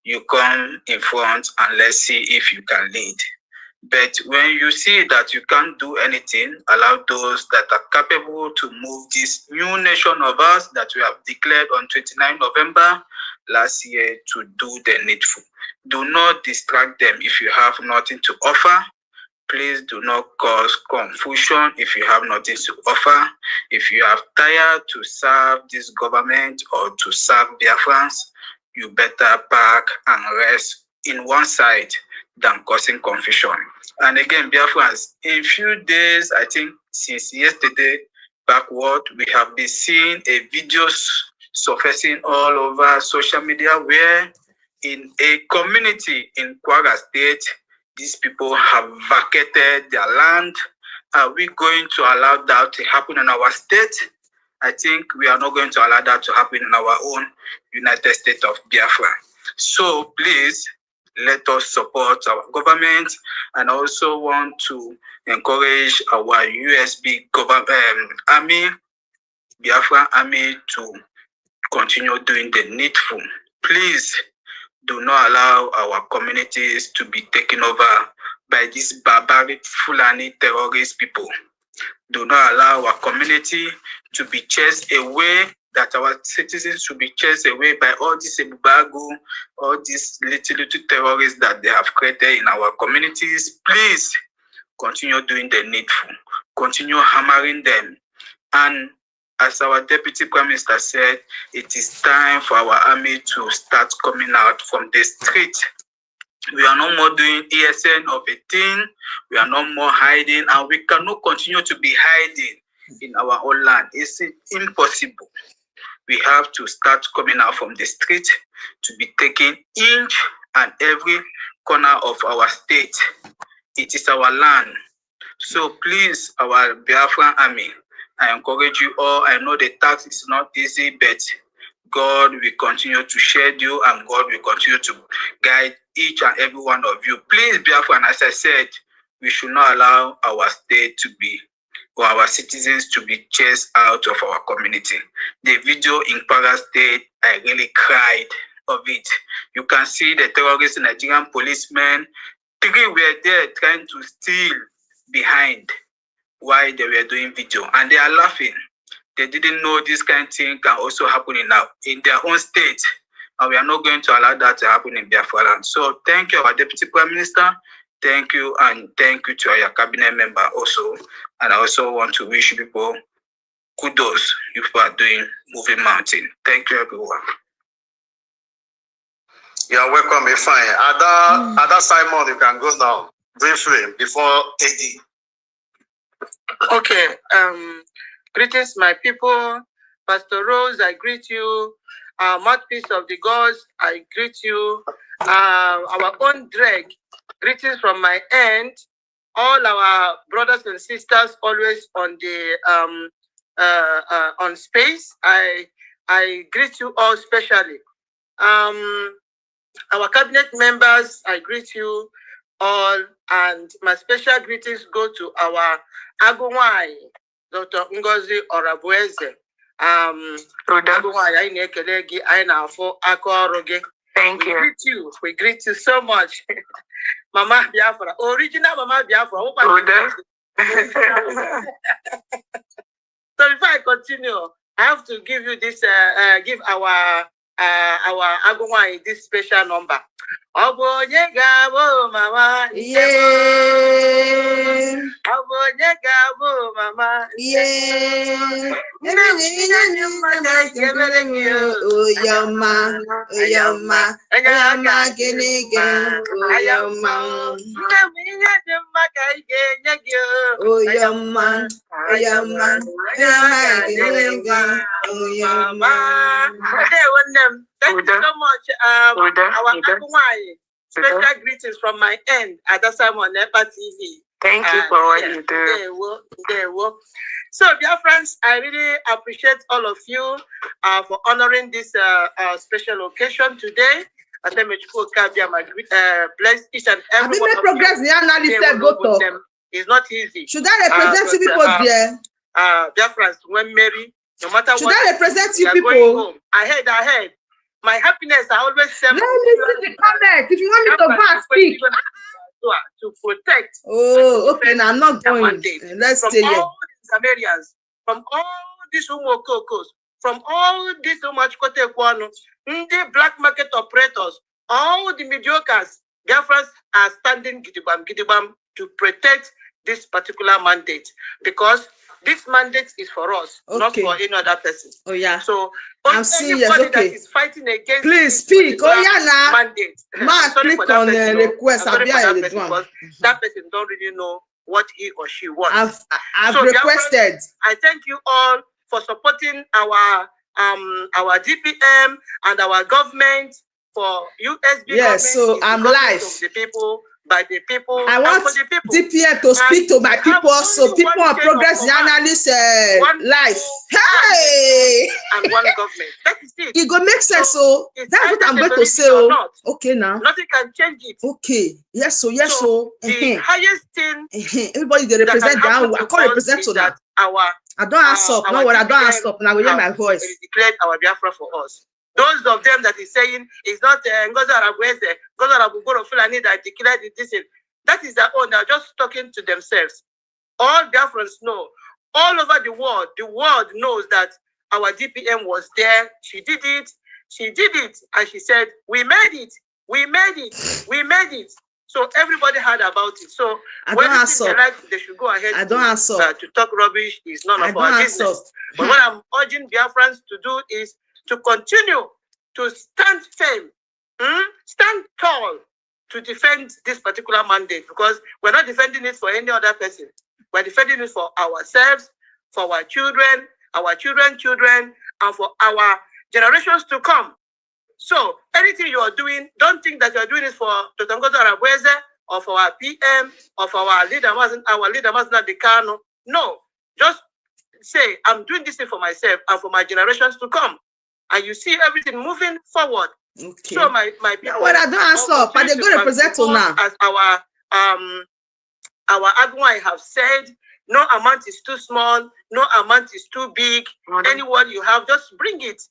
you come in front and let's see if you can lead. But when you see that you can't do anything, allow those that are capable to move this new nation of us that we have declared on 29 November last year to do the needful. Do not distract them if you have nothing to offer. Please do not cause confusion if you have nothing to offer. If you are tired to serve this government or to serve Biafrans, you better park and rest in one side than causing confusion. And again, Biafrans, in few days, I think since yesterday backward, we have been seeing a videos surfacing all over social media where in a community in Kwara State, these people have vacated their land. Are we going to allow that to happen in our state? I think we are not going to allow that to happen in our own United States of Biafra. So please, let us support our government, and also want to encourage our USB government, army, Biafra army, to continue doing the needful. Please do not allow our communities to be taken over by these barbaric Fulani terrorist people. Do not allow our community to be chased away, that our citizens should be chased away by all these Ebubagu, all these little terrorists that they have created in our communities. Please continue doing the needful. Continue hammering them. And as our Deputy Prime Minister said, it is time for our army to start coming out from the street. We are no more doing ESN of a thing. We are no more hiding, and we cannot continue to be hiding in our own land. It's impossible. We have to start coming out from the street to be taking each and every corner of our state. It is our land. So please, our Biafran army, I encourage you all. I know the task is not easy, but God will continue to shade you, and God will continue to guide each and every one of you. Please, Biafran, as I said, we should not allow our state to be, or our citizens to be chased out of our community. The video in Kwara State, I really cried of it. You can see the terrorist Nigerian policemen, 3 were there trying to steal behind while they were doing video, and they are laughing. They didn't know this kind of thing can also happen in their own state, and we are not going to allow that to happen in Biafra land. So thank you, our Deputy Prime Minister. Thank you, and thank you to our cabinet member also. And I also want to wish people kudos if you are doing moving mountain. Thank you, everyone. You are welcome. Be fine. Ada Simon, you can go now briefly before AD. Okay. Greetings, my people. Pastor Rose, I greet you. Mouthpiece of the gods, I greet you. Our own Dreg, greetings from my end. All our brothers and sisters always on the on space. I greet you all specially. Our cabinet members, I greet you all, and my special greetings go to our Agumai, Dr. Ngozi Ogabueze. Thank you. We greet you so much. Mama Biafra, original Mama Biafra. So before I continue, I have to give you this, give our Agumai this special number. Obonye gabo mama, yeah. Obonye gabo mama, yeah. Oyama, oyama, oyama, genege, oyama. Oyama, oyama, oyama, genege, oyama. Thank you so much. Our Akumai, special greetings from my end at Simon Nepa TV. Thank you for what you do. They will. So, dear friends, I really appreciate all of you for honoring this special occasion today. And then bless each and every one of progress you. The analysis go talk. It's not easy. Should I represent you people there? Dear friends, when Mary, no matter should what, I represent you people? Going home. Ahead. My happiness, I always say. Let me see the comments. If you want me to go and speak. To protect. Oh, okay. Now I'm not going. Let's stay here. From all these Sumerians, from all these Umokokos, from all these Umachkote, the black market operators, all the mediocres, Biafrans are standing gidibam to protect this particular mandate, because this mandate is for us, not for any other person. Oh yeah. So I'm serious. Okay. That is fighting against. Please speak. Oh yeah, now. Mandate. Click on the request. That person don't really know what he or she wants. I've requested. I thank you all for supporting our DPM and our government for USB. Yes, so I'm live. Of the people, by the people. I want the people. DPM to speak to my people, so people on progress the analyst live. Hey! And one government. That is it. It go make sense, so that's what I'm going to say. Okay, now. Nothing can change it. Okay. Yes, so yes, so. The highest thing. Everybody they represent I can't represent to that. I don't ask up. No, I don't ask up. Now we hear my voice. Declared our Biafra for us. Those of them that is saying it's not Ngozi Arabweze, Ngozi Arabugoro Fulani that declared this. That is their own. They are just talking to themselves. All Biafrans know. All over the world knows that our DPM was there. She did it. And she said, we made it. So everybody heard about it. So when they should go ahead to talk rubbish is none of our business. But what I'm urging Biafrans to do is to continue to stand firm, stand tall to defend this particular mandate, because we're not defending it for any other person. We're defending it for ourselves, for our children, children, and for our generations to come. So anything you are doing, don't think that you are doing it for Dr. Ngozi Arabweze or for our PM or for our leader Mazna Dekano. No, just say, I'm doing this thing for myself and for my generations to come. And you see everything moving forward. Okay. So my people. Well, I don't answer, but they're going to represent now. As our Agwai have said, no amount is too small, no amount is too big. Anyone you have, just bring it.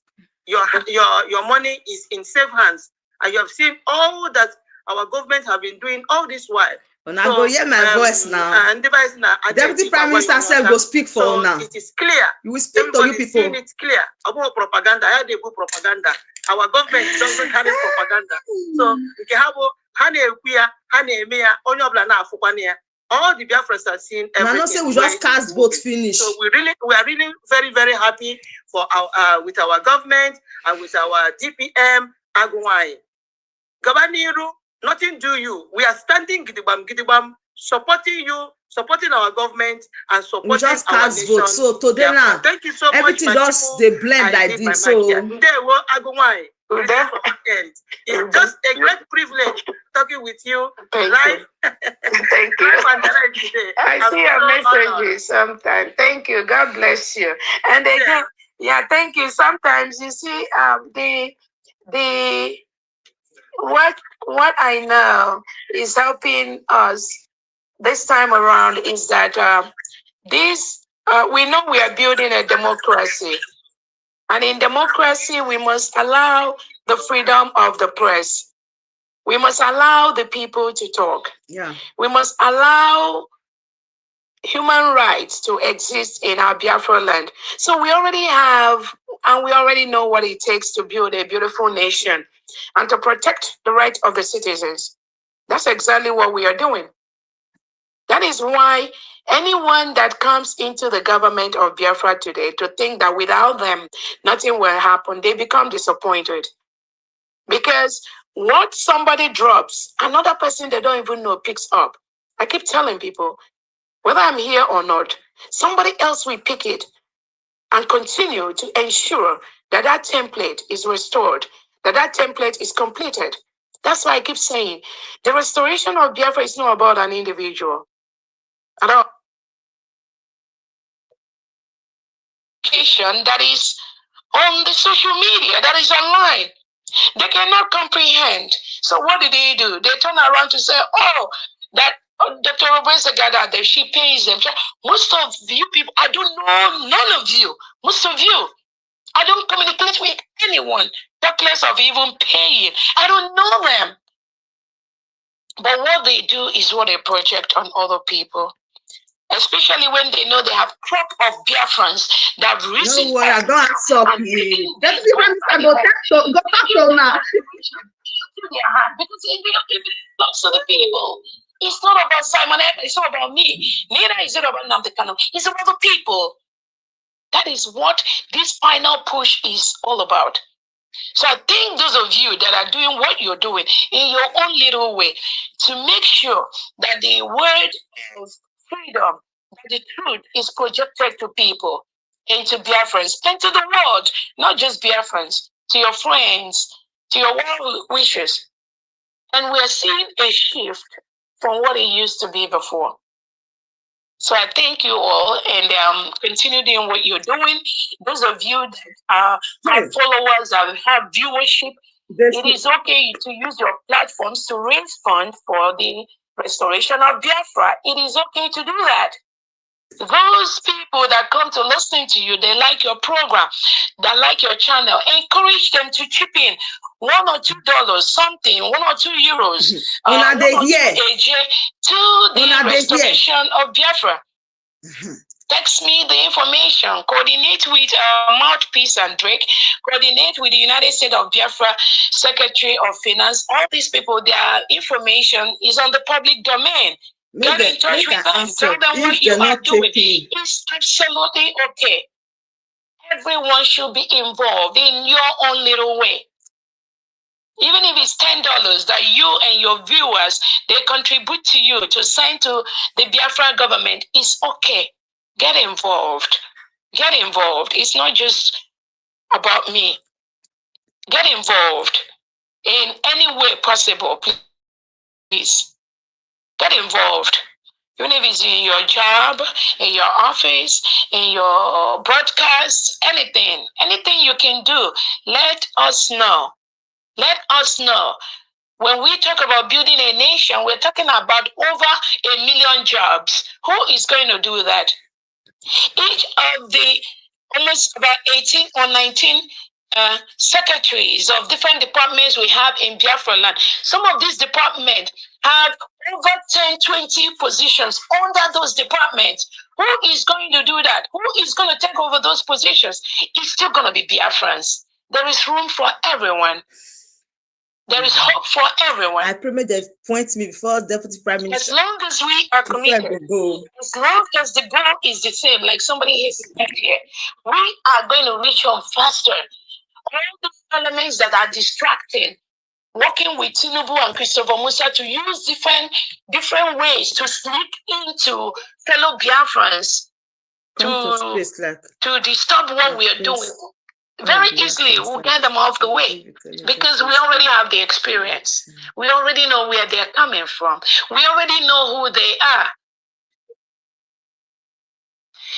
Your money is in safe hands. And you have seen all that our government have been doing all this while. When I go hear my voice now. And Deputy Prime Minister said go speak for now. It is clear. You will speak to you people. It's clear. About propaganda, I had a good propaganda. Our government doesn't have propaganda. So we can have all the Biafrans are seeing everything. I don't say we just cast vote finish. So we are really very, very happy for our with our government and with our DPM Agwai. Gabaniru, nothing do you. We are standing gidibam, supporting you, supporting our government, and supporting we just our cast vote. So today now, thank you so everything much. Just they blend like this. So it's just a great privilege talking with you live. Thank you. I see your messages sometimes. Thank you. God bless you. And again, thank you. Sometimes you see the what I know is helping us this time around is that we know we are building a democracy. And in democracy, we must allow the freedom of the press. We must allow the people to talk. Yeah. We must allow human rights to exist in our Biafra land. So we already have, and we already know what it takes to build a beautiful nation and to protect the rights of the citizens. That's exactly what we are doing. That is why anyone that comes into the government of Biafra today to think that without them, nothing will happen, they become disappointed. Because what somebody drops, another person they don't even know picks up. I keep telling people, whether I'm here or not, somebody else will pick it and continue to ensure that that template is restored, that that template is completed. That's why I keep saying, the restoration of Biafra is not about an individual. That is on the social media, that is online. They cannot comprehend. So what do? They turn around to say, oh, that Dr. Roberta gathered there, she pays them. Most of you people, I don't know none of you. Most of you, I don't communicate with anyone, talk less of even paying. I don't know them. But what they do is what they project on other people. Especially when they know they have crop of Biafrans that have risen. No worry, I don't stop you. That's the one go talk to now. Because it belongs to the people. It's not about Simon Ekpa, it's not about me. Neither is it about Nnamdi Kanu. It's about the people. That is what this final push is all about. So I think those of you that are doing what you're doing in your own little way to make sure that the word of freedom, that the truth is projected to people and to Biafrans and to the world, not just Biafrans, to your friends, to your well wishers. And we're seeing a shift from what it used to be before. So I thank you all and continue doing what you're doing. Those of you that have followers, that have viewership, it is okay to use your platforms to raise funds for the restoration of Biafra. It is okay to do that. Those people that come to listen to you, they like your program, they like your channel. Encourage them to chip in $1 or $2, something, 1 or 2 euros, to the restoration of Biafra. Text me the information, coordinate with Mouthpiece and Drake, coordinate with the United States of Biafra Secretary of Finance. All these people, their information is on the public domain. Get in touch with them, tell them what you are doing. It's absolutely okay. Everyone should be involved in your own little way. Even if it's $10 that you and your viewers, they contribute to you to sign to the Biafra government, it's okay. Get involved. Get involved. It's not just about me. Get involved in any way possible, please. Get involved. Even if it's in your job, in your office, in your broadcast, anything you can do, let us know. Let us know. When we talk about building a nation, we're talking about over 1 million jobs. Who is going to do that? Each of the almost about 18 or 19 secretaries of different departments we have in Biafra land, some of these departments have over 10, 20 positions under those departments. Who is going to do that? Who is going to take over those positions? It's still going to be Biafrans. There is room for everyone. There is hope for everyone. I permit they point me before Deputy Prime Minister. As long as we are committed, as long as the goal is the same, like somebody has said here, we are going to reach on faster. All the elements that are distracting, working with Tinubu and Christopher Musa to use different ways to sneak into fellow Biafrans to disturb what we are doing. Very easily, we'll get them off the way because we already have the experience. We already know where they're coming from. We already know who they are.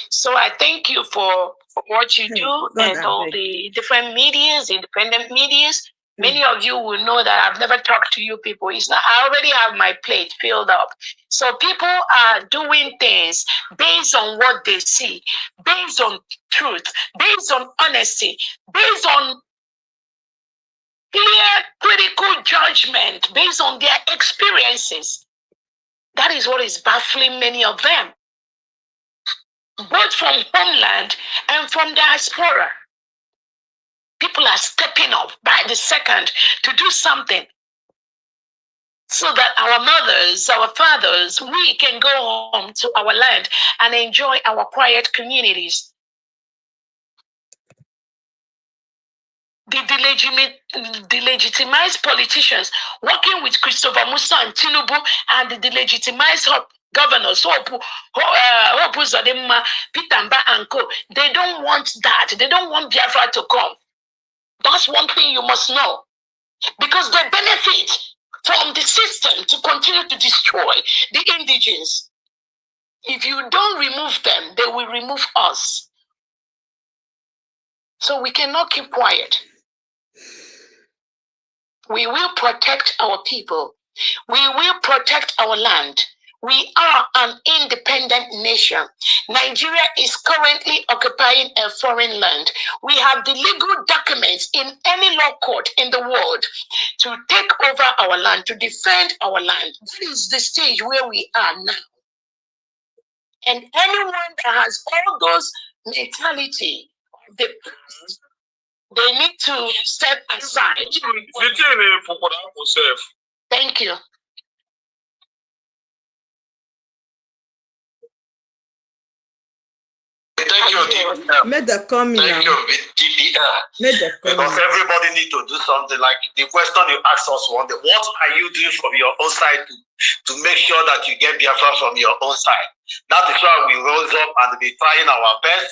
So I thank you for what you do and all the different medias, independent medias. Many of you will know that I've never talked to you people. It's not, I already have my plate filled up. So people are doing things based on what they see, based on truth, based on honesty, based on clear critical judgment, based on their experiences. That is what is baffling many of them, both from homeland and from diaspora. People are stepping up by the second to do something so that our mothers, our fathers, we can go home to our land and enjoy our quiet communities. The delegitimized politicians working with Christopher Musa and Tinubu and the delegitimized governors, Hopu Zadema, Peter Mba and Co. They don't want that. They don't want Biafra to come. That's one thing you must know. Because they benefit from the system to continue to destroy the indigenous. If you don't remove them, they will remove us. So we cannot keep quiet. We will protect our people. We will protect our land. We are an independent nation. Nigeria is currently occupying a foreign land. We have the legal documents in any law court in the world to take over our land, to defend our land. That is the stage where we are now. And anyone that has all those mentality, they need to step aside. Thank you. Thank you, DPM. Thank you, DPM. Because everybody need to do something. Like the question you asked us one day, what are you doing from your own side to make sure that you get Biafra from your own side? That is why we rose up and be trying our best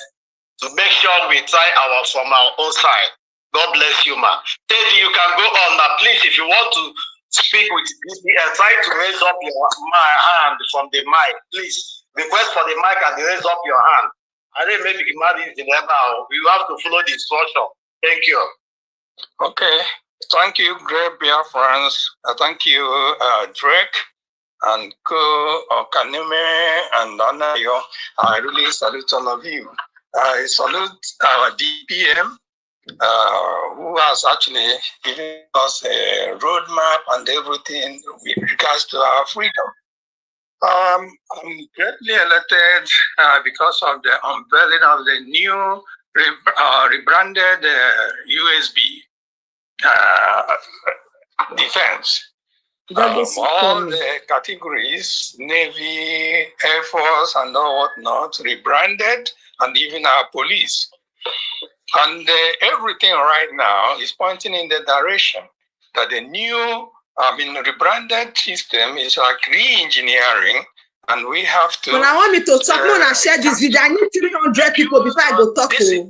to make sure we try from our own side. God bless you, man. Teddy, you can go on now. Please, if you want to speak with DPM, try to raise up your hand from the mic. Please, request for the mic and raise up your hand. I think maybe the now. We have to follow the instruction. Thank you. Okay. Thank you, great Biafrans. Thank you, Drake and Kaneme and Anayo. I really salute all of you. I salute our DPM, who has actually given us a roadmap and everything with regards to our freedom. I'm greatly elated because of the unveiling of the new rebranded USB defense. All the categories, Navy, Air Force, and all whatnot, rebranded, and even our police. And everything right now is pointing in the direction that the new rebranded system is like re-engineering, and we have to. When I want me to talk, when I share this video, I need 300 people before I go talk to.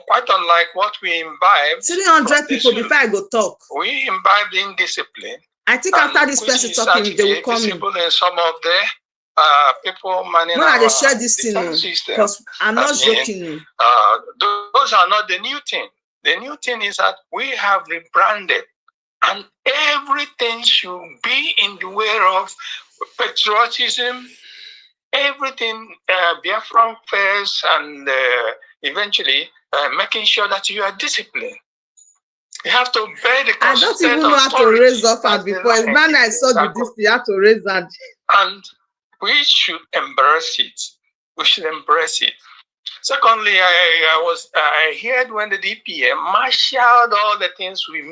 Quite unlike what we imbibe. 300 people before I go talk. We imbibed in discipline. I think after this person talking, they will come in. In some of the people manning when I just share this thing, because I'm not joking. Those are not the new thing. The new thing is that we have rebranded. And everything should be in the way of patriotism, everything Biafran first, and eventually making sure that you are disciplined. You have to bear the I don't even know how to raise up and before. It's man I saw this, you have to raise that. And we should embrace it. We should embrace it. Secondly, I heard when the DPM marshaled all the things we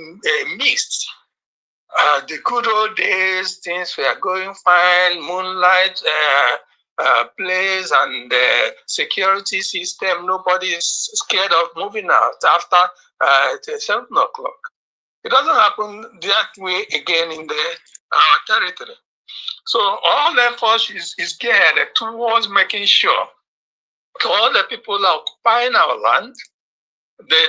missed. The good old days, things were going fine, moonlight plays and security system. Nobody is scared of moving out after 7 o'clock. It doesn't happen that way again in our territory. So all efforts is geared towards making sure all the people occupying our land, the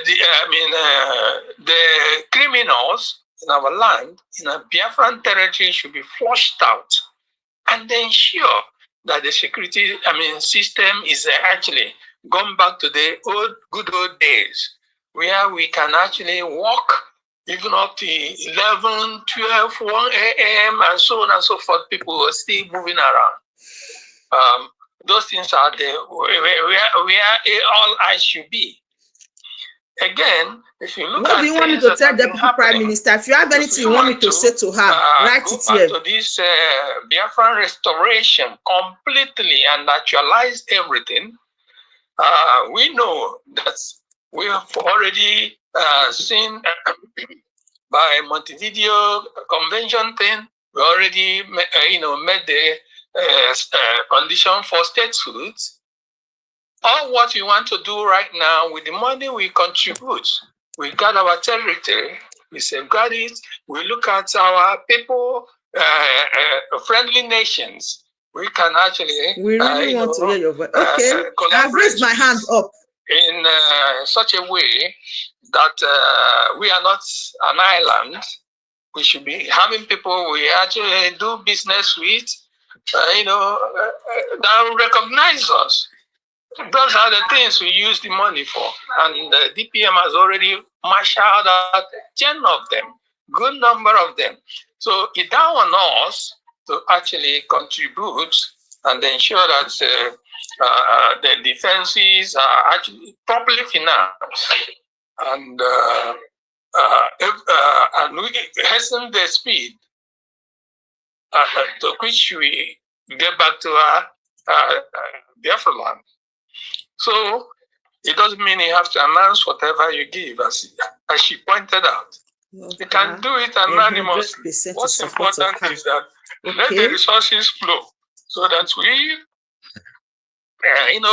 criminals in our land, in our Biafran territory, should be flushed out, and ensure that the security, system is actually gone back to the good old days, where we can actually walk even up to 11, 12, 1 a.m. and so on and so forth. People are still moving around. Those things are where all eyes should be. Again, if you look what do you want me to tell the Prime Minister? If you have anything you want me to say to her, write it here. To this Biafran restoration completely and actualize everything, we know that we have already seen by Montevideo Convention thing. We already made the condition for statehood. All what we want to do right now with the money we contribute, we got our territory, we safeguard it, we look at our people, friendly nations. We can actually. We really want to hear your voice. Okay, I've raised my hand up. In such a way that we are not an island. We should be having people we actually do business with, that will recognize us. Those are the things we use the money for. And the DPM has already marshaled out 10 of them, good number of them. So it's down on us to actually contribute and ensure that the defenses are actually properly financed. And we hasten the speed to which we get back to our Biafra land. So it doesn't mean you have to announce whatever you give, as she pointed out. You can do it anonymously. What's important is that let the resources flow so that we,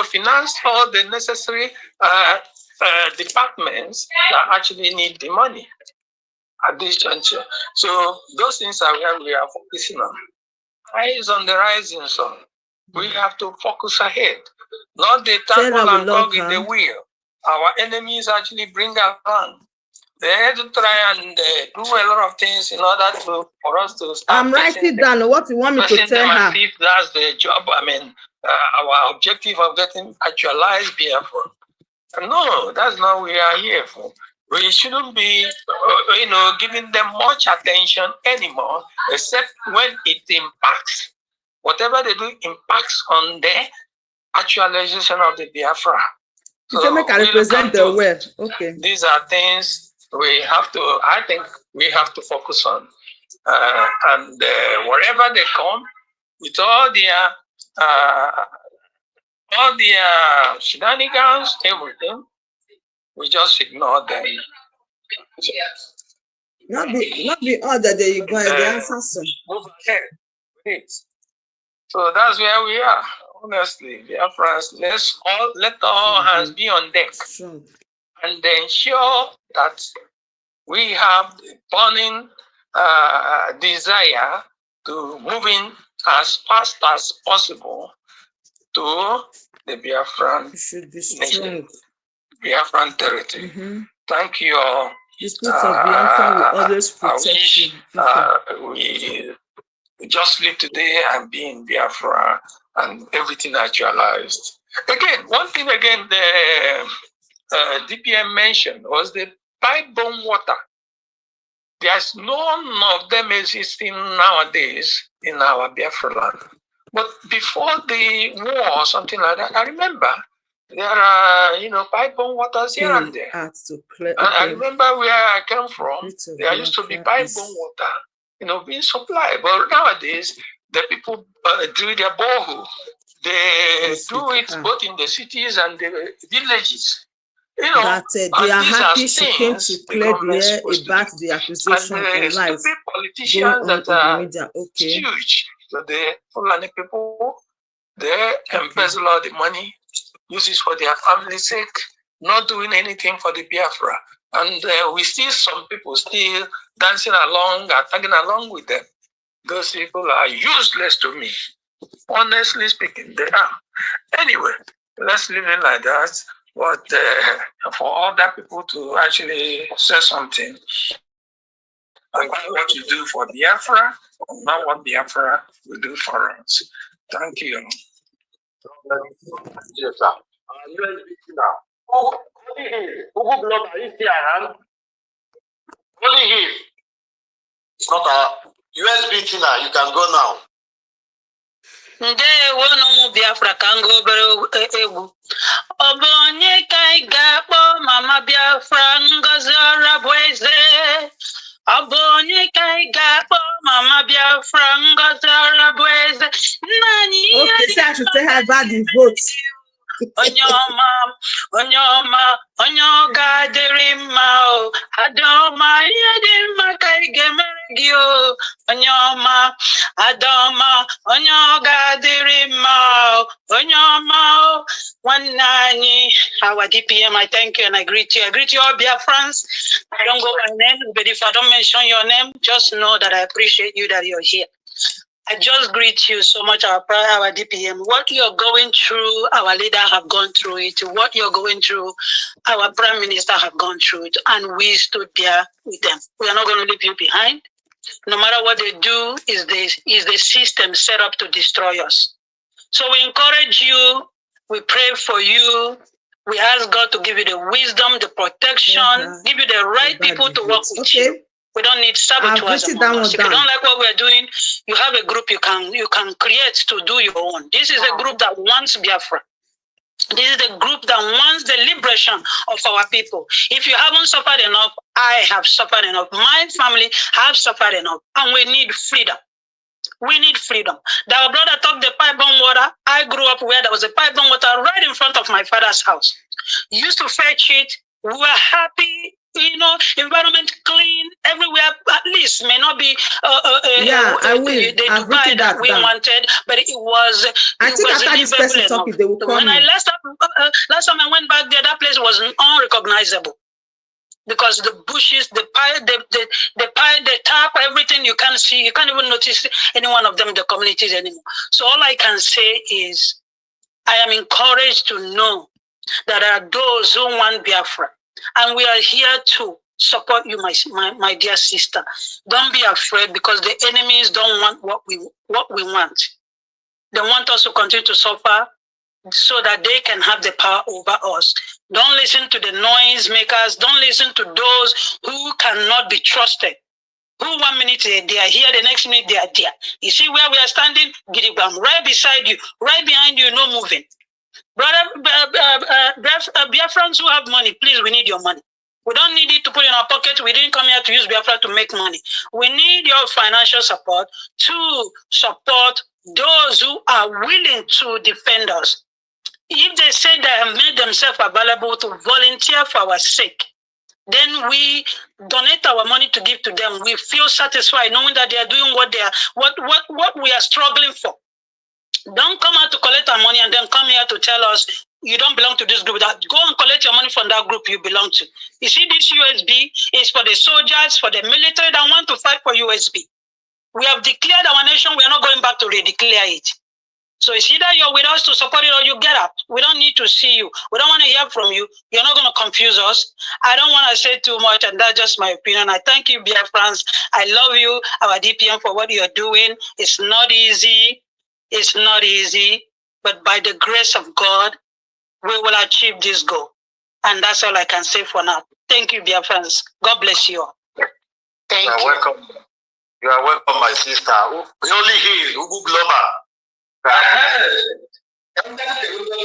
finance all the necessary departments that actually need the money at this juncture. So those things are where we are focusing on. Eyes on the rising sun. We have to focus ahead, not the tackle and cog in the wheel. Our enemies actually bring along. They had to try and do a lot of things in order for us to start. I'm writing down what you want me to tell her. If that's the job, our objective of getting actualized Biafra. No, that's not what we are here for. We shouldn't be, giving them much attention anymore, except when it impacts. Whatever they do impacts on the actualization of the Biafra. So make I represent the word. Okay. These are things I think we have to focus on. And wherever they come, with all their shenanigans, everything, we just ignore them. Not be all that they go and the answer soon. Move ahead. So that's where we are. Honestly, dear friends, let all hands be on deck and ensure that we have the burning desire to move in as fast as possible to the Biafran nation, Biafran territory. Thank you all. The spirit of Biafra will always protect you. We just live today and be in Biafra and everything actualized. Again, one thing again the DPM mentioned was the pipe-borne water. There's none of them existing nowadays in our Biafra land. But before the war or something like that, I remember there are, pipe-borne waters here and there. I remember where I came from, there used to be pipe-borne water, being supplied. But nowadays, the people do their borehole. They do it both in the cities and the villages. They are happy she came to clear the air about the accusation of lies. Politicians that are huge. So the Fulani people, they embezzle all the money, use it for their family's sake, not doing anything for the Biafra. And we see some people still dancing along and tagging along with them. Those people are useless to me. Honestly speaking, they are. Anyway, let's leave it like that. But for other people to actually say something about what you do for Biafra, not what Biafra will do for us. Thank you. Yes, sir. Only him. It's not a USB tuner. You can go now. Ndewo n'ụmụ Biafra ka m gaa obere egwu. Ọ bụ onye ka ị ga-akpọ Mama Biafra Ngozi Orabueze? Ọ bụ onye ka ị ga-akpọ Mama Biafra Ngozi Orabueze? Nna anyị ihe Okay, I should tell her about the votes. onye ọma, onye ọ ga-adịrị mma o. Adaọma, ihe dị mma ka ị ga-emere gị o. Onye ọma, Adaọma, onye ọ ga-adịrị mma o. Onye ọma o. Nwanne anyị, our DPM, I thank you and I greet you. I greet you all Biafrans. I don't go by name, but if I don't mention your name, just know that I appreciate you, that you're here. I just greet you so much, our DPM. What you're going through, our leader have gone through it. What you're going through, our Prime Minister have gone through it. And we stood there with them. We are not going to leave you behind. No matter what they do, is the system set up to destroy us. So we encourage you, we pray for you, we ask God to give you the wisdom, the protection, give you the right people to work with you. We don't need saboteurs among us. If you don't like what we're doing, you have a group you can create to do your own. This is a group that wants Biafra. This is the group that wants the liberation of our people. If you haven't suffered enough, I have suffered enough. My family have suffered enough. And we need freedom. We need freedom. Our brother took the pipe on water. I grew up where there was a pipe on water right in front of my father's house. Used to fetch it. We were happy. Environment clean everywhere. At least may not be the Dubai that we wanted, but it was. I think after this person topic, they will come. When last time I went back there, that place was unrecognizable. Because the bushes, the pipe, the tap, everything you can't see, you can't even notice any one of them in the communities anymore. So all I can say is, I am encouraged to know that there are those who want Biafra, and we are here to support you, my dear sister. Don't be afraid, because the enemies don't want what we want. They want us to continue to suffer, so that they can have the power over us. Don't listen to the noise makers. Don't listen to those who cannot be trusted. Who 1 minute they are here, the next minute they are there. You see where we are standing? Gidigam, right beside you, right behind you, no moving. Brother, Biafrans who have money, please, we need your money. We don't need it to put in our pocket. We didn't come here to use Biafra to make money. We need your financial support to support those who are willing to defend us. If they say they have made themselves available to volunteer for our sake, then we donate our money to give to them. We feel satisfied knowing that they are doing what we are struggling for. Don't come out to collect our money and then come here to tell us you don't belong to this group. Go and collect your money from that group you belong to. You see, this USB is for the soldiers, for the military that want to fight for USB. We have declared our nation. We are not going back to redeclare it. So it's either you're with us to support it or you get up. We don't need to see you. We don't want to hear from you. You're not going to confuse us. I don't want to say too much, and that's just my opinion. I thank you, Biafrans. I love you, our DPM, for what you're doing. It's not easy. It's not easy. But by the grace of God, we will achieve this goal. And that's all I can say for now. Thank you, Biafrans. God bless you all. Thank you. You're welcome. You are welcome, my sister. We only hear Ugu Global. Thank you. Ugu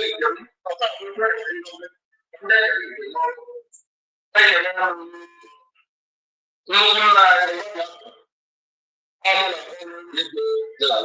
Global.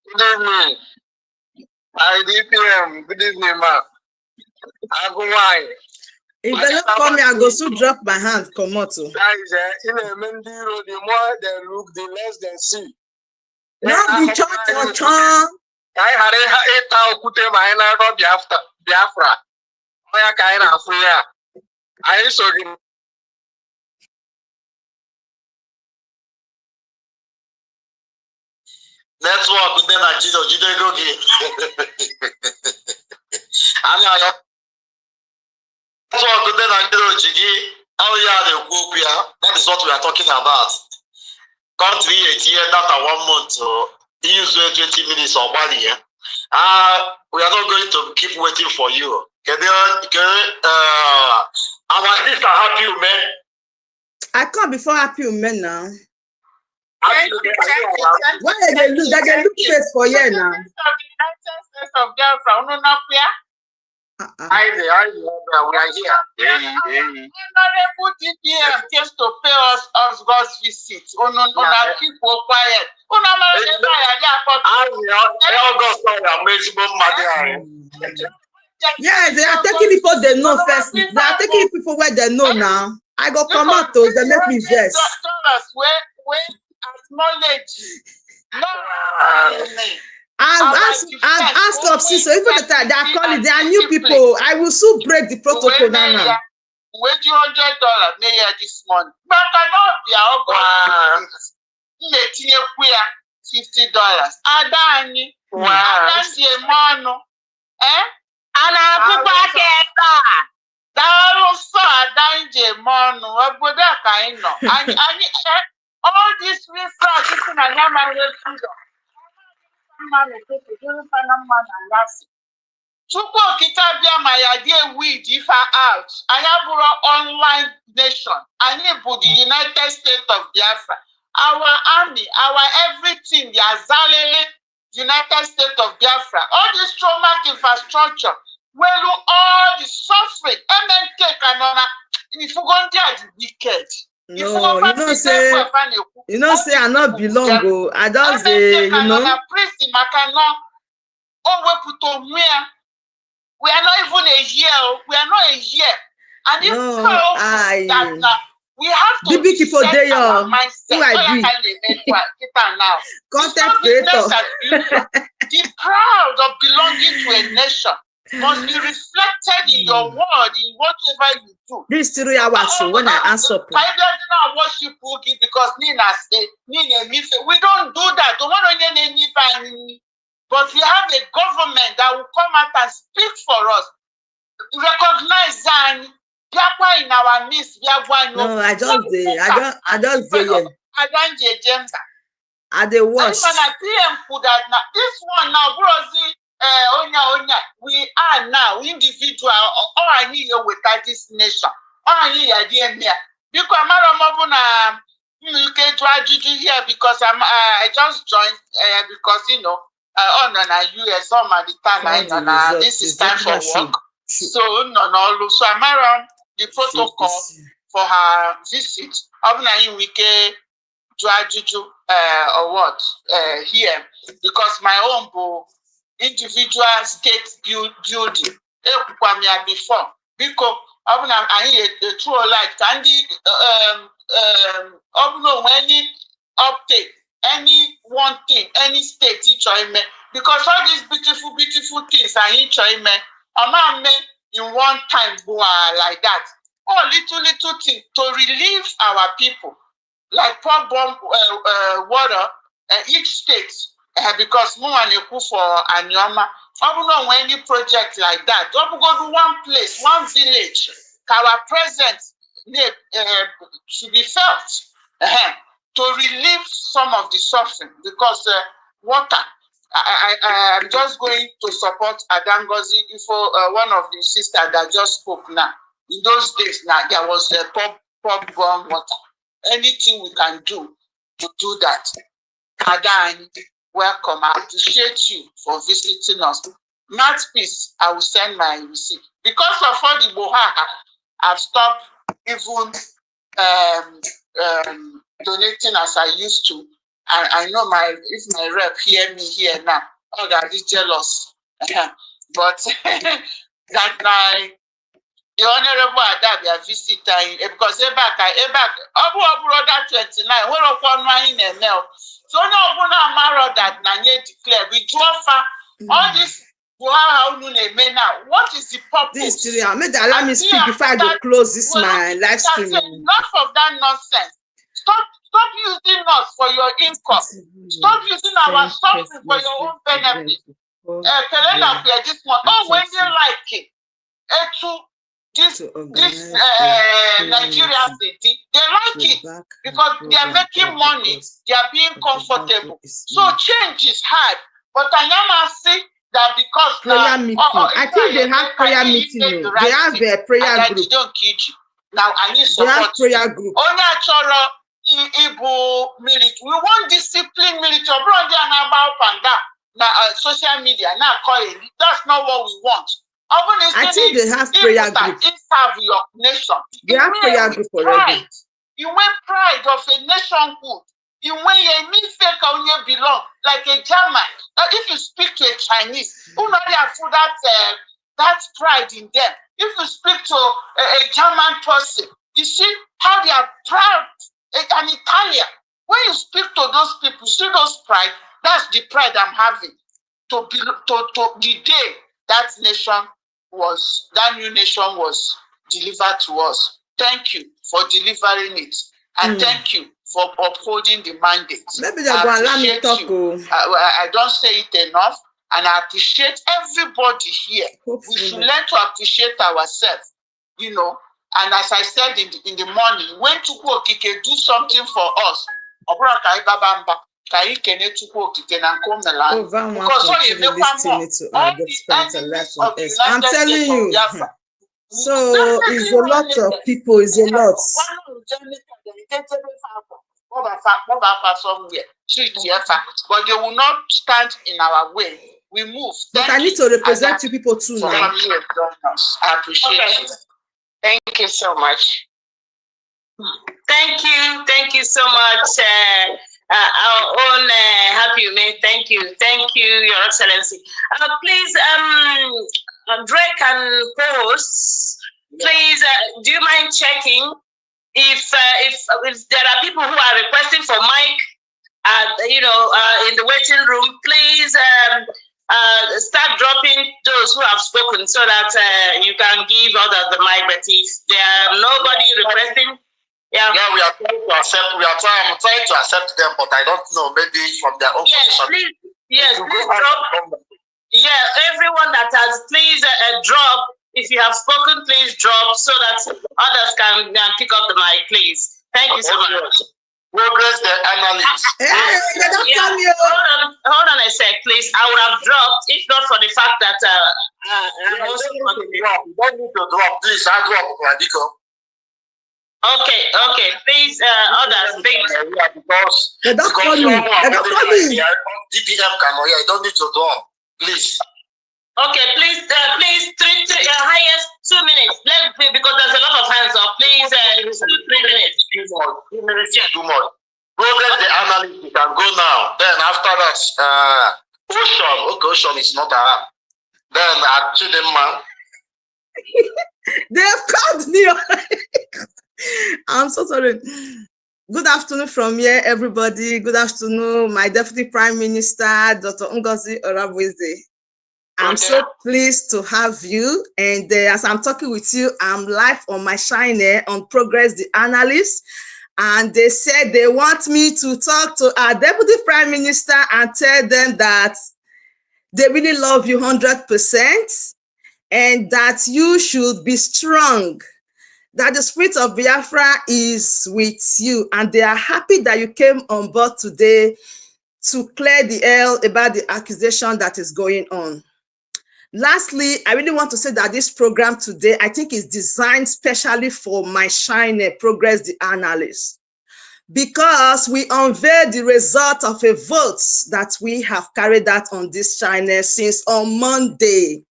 Good evening. Hi, DPM. Good evening, ma. If they don't call me, I go so drop my hand, come out. Guys, in a Mendiro, the more they look, the less they see. Not the church or church. I had a Kute Mahina Biafra. I kind of free. I saw him. Network with them at Jido Gogi. That's what then I that is what we are talking about. Country 8 years, that 1 month, so use 20 minutes or 1 year. We are not going to keep waiting for you. Our sister happy women. I come before happy women now. Thank you. Why they look that they look face for you now? We are here. Honorable DPM came to pay us God's visit. Keep quiet. Yeah, they are taking people they know first. They are taking people where they know now. I go come out to they make me vex. We acknowledge. I've asked of so even the time they are calling, they are new people. I will soon break the protocol now. Wait $100 mayor this month. But cannot be our $50. Adani. Wow. Ana akwụkwọ aka daalụ sọ adanje mọnụ obodo ka anyị nọ anyị all this research na ya mara efudo mmanụ tete pana mmanụ anyasị tupu okita bịa ma ya dị weed ife out anyị bụrụ online nation anyị bụ the United States of Biafra our army our everything the azalele United States of Biafra all this traumatic infrastructure well, all the suffering, MNK canona, if you go there, the wicked. No, you know, say I not belong. Go, I don't say, you know. Priest, Makano, oh, we put on we are not even a year. We are not a year, and if that we have to set our mindset. Content creator. Be proud of belonging to a nation. Must be reflected in your word, in whatever you do. This 3 hours so when I answer. I don't worship because Nina say, we don't do that. But we have a government that will come out and speak for us. Recognize that in our midst. No, I just say it. I the worst. This one now, Brozi. We are now individual or I need you with this nation. I need idea here. Because I'm you can try to do here because I just joined because you know on US some at the time this is time for work. So so I'm around the protocol for her visit. We can try to do or what here because my own individual state building before because I the true light and any uptake any one thing any state because all these beautiful things I in one time like that little thing to relieve our people like pour bomb water each state. Because more than you for Anyama, any project like that, go to one place, one village, our presence should be felt to relieve some of the suffering because water. I'm just going to support Ngozi for one of the sisters that just spoke now. In those days now, there was a pop bomb water. Anything we can do to do that. Adan. Welcome. I appreciate you for visiting us. Mouthpiece, I will send my receipt. Because of all the boha, I've stopped even donating as I used to. I know if my rep hear me here now, oh God, he's jealous. But that the honorable Adabia visitor because back 29, we're up in a mail. So no matter that Nanye declare we do offer all this. What is the purpose? This allow me speak before I go close this my live stream. Enough of that nonsense. Stop using us for your income. Stop using our suffering for your own benefit. This one. Oh, when you like it. this Nigeria city, they like it because they are making money, they are being comfortable. So change is hard. But I am saying that because prayer meeting. I think they have prayer meeting. They have a prayer group. Now I need support. They have prayer group. Only Igbo military. We want discipline military. Social media. Now that's not what we want. I think they have prayer group. Serve your nation. They have prayer group already. You want pride of a nationhood. You want a fake on you belong like a German. If you speak to a Chinese, who know they have that pride in them. If you speak to a German person, you see how they are proud. An Italian. When you speak to those people, see those pride. That's the pride I'm having to the day that new nation was delivered to us. Thank you for delivering it, and thank you for upholding the mandate. Maybe they're going to allow me talk. I don't say it enough, and I appreciate everybody here. Hopefully. We should learn to appreciate ourselves, you know. And as I said in the morning, when Chukwokike do something for us, I'm telling you. So it's a lot of people, it's a lot. But they will not stand in our way. We move. But I need to represent you people too now. I appreciate you. Thank you so much. Thank you so much. Our own Happy May. Thank you, Your Excellency. Please, Drake and co-hosts, please, do you mind checking if there are people who are requesting for mic, in the waiting room? Please start dropping those who have spoken so that you can give others the mic. But if there are nobody requesting, we are trying to accept. I'm trying to accept them, but I don't know. Maybe from their own position. Please drop. Yeah, everyone that has, please drop. If you have spoken, please drop so that others can pick up the mic, please. Thank you so much. Progress the analyst. Hold on a sec, please. I would have dropped if not for the fact that you don't need to drop. Please, I drop, Radiko. Okay. Please, others, please. Because DPM can, you don't need to drop. Please. Okay, please, highest 2 minutes. Because there's a lot of hands up. Please, 3 minutes. 2 minutes, too much. Progress the analyst, you can go now. Then after that, Ocean is not around. Then Chidema. They have called me. I'm so sorry. Good afternoon from here, everybody. Good afternoon, my Deputy Prime Minister, Dr. Ngozi Orabweze. I'm so pleased to have you. And as I'm talking with you, I'm live on my channel on Progress the Analyst. And they said they want me to talk to our Deputy Prime Minister and tell them that they really love you 100% and that you should be strong, that the spirit of Biafra is with you. And they are happy that you came on board today to clear the air about the accusation that is going on. Lastly, I really want to say that this program today, I think, is designed specially for my channel, Progress the Analyst, because we unveil the result of a vote that we have carried out on this channel since on Monday.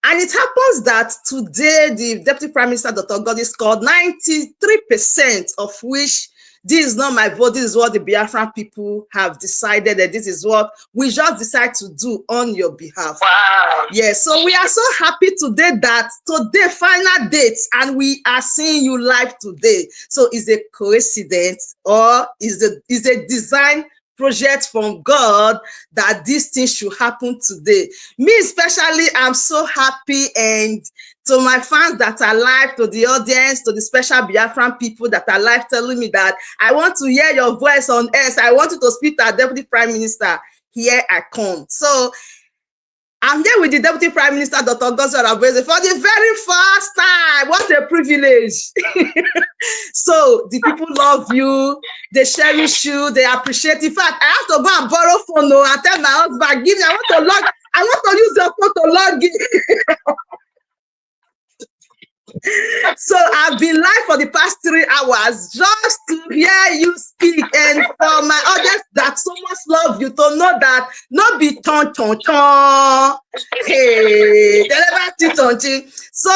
And it happens that today, the Deputy Prime Minister, Dr. Ngozi, scored 93%, of which this is not my vote. This is what the Biafran people have decided, that this is what we just decide to do on your behalf. Wow. Yes, so we are so happy today that today, final date, and we are seeing you live today. So is a coincidence or is a design project from God that this thing should happen today? Me especially, I'm so happy, and to my fans that are live, to the audience, to the special Biafran people that are live telling me that I want to hear your voice on air. I want you to speak to our Deputy Prime Minister. Here I come. So I'm here with the Deputy Prime Minister, Dr. Ngozi Oraveze, for the very first time. What a privilege. So the people love you, they cherish you, they appreciate. In fact, I have to go and borrow phone and tell my husband, give me, I want to use your phone to log in. So I've been live for the past 3 hours just to hear you speak, and for my audience that so much love you to know that not be ton. Hey, so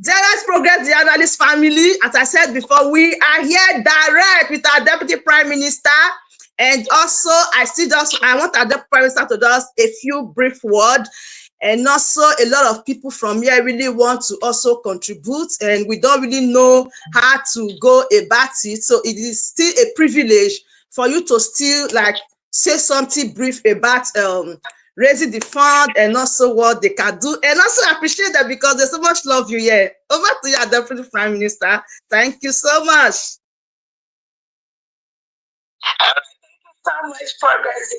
Zealous Progress, the analyst family, as I said before, we are here direct with our Deputy Prime Minister. And also, I want our Deputy Prime Minister to just a few brief words. And also, a lot of people from here really want to also contribute, and we don't really know how to go about it. So it is still a privilege for you to still like say something brief about raising the fund and also what they can do. And also appreciate that because there's so much love you here. Over to you, Deputy Prime Minister. Thank you so much. Thank you so much, Progress.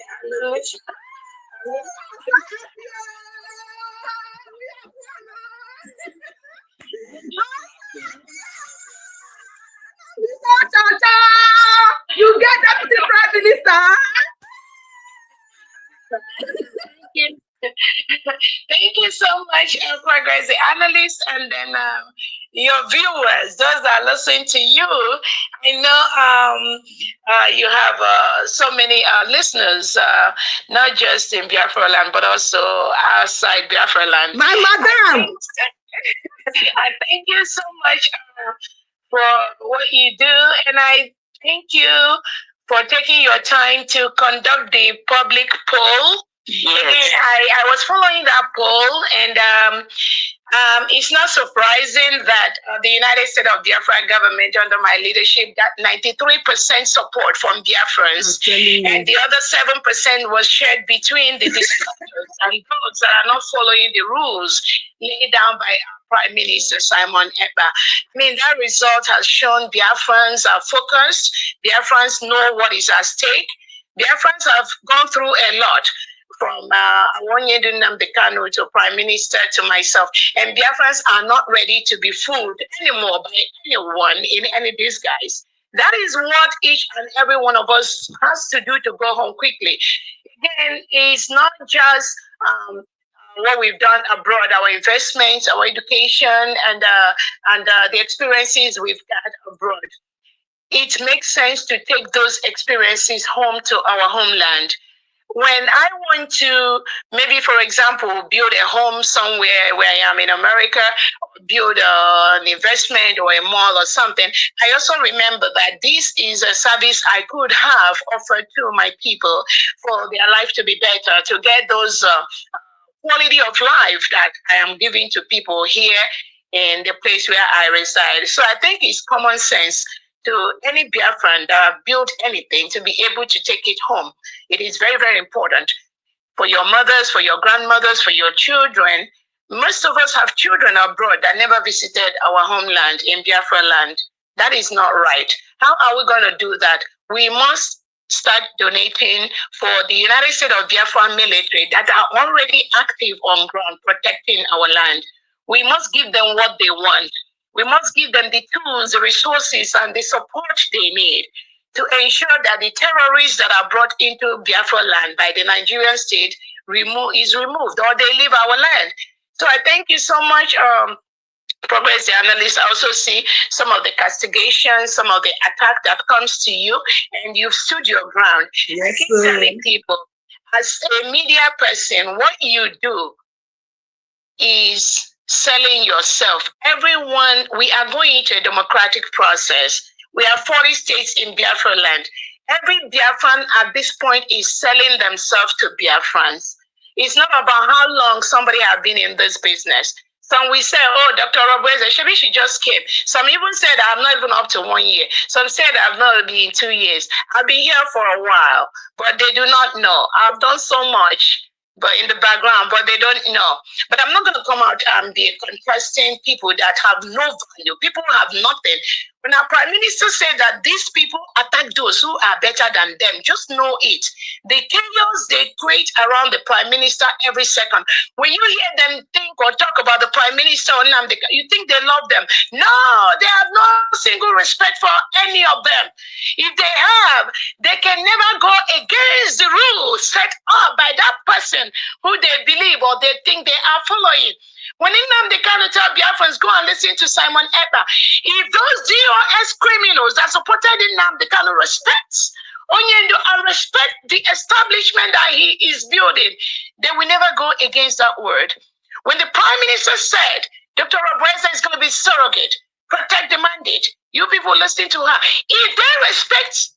You get Deputy Prime Minister. Thank you so much, Progress, the analyst, and then your viewers, those that are listening to you. I know you have so many listeners, not just in Biafra land, but also outside Biafra land. My madam! I thank you so much for what you do, and I thank you for taking your time to conduct the public poll. Yes. Again, I was following that poll, and it's not surprising that the United States of Biafra government under my leadership got 93% support from Biafrans, and the other 7% was shared between the disruptors and those that are not following the rules laid down by Prime Minister Simon Ekpa. I mean, that result has shown Biafrans are focused. Biafrans know what is at stake. Biafrans have gone through a lot, from Awonyedu Nnamdi to Prime Minister to myself. And Biafrans are not ready to be fooled anymore by anyone in any disguise. That is what each and every one of us has to do to go home quickly. Again, it's not just what we've done abroad, our investments, our education, and the experiences we've got abroad. It makes sense to take those experiences home to our homeland. When I want to, maybe for example, build a home somewhere where I am in America, build an investment or a mall or something, I also remember that this is a service I could have offered to my people for their life to be better, to get those quality of life that I am giving to people here in the place where I reside. So I think it's common sense to any Biafran that built anything to be able to take it home. It is very, very important for your mothers, for your grandmothers, for your children. Most of us have children abroad that never visited our homeland in Biafra land. That is not right. How are we going to do that? We must start donating for the United States of Biafra military that are already active on ground protecting our land. We must give them what they want. We must give them the tools, the resources, and the support they need to ensure that the terrorists that are brought into Biafra land by the Nigerian state is removed, or they leave our land. So I thank you so much, Progress the analyst. I also see some of the castigation, some of the attack that comes to you, and you've stood your ground. Yes, I keep telling people, as a media person, what you do is selling yourself. Everyone, we are going into a democratic process. We have 40 states in Biafra land. Every Biafran at this point is selling themselves to Biafrans. It's not about how long somebody has been in this business. Some will say, oh, Dr. Oraveze, she just came. Some even said, I'm not even up to 1 year. Some said, I've not been 2 years. I've been here for a while, but they do not know. I've done so much but in the background, but they don't know. But I'm not going to come out and be contesting people that have no value. People have nothing. When our prime minister said that these people attack those who are better than them, just know it. The chaos they create around the prime minister every second. When you hear them think or talk about the prime minister, you think they love them. No, they have no single respect for any of them. If they have, they can never go against the rules set up by that person who they believe or they think they are following. When Nnamdi Kanu tell Biafrans, go and listen to Simon Ekpa. If those DOS criminals that supported Nnamdi Kanu respects Onyendo and respect the establishment that he is building, they will never go against that word. When the Prime Minister said, Dr. Obreza is going to be surrogate, protect the mandate, you people listening to her, if they respect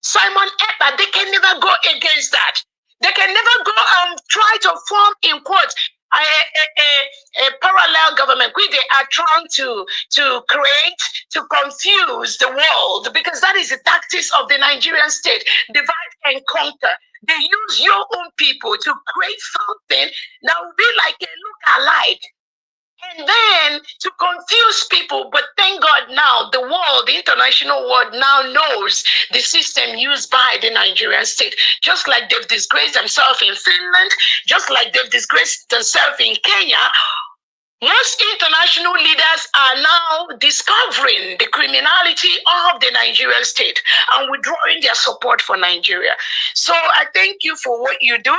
Simon Ekpa, they can never go against that. They can never go and try to form, in quotes, a parallel government which they are trying to create to confuse the world, because that is the tactics of the Nigerian state, divide and conquer. They use your own people to create something that will be like a look-alike, and then to confuse people. But thank God now the world, the international world now knows the system used by the Nigerian state. Just like they've disgraced themselves in Finland, just like they've disgraced themselves in Kenya, most international leaders are now discovering the criminality of the Nigerian state and withdrawing their support for Nigeria. So I thank you for what you do.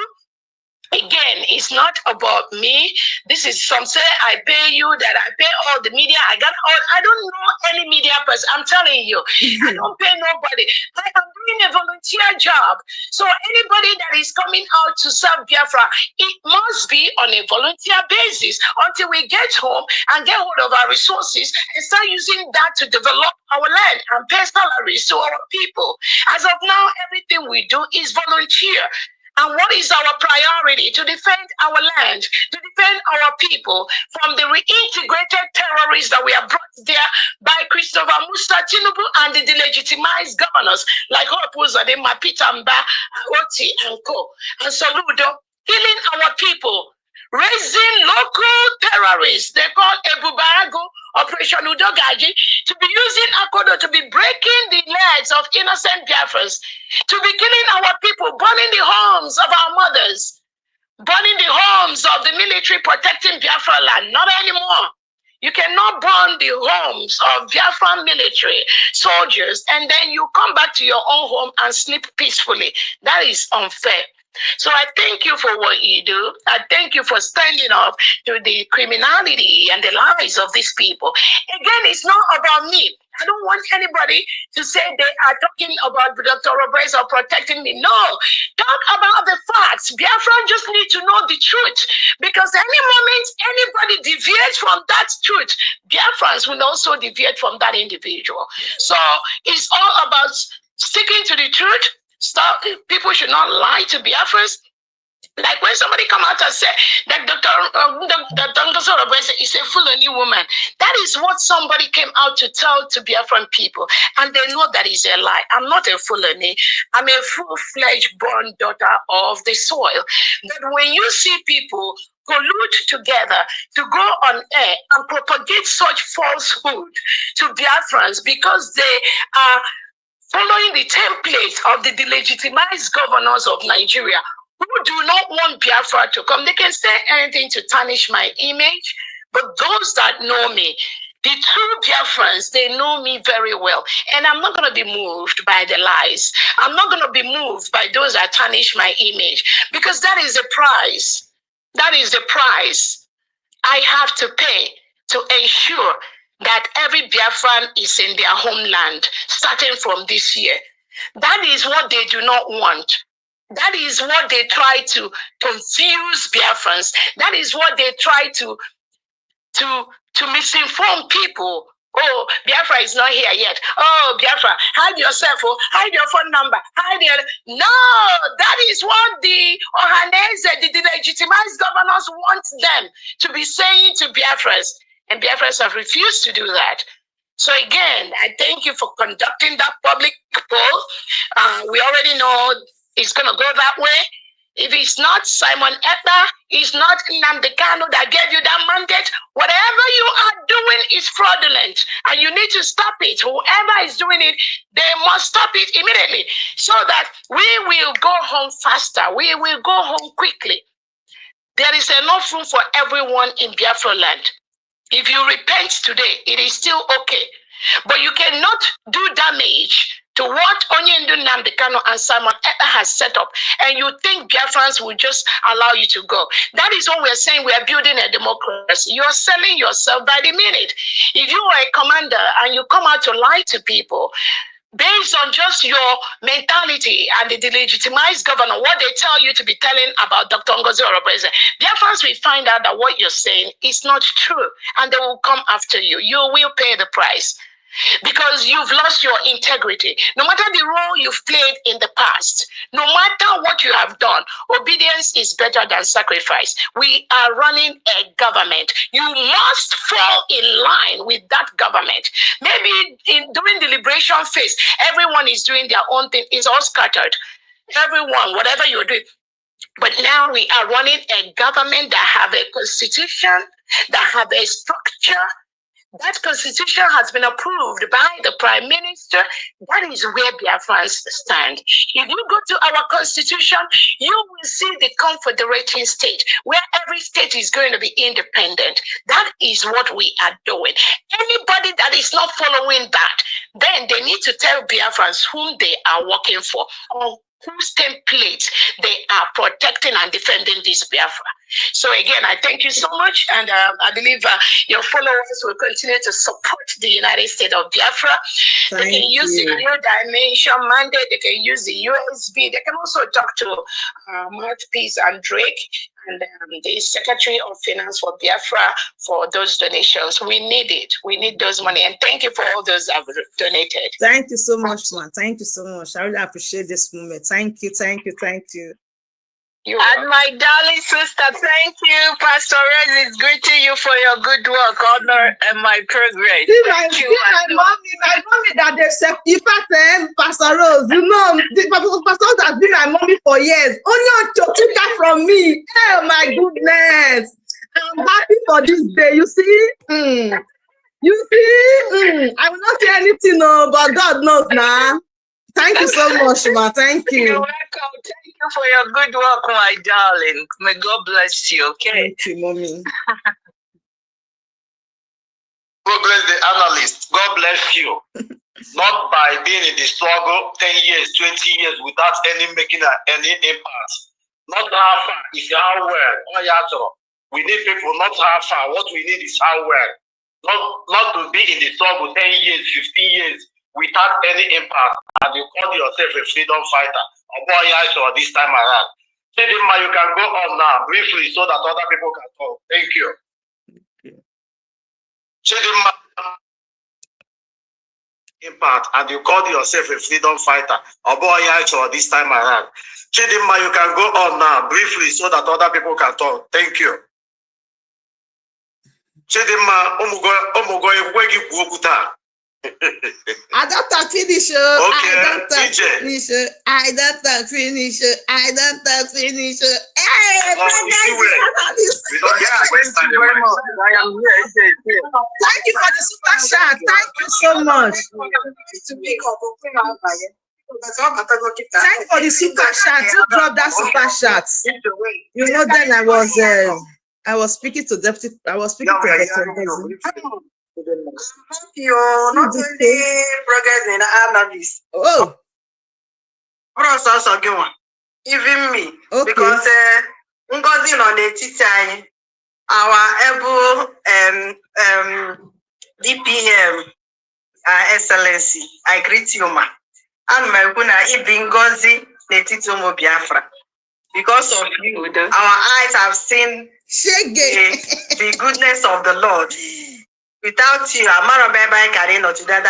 Again, it's not about me. This is some say I pay you, that I pay all the media. I don't know any media person. I'm telling you, I don't pay nobody. I am doing a volunteer job. So anybody that is coming out to serve Biafra, it must be on a volunteer basis until we get home and get hold of our resources and start using that to develop our land and pay salaries to our people. As of now, everything we do is volunteer. And what is our priority? To defend our land, to defend our people from the reintegrated terrorists that we have brought there by Christopher Musa Tinubu and the delegitimized governors like Hope Uzodinma, Mapita Mba, Oti, and Co. And Soludo, killing our people, raising local terrorists, they call Ebubarago, Operation Udogaji, to be using Akodo to be breaking the legs of innocent Biafrans, to be killing our people, burning the homes of our mothers, burning the homes of the military protecting Biafra land. Not anymore. You cannot burn the homes of Biafran military soldiers and then you come back to your own home and sleep peacefully. That is unfair. So I thank you for what you do. I thank you for standing up to the criminality and the lies of these people. Again, it's not about me. I don't want anybody to say they are talking about Dr. Roberts or protecting me. No, talk about the facts. Biafran just need to know the truth, because any moment anybody deviates from that truth, Biafrans will also deviate from that individual. So it's all about sticking to the truth. Stop. People should not lie to Biafrans. Like when somebody come out and say that Dr. Ngozi is a Fulani woman, that is what somebody came out to tell to Biafran people, and they know that is a lie. I'm not a Fulani. I'm a full-fledged born daughter of the soil. But when you see people collude together to go on air and propagate such falsehood to Biafrans because they are following the template of the delegitimized governors of Nigeria, who do not want Biafra to come. They can say anything to tarnish my image, but those that know me, the true Biafrans, they know me very well. And I'm not going to be moved by the lies. I'm not going to be moved by those that tarnish my image, because that is the price. That is the price I have to pay to ensure that every Biafran is in their homeland, starting from this year. That is what they do not want. That is what they try to confuse Biafrans. That is what they try to misinform people. Oh, Biafra is not here yet. Oh, Biafra, hide yourself. Oh, hide your phone number. Hide your... No, that is what the Ohanese, the legitimized governors want them to be saying to Biafrans. And Biafrans have refused to do that. So again, I thank you for conducting that public poll. We already know it's going to go that way. If it's not Simon Ekpa, it's not Nnamdi Kanu that gave you that mandate, whatever you are doing is fraudulent and you need to stop it. Whoever is doing it, they must stop it immediately so that we will go home faster. We will go home quickly. There is enough room for everyone in Biafra land. If you repent today, it is still okay. But you cannot do damage to what Onyendu Nnamdi Kanu and Simon Ekpa has set up, and you think Biafrans will just allow you to go. That is what we're saying. We are building a democracy. You're selling yourself by the minute. If you are a commander and you come out to lie to people, based on just your mentality and the delegitimized governor, what they tell you to be telling about Dr. Ngozi Orobreze, Biafrans will find out that what you're saying is not true, and they will come after you. You will pay the price because you've lost your integrity. No matter the role you've played in the past, no matter what you have done, obedience is better than sacrifice. We are running a government. You must fall in line with that government. Maybe during the liberation phase, everyone is doing their own thing. It's all scattered. Everyone, whatever you're doing. But now we are running a government that have a constitution, that have a structure. That constitution has been approved by the Prime Minister. That is where Biafrans stand. If you go to our constitution, you will see the confederating state, where every state is going to be independent. That is what we are doing. Anybody that is not following that, then they need to tell Biafrans whom they are working for, or whose template they are protecting and defending this Biafra. So again, I thank you so much, and I believe your followers will continue to support the United States of Biafra. They can use the New Dimension mandate, they can use the USB, they can also talk to Mouthpiece and Drake, and the Secretary of Finance for Biafra for those donations. We need it. We need those money, and thank you for all those that have donated. Thank you so much, man. Thank you so much. I really appreciate this moment. Thank you, thank you, thank you. And my darling sister, thank you. Pastor Rose is greeting you for your good work, honor, and my progress. See my mommy that they said, in fact, Pastor Rose, you know, the Pastor Rose has been my mommy for years. Only to take that from me. Oh my goodness. I'm happy for this day. You see? You see? I will not say anything, no, but God knows now. Thank you so much, ma. Thank you. You're welcome. Thank you for your good work, my darling. May God bless you, okay? Thank you, mommy. God bless the analyst. God bless you. Not by being in the struggle 10 years, 20 years without making any impact. Not how far, if how well. We need people, not how far. What we need is how well. Not to be in the struggle 10 years, 15 years without any impact, and you call yourself a freedom fighter. Or this time around. Chidinma, you can go on now briefly so that other people can talk. Thank you. Chidinma, impact, and you call yourself a freedom fighter. Or this time around. Chidinma, you can go on now briefly so that other people can talk. Thank you. Chidinma, I don't finish. Okay, I don't finish. I don't finish. I don't finish. Hey, thank you for the super chat. Thank you so much. Thank you for the super chat. You dropped that super chat. You know, then I was speaking to Deputy. I was speaking to Dr. You're not only progress in analysis. Oh, even me, okay. Because Ngozi on the our able DPM Excellency, I greet you, ma. And my guna Ibi Ngozi Netitomo Biafra. Because of you, our eyes have seen the goodness of the Lord. Without you, I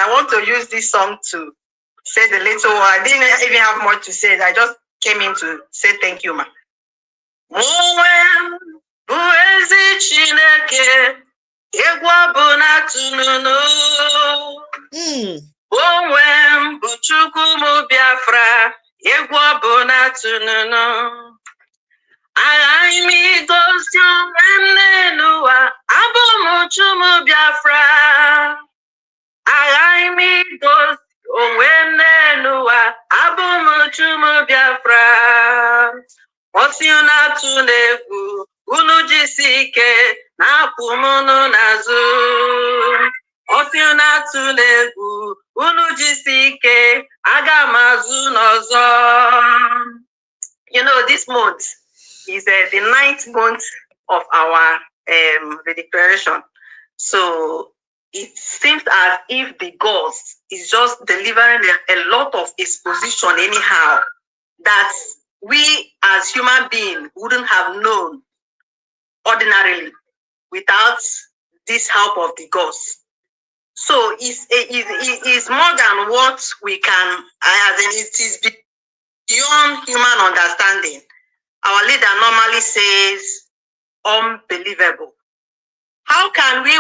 want to use this song to say the little word. I didn't even have much to say. I just came in to say thank you, ma. Aghaghị gosi onwe m n'ụwa, abụ m Chumu Biafra. Aghaghị gosi onwe m n'ụwa, abụ m Chumu Biafra. Osi unu atụla egwu, unu jisi ike, na-akwụ m n'azụ. Osi unu atụla egwu, unu jisi ike, aga m azụ n'ọzọ. You know, this month is the 9th month of our declaration. So it seems as if the gods is just delivering a lot of exposition anyhow that we as human beings wouldn't have known ordinarily without this help of the gods. So it's more than what we can, as in it is beyond human understanding. Our leader normally says, unbelievable. How can we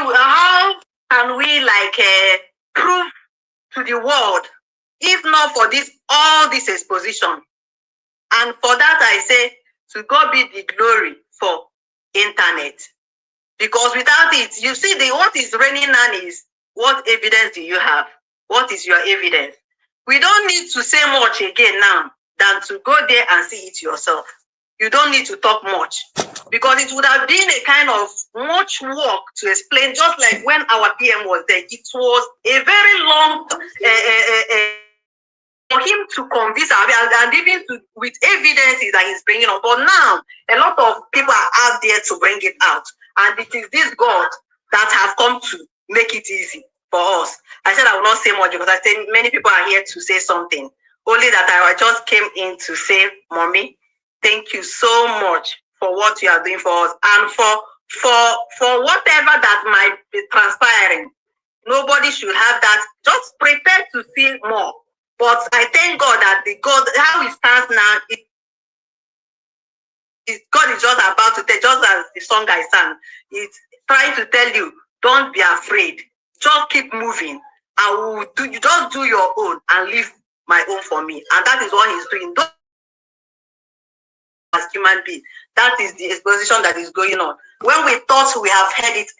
prove to the world, if not for all this exposition? And for that I say, to God be the glory for internet. Because without it, you see, what is raining on is, what evidence do you have? What is your evidence? We don't need to say much again now than to go there and see it yourself. You don't need to talk much, because it would have been a kind of much work to explain, just like when our PM was there. It was a very long for him to convince and even with evidences that he's bringing up. But now, a lot of people are out there to bring it out. And it is this God that have come to make it easy for us. I said I will not say much because I think many people are here to say something. Only that I just came in to say, Mommy, thank you so much for what you are doing for us, and for whatever that might be transpiring. Nobody should have that. Just prepare to see more. But I thank God that how it stands now, God is just about to tell, just as the song I sang, it's trying to tell you, don't be afraid. Just keep moving. You just do your own and leave my own for me. And that is what he's doing. Don't as human beings. That is the exposition that is going on. When we thought we have heard it,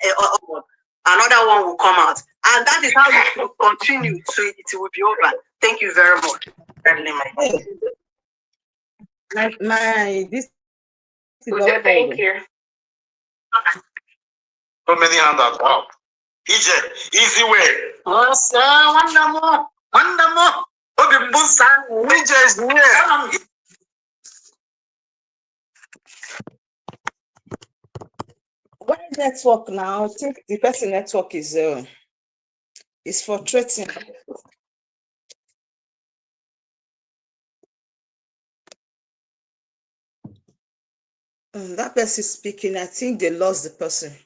another one will come out. And that is how it will continue. So it will be over. Thank you very much. Thank you. So many handouts. Wow. Easy way. Oh, sir, one more. EJ is here. Why network now? I think the person network is frustrating. That person speaking, I think they lost the person.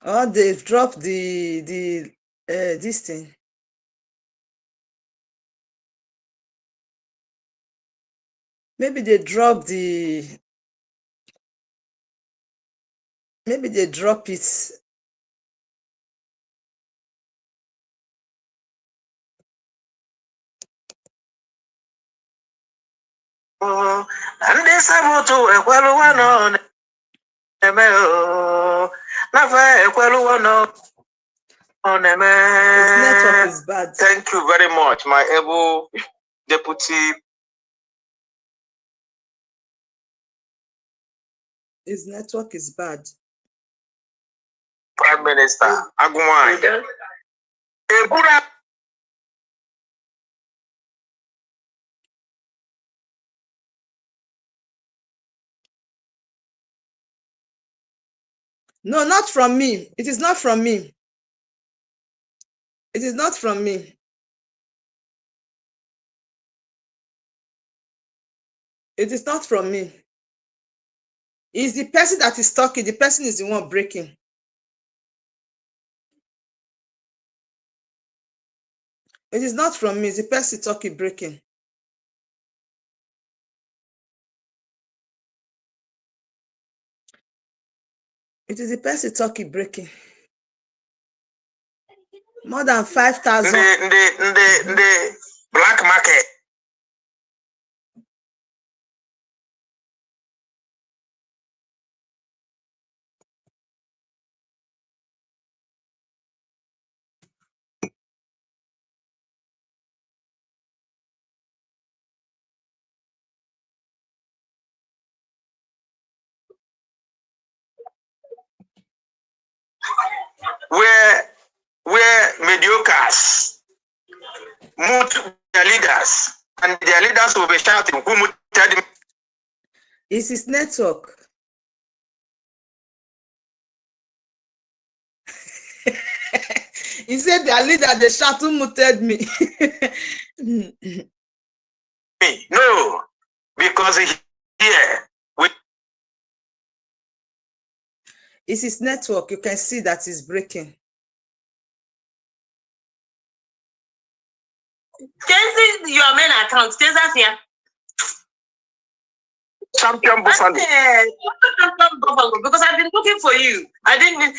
Or they've dropped this thing. Maybe they drop it. And they Sabotage a one on network is bad. Thank you very much, my able deputy. His network is bad. Prime Minister Agumai. No, not from me. It is not from me. It is not from me. It is not from me. It's the person that is talking. The person is the one breaking. It is not from me. It's the person talking breaking. It is the person talking breaking. More than 5,000. The black market. Where mediocres mute their leaders, and their leaders will be shouting, who muted me? It's his network. He said their leader, the shout, who muted me. No, because here it's his network. You can see that it's breaking. Changing your main account, Tezafia. Champion Buffalo. Because I've been looking for you. I didn't.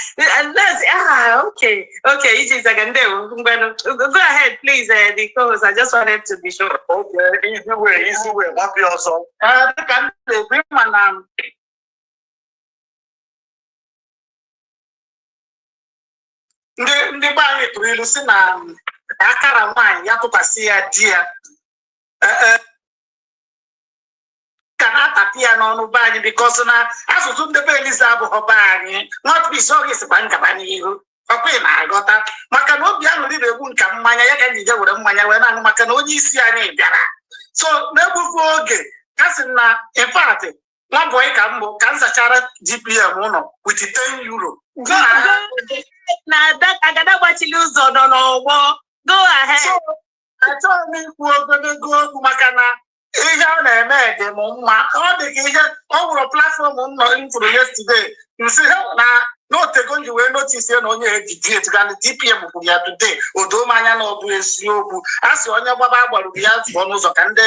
Okay. It is again. Go ahead, please. Because I just wanted to be sure. Okay, easy way. What be also? Ndị be anyị tụrụ ilu si na akara nwaanyị ya tụkwasị ya di ya ka na-atapị ya n'ọnụ be anyị bikọs na asụsụ ndị be Eliza abụghị be anyị nọtbis oge sikwa ngaba n'ihu ọkwa ị na-aghọta maka na obi ahụ riri egwu nka mmanya ya ka anyị je were mmanya wee na-aṅụ maka na onye isi anyị bịara so na-egbufu oge a sị na infat nwa bọyị ka mbụ ka m zachara GPM ụlọ with 10 euro. Na agada gbachili ụzọ nọ n'ọgbọ. Go ahead. Achọghị m ikwu ogologo okwu maka na ihe ọ na-eme dị m mma ọ dị ka ihe ọ wụrụ platfọm m fụrụ yesterday nsị na n'otego nji wee notice na onye ejiji etiga na DPM kwuru ya today odo m anya na ọ bụ eziokwu a sị onye gbaba gbaruru ya zụọ n'ụzọ ka ndị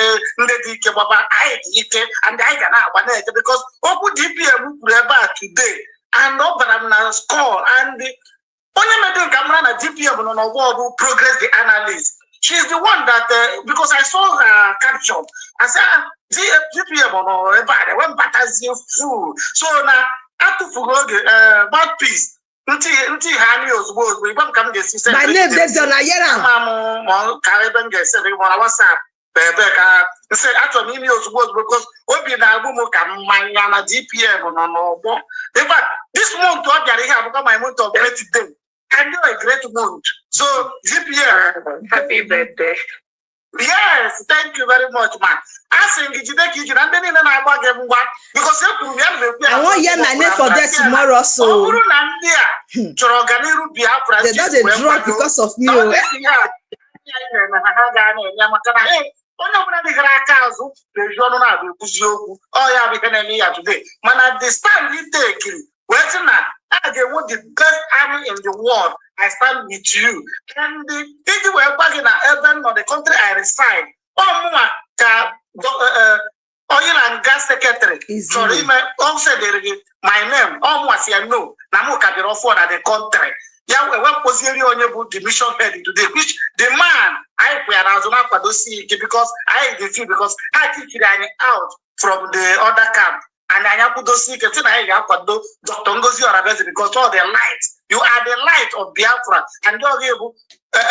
dị ike gbaba anyị dị ike and anyị ga na-agba na-eje because okwu DPM kwuru ebe a today and ọ bara m na score and onye mede nke mara na DPM nọ n'ọgbọ bụ Progress the Analyst. She's the one that because I saw her caption I said DPM nọ ebe a wee batazie full so na atụfughị oge mouthpiece ntị ha anyị ozugbo ịgba m ka m ga-esi send my name dey Donna Yera ma ka ebe m ga-esi na WhatsApp ebe ka nsị achọrọ m ime ozugbo because obi na-agụ m ka mmanya na DPM nọ n'ọgbọ. In fact, this month ọ bịara ihe abụkwa my month of birthday. I know a great month. So GPM, happy birthday. Yes, thank you very much, man. Asking you today, you and then I get one because I want hear my name for that tomorrow. So they just a drop because of me. Onye ọbụla dịghara aka azụ na-eji ọnụ na-abịa ekwuzi okwu ọ ya bụ ihe na-eme ya today mana the stand you take wee sị na a ga-enwe the best army in the world. I stand with you and iji wee gwa gị na ebe nọ the country I reside ọmụnwa ka oil and gas secretary chọrọ ime ọ sedere gị my name ọmụnwa si ya no na mụ ka bịara ọfọ na the country ya wee wepụzieri onye bụ the mission head today which the man anyị kwere azụ na-akwadosi ike because anyị dey feel because ha kikiri anyị out from the other camp and anyị akwụdosi ike sị na anyị ga-akwado Dr. Ngozi Orabezu because all the light you are the light of Biafra and ọ ga-ebu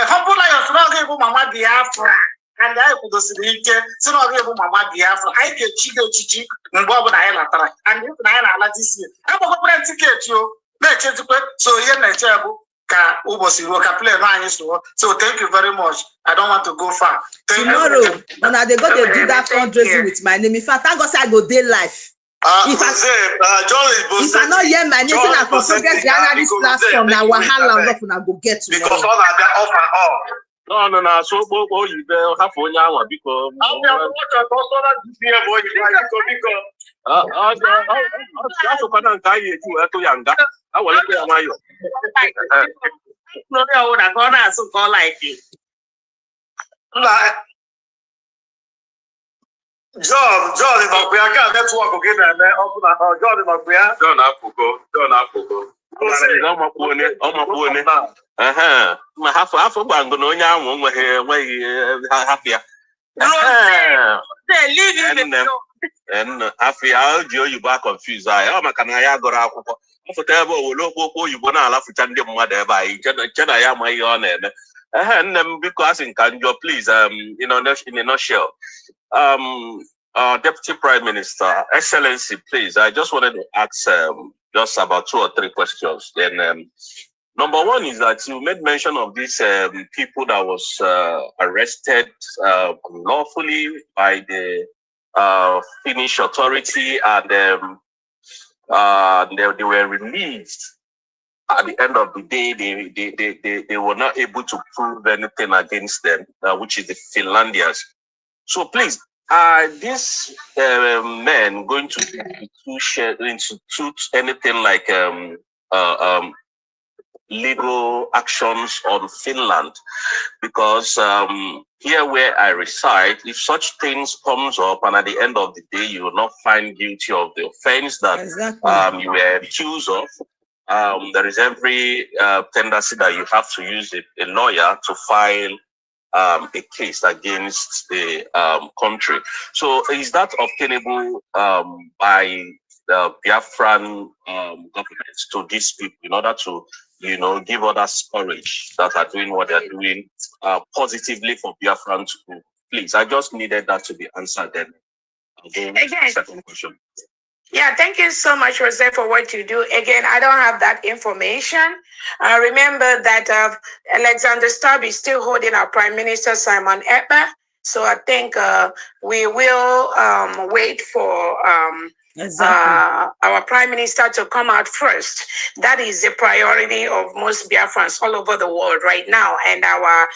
humble lions na ọ ga-ebu mama Biafra and anyị kwudosiri ike si na ọ ga-ebu mama Biafra anyị ga-echi gị echichi mgbe ọbụla anyị latara and na anyị na-ala disi agbakwara tiketi o na-echezikwe so ihe na-eche bụ ka ụbọchị ruo ka plane anyị sụọ so thank you very much. I don't want to go far. Tomorrow when they go to do that fundraising with my name in fact thank God say I go dey live. If I not hear my name na for Progress the Analyst platform na wahala enough una go get to because all na that offer all no so gbogbo oyibe hafụ onye anwa biko asụkwana nke anyị eji wee tụ ya nga awelekwa ya nwayọ n'oge ọwụna ka ọ na-asụ nke ọ like John Makwia ka network gị na-eme ọkụ na John Makwia John apụgo Ma half bango no nya nwo nwe half ya. And afia ji oyibo a confuse anyị maka na ya gụrụ akwụkwọ mfụta ebe owolo okpokpo oyibo na alafụcha ndị mmadụ ebe anyị chena ya ma ihe ọ na-eme nne m biko asị nka njọ please in a nutshell Deputy Prime Minister, Excellency, please, I just wanted to ask just about 2 or 3 questions. Then number one is that you made mention of these people that was arrested lawfully by the Finnish authority, and they were released. At the end of the day, they were not able to prove anything against them, which is the Finlandians. So please, are these men going to institute anything like legal actions on Finland? Because here where I reside, if such things comes up and at the end of the day you will not find guilty of the offense that you were accused of, there is every tendency that you have to use a lawyer to file a case against the country. So is that obtainable by the Biafran government to these people in order to, give others courage that are doing what they're doing positively for Biafran to do? Please, I just needed that to be answered then. Again, second question. Yeah, thank you so much, Jose, for what you do. Again, I don't have that information. Remember that Alexander Stubb is still holding our Prime Minister, Simon Ekpa. So I think we will wait for our Prime Minister to come out first. That is the priority of most Biafrans all over the world right now, and our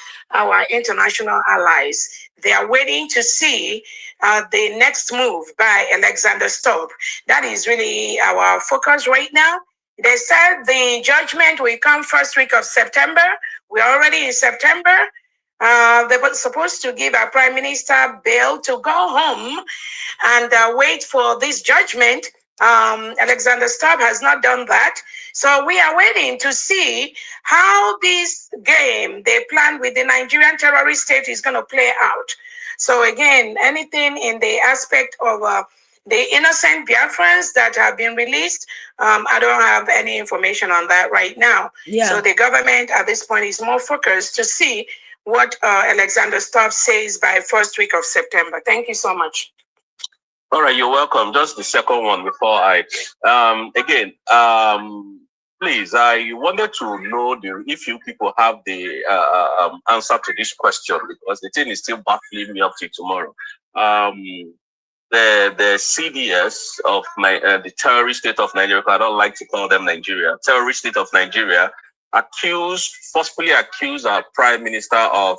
international allies. They are waiting to see the next move by Alexander Stubb. That is really our focus right now. They said the judgment will come first week of September. We're already in September. They were supposed to give our Prime Minister bail to go home and wait for this judgment. Alexander Stubb has not done that. So we are waiting to see how this game they planned with the Nigerian terrorist state is going to play out. So again, anything in the aspect of the innocent Biafrans that have been released, I don't have any information on that right now. Yeah. So the government at this point is more focused to see what Alexander Stubb says by first week of September. Thank you so much. All right, you're welcome. Just the second one before I, please, I wanted to know if you people have the answer to this question, because the thing is still baffling me up to tomorrow. The CDS of the terrorist state of Nigeria, I don't like to call them Nigeria, terrorist state of Nigeria, forcefully accused our Prime Minister of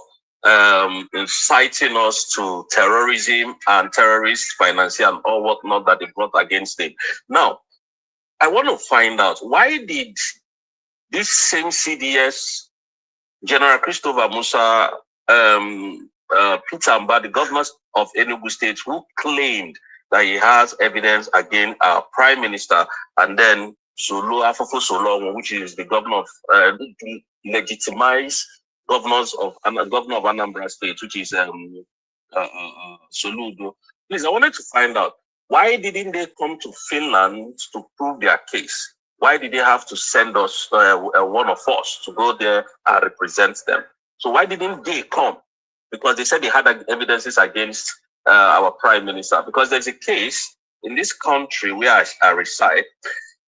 inciting us to terrorism and terrorist financing and all whatnot that they brought against it. Now, I want to find out, why did this same CDS, General Christopher Musa, Peter Amba, the governor of Enugu State, who claimed that he has evidence against our Prime Minister, and then Afofo Solo, which is the governor of legitimized governor of Anambra State, which is Soludo. Please, I wanted to find out, why didn't they come to Finland to prove their case? Why did they have to send us, one of us, to go there and represent them? So why didn't they come? Because they said they had evidences against our Prime Minister. Because there's a case in this country where I reside.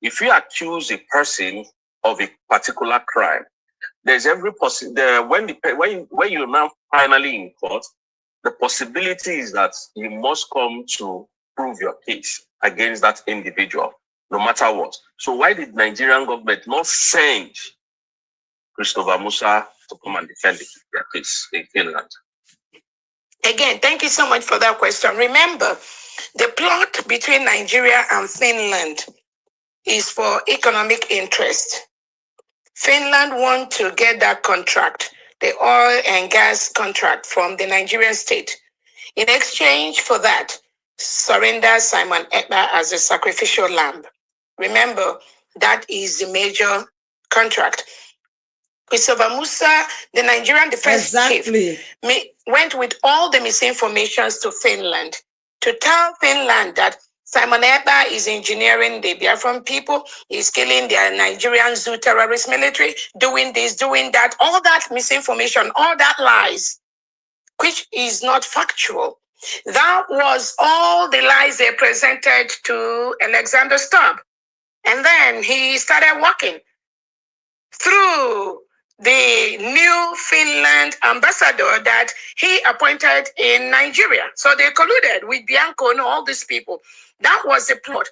If you accuse a person of a particular crime, there's every possibility. When you're now finally in court, the possibility is that you must come to prove your case against that individual, no matter what. So why did Nigerian government not send Christopher Musa to come and defend their case in Finland? Again, thank you so much for that question. Remember, the plot between Nigeria and Finland is for economic interest. Finland wants to get that contract, the oil and gas contract from the Nigerian state. In exchange for that, surrender Simon Ekpa as a sacrificial lamb. Remember, That is the major contract. Christopher Musa, the Nigerian defense chief, went with all the misinformations to Finland to tell Finland that Simon Ekpa is engineering the Biafran people, he's killing their Nigerian zoo terrorist military, doing this, doing that, all that misinformation, all that lies, which is not factual. That was all the lies they presented to Alexander Stubb. And then he started working through the new Finland ambassador that he appointed in Nigeria. So they colluded with Bianco and all these people. That was the plot.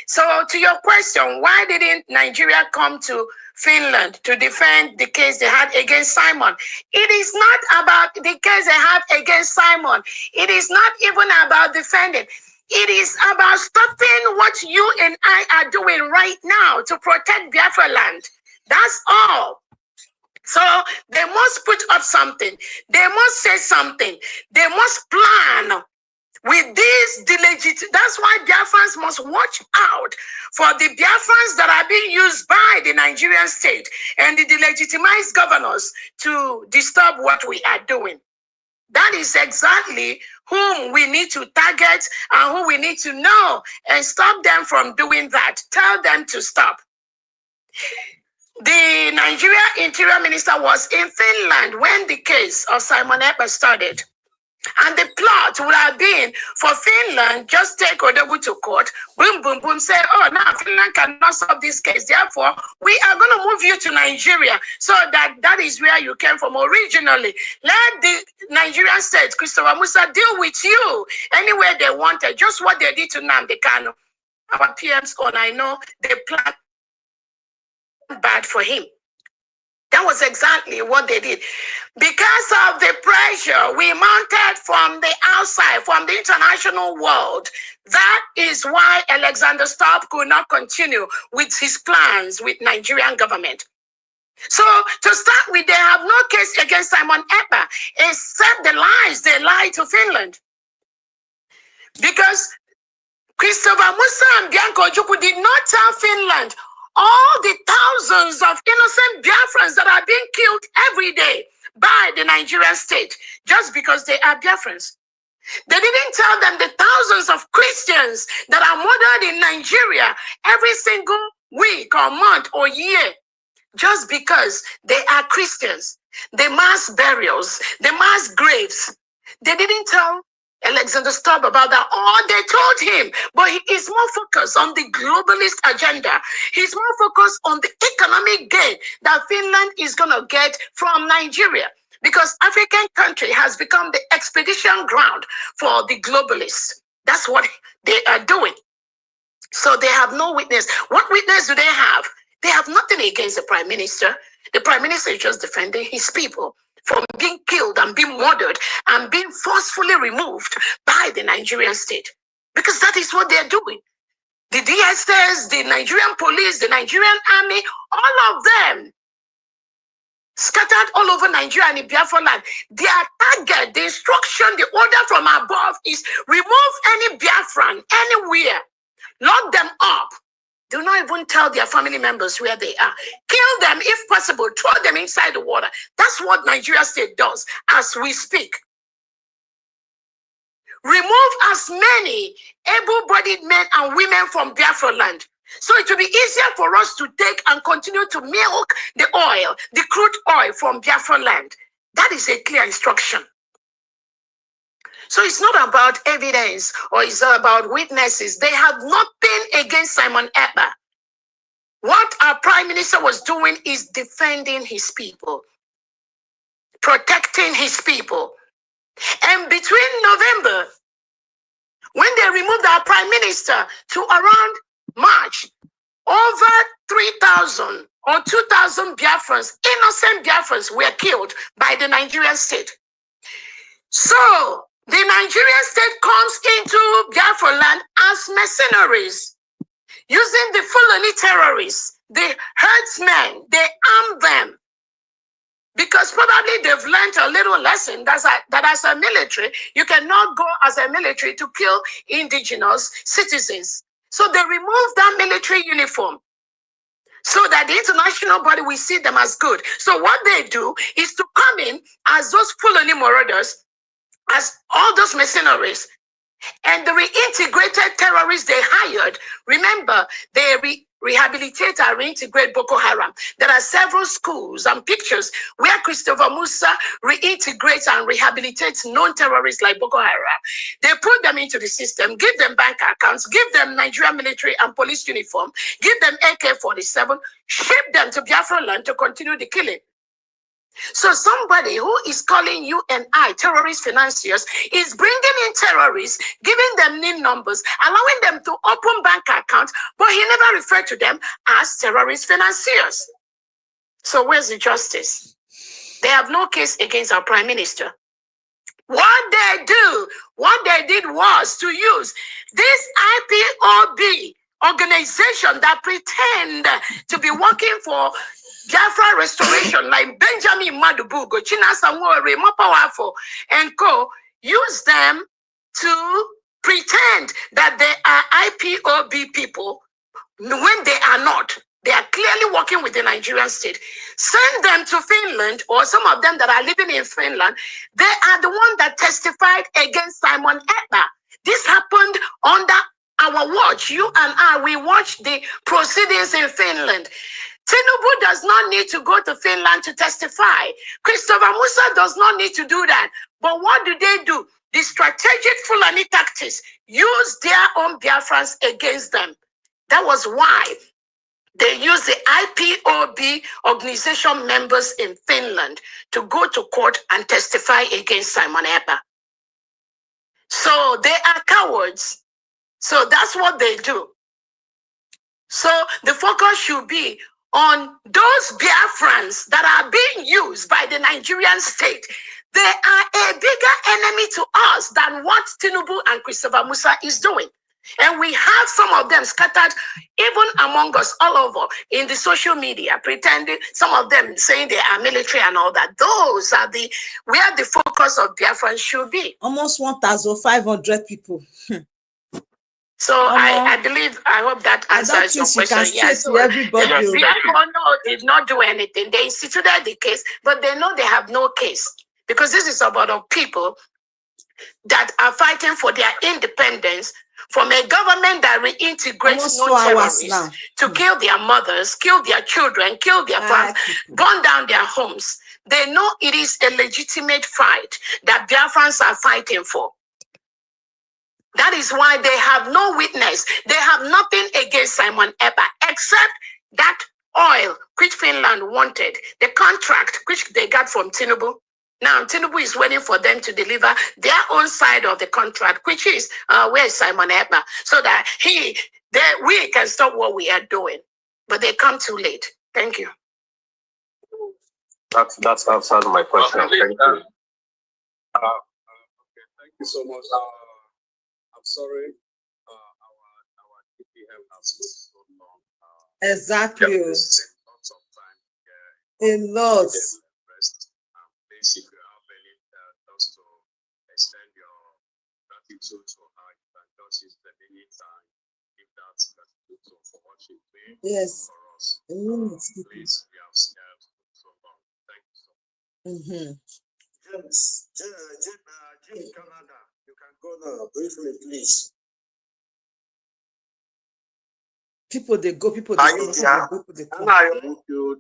So to your question, why didn't Nigeria come to Finland to defend the case they had against Simon? It is not about the case they have against Simon. It is not even about defending. It is about stopping what you and I are doing right now to protect Biafra land. That's all. So they must put up something. They must say something. They must plan with this delegit. That's why Biafrans must watch out for the Biafrans that are being used by the Nigerian state and the delegitimized governors to disturb what we are doing. That is exactly whom we need to target and who we need to know and stop them from doing that. Tell them to stop. The Nigeria Interior Minister was in Finland when the case of Simon Ekpa started. And the plot would have been for Finland, just take Odogu to court, boom, boom, boom, say, oh, now Finland cannot solve this case. Therefore, we are going to move you to Nigeria. So that is where you came from originally. Let the Nigerian state, Christopher Musa, deal with you anywhere they wanted. Just what they did to Nnamdi Kanu. Our PM's on, I know, they planned bad for him. That was exactly what they did. Because of the pressure we mounted from the outside, from the international world, that is why Alexander Stubb could not continue with his plans with Nigerian government. So to start with, they have no case against Simon Ekpa, except the lies they lied to Finland. Because Christopher Musa and Bianco Ojukwu did not tell Finland all the thousands of innocent Biafrans that are being killed every day by the Nigerian state just because they are Biafrans. They didn't tell them the thousands of Christians that are murdered in Nigeria every single week or month or year just because they are Christians. The mass burials, the mass graves. They didn't tell Alexander Stubb about that, or they told him, but he is more focused on the globalist agenda. He's more focused on the economic gain that Finland is going to get from Nigeria, because African country has become the expedition ground for the globalists. That's what they are doing. So they have no witness. What witness do they have? They have nothing against the prime minister. The prime minister is just defending his people from being killed and being murdered and being forcefully removed by the Nigerian state. Because that is what they're doing. The DSS, the Nigerian police, the Nigerian army, all of them scattered all over Nigeria and in Biafra land. Their target, the instruction, the order from above is remove any Biafran anywhere, lock them up. Do not even tell their family members where they are. Kill them if possible. Throw them inside the water. That's what Nigeria state does as we speak. Remove as many able-bodied men and women from Biafra land. So it will be easier for us to take and continue to milk the oil, the crude oil from Biafra land. That is a clear instruction. So it's not about evidence or it's not about witnesses. They have nothing against Simon Ekpa. What our prime minister was doing is defending his people, protecting his people. And between November, when they removed our prime minister, to around March, over 3,000 or 2,000 Biafrans, innocent Biafrans, were killed by the Nigerian state. So the Nigerian state comes into Biafra land as mercenaries, using the Fulani terrorists, the herdsmen, they arm them. Because probably they've learned a little lesson that as a military, you cannot go as a military to kill indigenous citizens. So they removed that military uniform. so that the international body will see them as good. So what they do is to come in as those Fulani marauders, as all those mercenaries, and the reintegrated terrorists they hired. Remember, they rehabilitate and reintegrate Boko Haram. There are several schools and pictures where Christopher Musa reintegrates and rehabilitates known terrorists like Boko Haram. They put them into the system, give them bank accounts, give them Nigerian military and police uniform, give them AK-47, ship them to Biafra land to continue the killing. So somebody who is calling you and I terrorist financiers is bringing in terrorists, giving them NIN numbers, allowing them to open bank accounts, but he never referred to them as terrorist financiers. So where's the justice? They have no case against our prime minister. What they did was to use this IPOB organization that pretend to be working for Biafra restoration, like Benjamin Madubugo, Chinasa Nwore, more powerful, and co, use them to pretend that they are IPOB people when they are not. They are clearly working with the Nigerian state. Send them to Finland, or some of them that are living in Finland. They are the ones that testified against Simon Ekpa. This happened under our watch. You and I, we watched the proceedings in Finland. Tinubu does not need to go to Finland to testify. Christopher Musa does not need to do that. But what do? The strategic Fulani tactics use their own Biafrans against them. That was why they used the IPOB organization members in Finland to go to court and testify against Simon Ekpa. So they are cowards. So that's what they do. So the focus should be on those Biafrans that are being used by the Nigerian state. They are a bigger enemy to us than what Tinubu and Christopher Musa is doing. And we have some of them scattered even among us all over in the social media, pretending, some of them saying they are military and all that. Those are where the focus of Biafrans should be. Almost 1,500 people. So I believe, I hope that answers your question. Yes, so everybody. Biafra did not do anything. They instituted the case, but they know they have no case, because this is about people that are fighting for their independence from a government that reintegrates non-terrorists to kill their mothers, kill their children, kill their fathers, burn down their homes. They know it is a legitimate fight that Biafrans are fighting for. That is why they have no witness. They have nothing against Simon Ekpa except that oil which Finland wanted, the contract which they got from Tinubu. Now Tinubu is waiting for them to deliver their own side of the contract, which is where is Simon Ekpa, so that we can stop what we are doing. But they come too late. Thank you. That's answered my question. Thank you. Okay, thank you so much. I'm sorry, our DPM has been so long. Exactly. Lots of time. A lot. Please, if you have any, just to extend your gratitude to her, you can just use the minute and give that gratitude for what she's doing for us. Please, we have so long. Thank you so much. Jim Canada, you can go now briefly, please. People they go, people they go. Thank you, everybody. Thank you,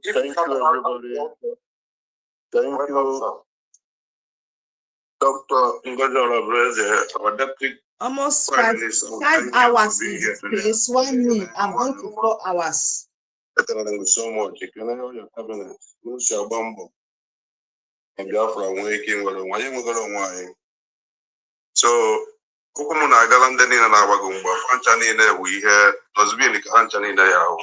Dr. Ngozi, our deputy. Almost 5 hours in this place. 1 minute. I'm going to 4 hours. Thank you so much. You can have your cabinet. Lucia Bambo. And Biafra waking with a so, Kukumu na galande ni na wagumba. Franchani ne we here. Doesn't be Franchani na yao.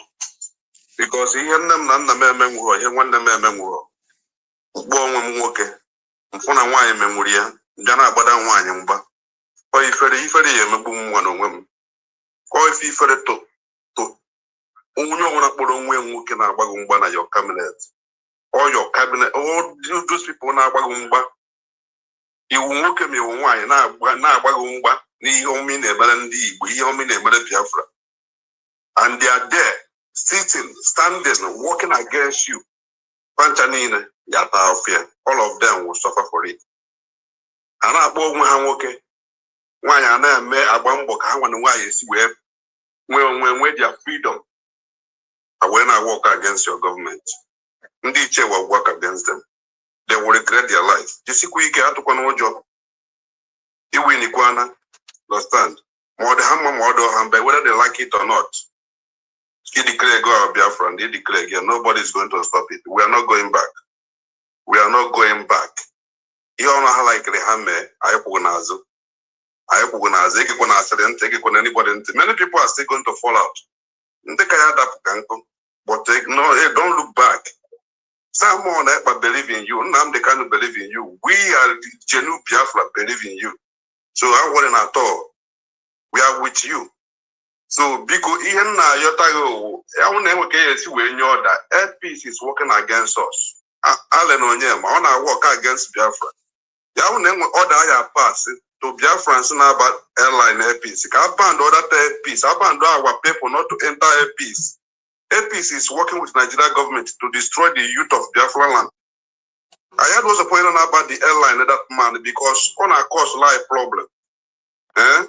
Because he had them none the memengro. He won the memengro. Born woke. Mfuna wine memoria. Jana bada wine mba. Or if he mabum one on women. Or if he fed to. Unyo wana put woke na bagumba na your cabinet. Or your cabinet. All those people na bagumba. You won't me wine now, Bagumba, Ni Homine, Balandi, we Homine, Biafra. And they are there sitting, standing, working against you. Panchanine, Yata, all of them will suffer for it. And I bought one why I may abambo kawan why is when their freedom. And when I work against your government, Ndiche will work against them. They will regret their life. Just quick out to one job. You win Iguana, understand? More the hammer, more the hammer, whether they like it or not. He declared go Biafra, they declare again, nobody is going to stop it. We are not going back. We are not going back. You don't know how like the hammer, I anybody. Many people are still going to fall out. But don't look back. Someone that believe in you, Nam they can't believe in you. We are genuine Biafra believe in you. So I wouldn't at all. We are with you. So because even now your tago, I will never get you when you're that peace is working against us. Allen on him, I wanna work against Biafra. Ya will never order I pass to Biafrans now about airline airpiece. I banned other airpiece. I banned our people not to enter airpiece. APC is working with Nigeria government to destroy the youth of Biafra land. I had also pointed out about the airline that man because on our cause life problem. And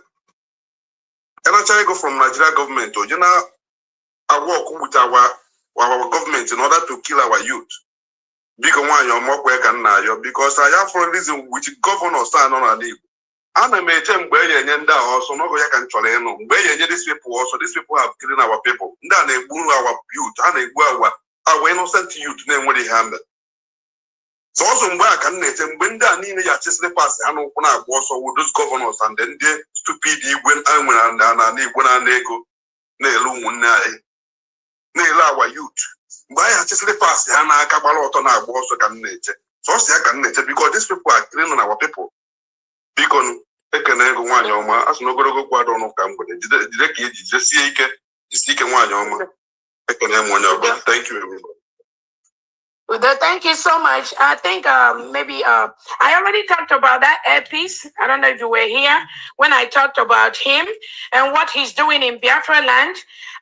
I try to go from Nigeria government to I work with our government in order to kill our youth. Because one your more because I have for a reason which governor stand on a leave. And I may tell Yenda also not going to control these people also. These people have killed our people. Then they boo our youth and they go our innocent youth name what they handle. So also back and when they need to just pass and open up also with those governors and then they stupid when and they go nail our youth. By just pass and I can also can nature. So I can nature because these people are killing our people. Because ekene go nwanyị ọma asụ n'ogologo kwado ọnụ ka mgbede jide ka eji jesie ike jisi nwanyị ọma ekene m onye ọbụla. Thank you everybody. Thank you so much. I think maybe I already talked about that earpiece. I don't know if you were here when I talked about him and what he's doing in Biafra land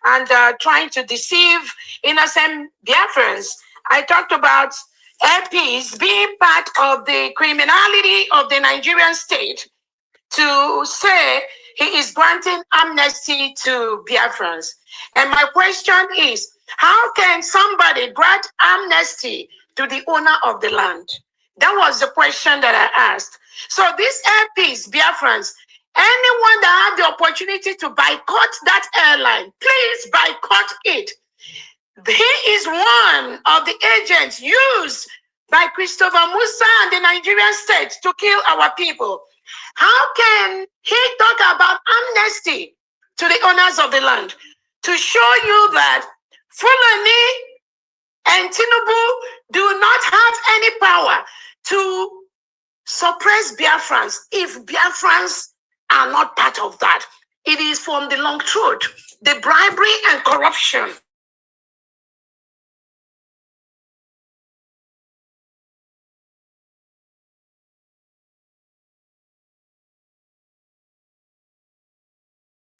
and trying to deceive innocent Biafrans. I talked about earpiece being part of the criminality of the Nigerian state to say he is granting amnesty to Biafrans. And my question is, how can somebody grant amnesty to the owner of the land? That was the question that I asked. So this airpiece, Biafrans, anyone that had the opportunity to boycott that airline, please boycott it. He is one of the agents used by Christopher Musa and the Nigerian state to kill our people. How can he talk about amnesty to the owners of the land? To show you that Fulani and Tinubu do not have any power to suppress Biafrans if Biafrans are not part of that. It is from the long truth, the bribery and corruption.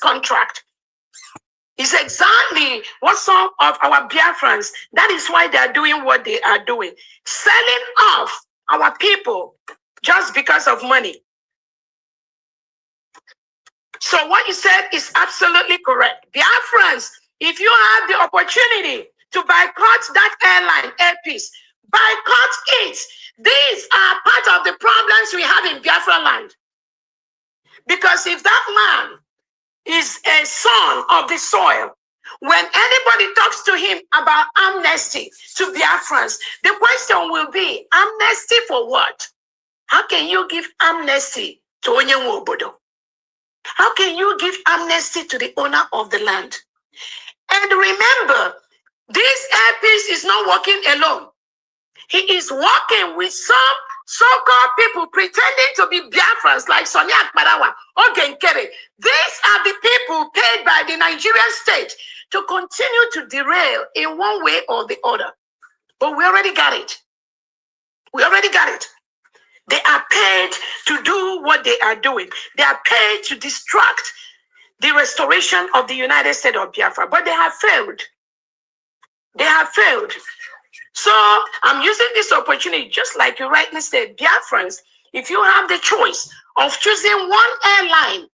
Contract is exactly what some of our Biafrans, that is why they are doing what they are doing, selling off our people just because of money. So what you said is absolutely correct. Biafrans, if you have the opportunity to boycott that airline, airpiece, boycott it. These are part of the problems we have in Biafra land. Because if that man is a son of the soil, when anybody talks to him about amnesty to Biafrans, the question will be, amnesty for what? How can you give amnesty to Onyenwe Obodo? How can you give amnesty to the owner of the land? And remember, this airpiece is not working alone. He is working with some so-called people pretending to be Biafrans like Sonia Akparawa or Genkere. These are the people paid by the Nigerian state to continue to derail in one way or the other. But we already got it. We already got it. They are paid to do what they are doing. They are paid to distract the restoration of the United States of Biafra, but they have failed. They have failed. So I'm using this opportunity, just like you rightly said, dear friends, if you have the choice of choosing one airline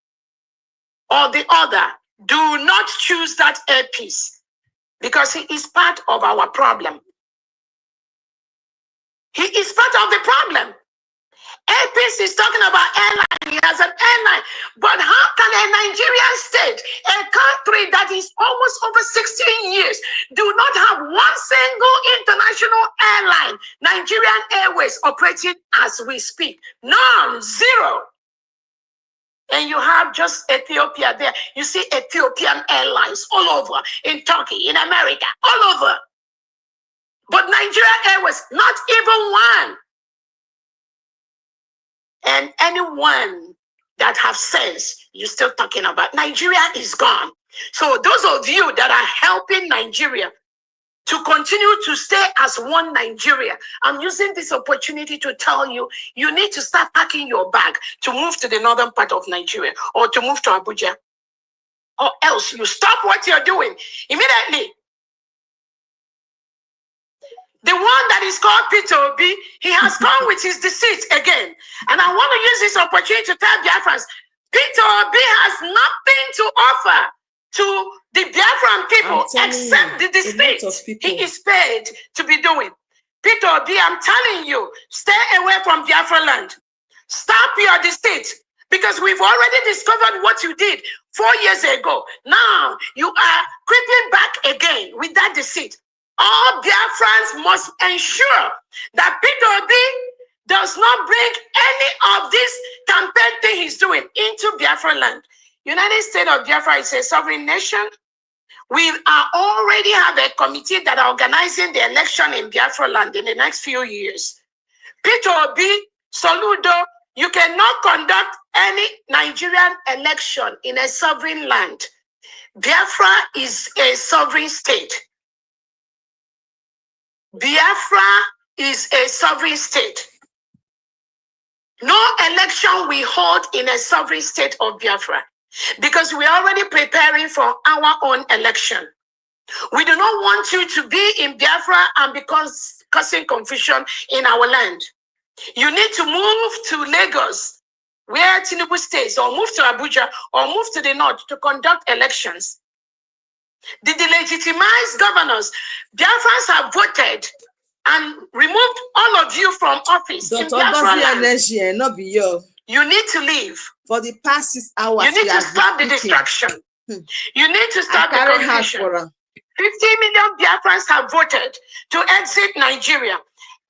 or the other, do not choose that airpiece because he is part of our problem. He is part of the problem. Airpiece is talking about airline. He has an airline. But how can a Nigerian state, a country that is almost over 16 years, do not have one single international airline, Nigerian Airways, operating as we speak? None, zero. And you have just Ethiopia there. You see Ethiopian Airlines all over, in Turkey, in America, all over. But Nigeria Airways, not even one. And anyone that have sense, you're still talking about Nigeria is gone. So those of you that are helping Nigeria to continue to stay as one Nigeria, I'm using this opportunity to tell you, you need to start packing your bag to move to the northern part of Nigeria or to move to Abuja. Or else you stop what you're doing immediately. The one that is called Peter Obi, he has come with his deceit again. And I want to use this opportunity to tell Biafrans, Peter Obi has nothing to offer to the Biafran people except the deceit he is paid to be doing. Peter Obi, I'm telling you, stay away from Biafra land. Stop your deceit, because we've already discovered what you did 4 years ago. Now you are creeping back again with that deceit. All Biafrans must ensure that Peter Obi does not bring any of this campaign thing he's doing into Biafra land. United States of Biafra is a sovereign nation. We are already have a committee that are organizing the election in Biafra land in the next few years. Peter Obi, Soludo, you cannot conduct any Nigerian election in a sovereign land. Biafra is a sovereign state. Biafra is a sovereign state. No election we hold in a sovereign state of Biafra, because we are already preparing for our own election. We do not want you to be in Biafra and be causing confusion in our land. You need to move to Lagos, where Tinubu stays, or move to Abuja, or move to the north to conduct elections. The delegitimized governors, Biafrans have voted and removed all of you from office. You need to leave. For the past 6 hours, you need to stop the distraction. You need to stop the confusion. 50 million Biafrans have voted to exit Nigeria.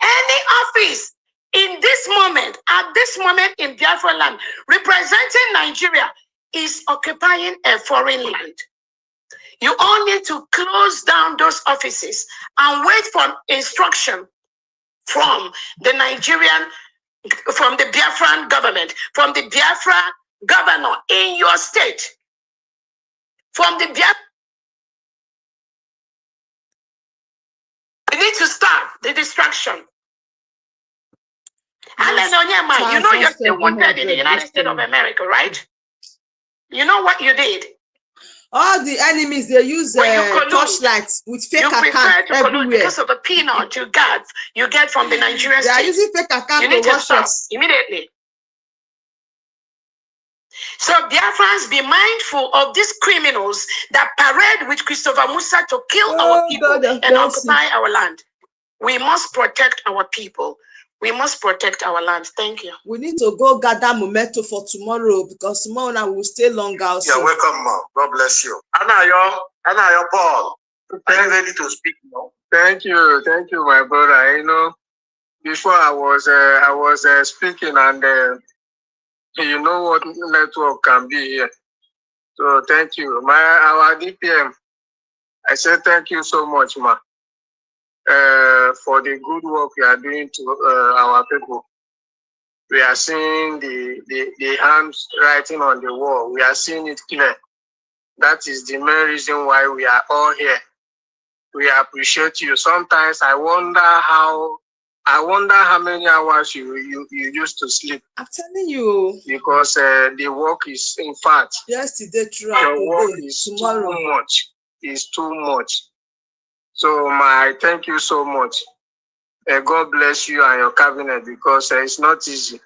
Any office in this moment, at this moment in Biafra land, representing Nigeria, is occupying a foreign land. You all need to close down those offices and wait for instruction from the Nigerian, from the Biafran government, from the Biafra governor in your state, from the Biafra. We need to start the distraction. Yes. You know you're still wanted in the United States of America, right? You know what you did? All the enemies, they use torchlights with fake accounts everywhere. Because of the peanut you get from the Nigerian state. They are using fake accounts. You need to stop immediately. So Biafrans, be mindful of these criminals that parade with Christopher Musa to kill our people and occupy our land. We must protect our people. We must protect our land. Thank you. We need to go gather momentum for tomorrow, because tomorrow now will stay longer. Also. You're welcome, Ma. God bless you. Anayo, Paul. Are you ready to speak now? Thank you, my brother. You know, before I was speaking, and you know what network can be here. So thank you, our DPM. I say thank you so much, Ma. For the good work you are doing to our people. We are seeing the hands writing on the wall. We are seeing it clear. That is the main reason why we are all here. We appreciate you. Sometimes I wonder how many hours you used to sleep. I'm telling you. Because the work is, in fact, yesterday, throughout the work the day, is tomorrow. too much. It's too much. So I thank you so much. God bless you and your cabinet, because it's not easy.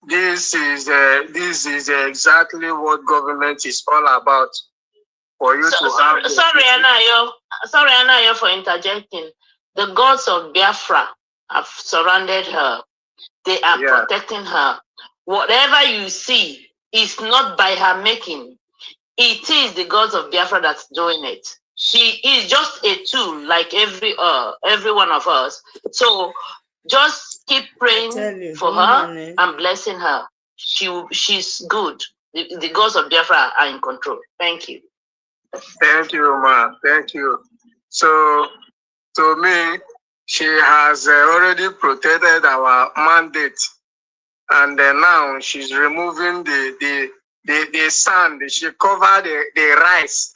This is exactly what government is all about. For you Sorry, Anayo, for interjecting. The gods of Biafra have surrounded her. They are protecting her. Whatever you see is not by her making. It is the gods of Biafra that's doing it. She is just a tool, like every one of us. So just keep praying for her and blessing her. She's good. The gods of Biafra are in control. Thank you. Thank you, ma. Thank you. So, to me, she has already protected our mandate, and now she's removing the sand. She covered the rice.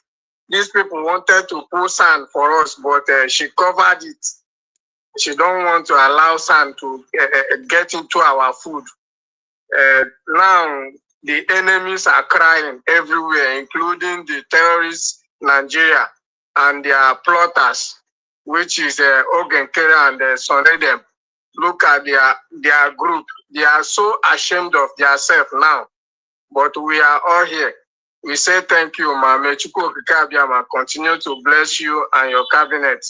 These people wanted to put sand for us, but she covered it. She don't want to allow sand to get into our food. Now the enemies are crying everywhere, including the terrorists, Nigeria, and their plotters, which is Ogenkere and Sonedem. Look at their group. They are so ashamed of themselves now. But we are all here. We say thank you, Ma. May Chukwu Okike Abiama continue to bless you and your cabinet.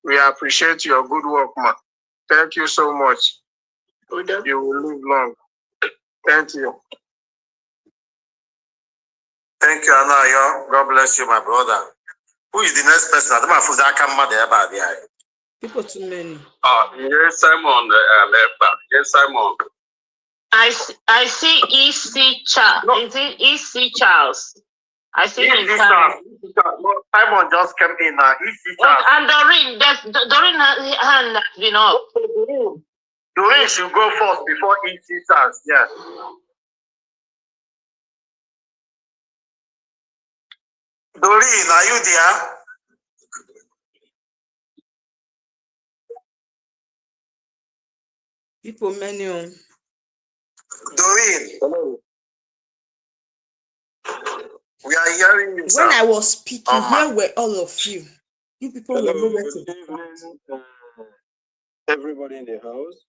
We appreciate your good work, Ma. Thank you so much. You will live long. Thank you. Thank you, Anayo. God bless you, my brother. Who is the next person? I don't know if people too many. Yes, Simon. Yes, Simon. I see E.C. Charles. No. Is it E.C. Charles? I see him. Simon just came in now. E.C. Charles. And Doreen, Doreen hand has been up. Doreen should go first before E.C. Charles. Yeah. Doreen, are you there? People many. Doreen. Hello. We are hearing you. When I was speaking, here were all of you. You people were nowhere to good evening, everybody in the house.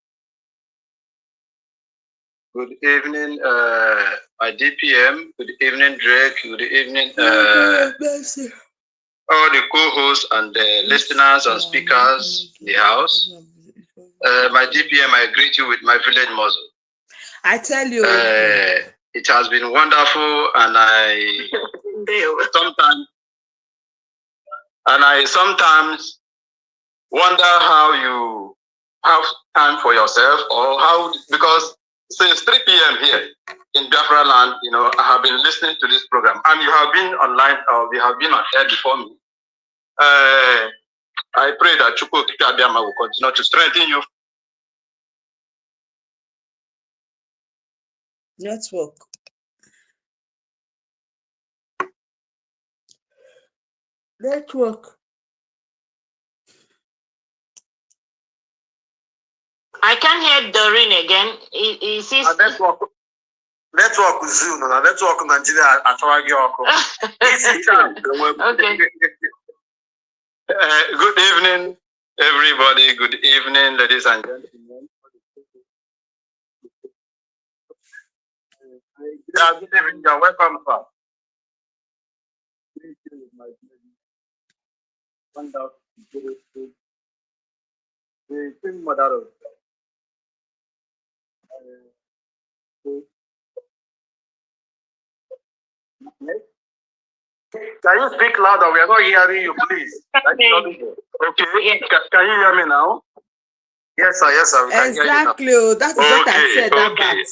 Good evening, my DPM. Good evening, Drake. Good evening, all the co-hosts and the listeners and speakers in the house. My DPM, I greet you with my village muzzle. I tell you. It has been wonderful, and I sometimes wonder how you have time for yourself, or how, because since 3 p.m. here in Biafra land, I have been listening to this program, and you have been online, or you have been on air before me. I pray that Chukwu Okike Abiama will continue to strengthen you. Network. I can't hear Doreen again. Is this network Zoom? Network Nigeria Okay. Good evening, everybody. Good evening, ladies and gentlemen. Good evening. You're welcome, sir. Can you speak louder? We are not hearing you, please. Okay. Can you hear me now? Yes, sir. Yes, sir. Exactly. That is what I said. Okay.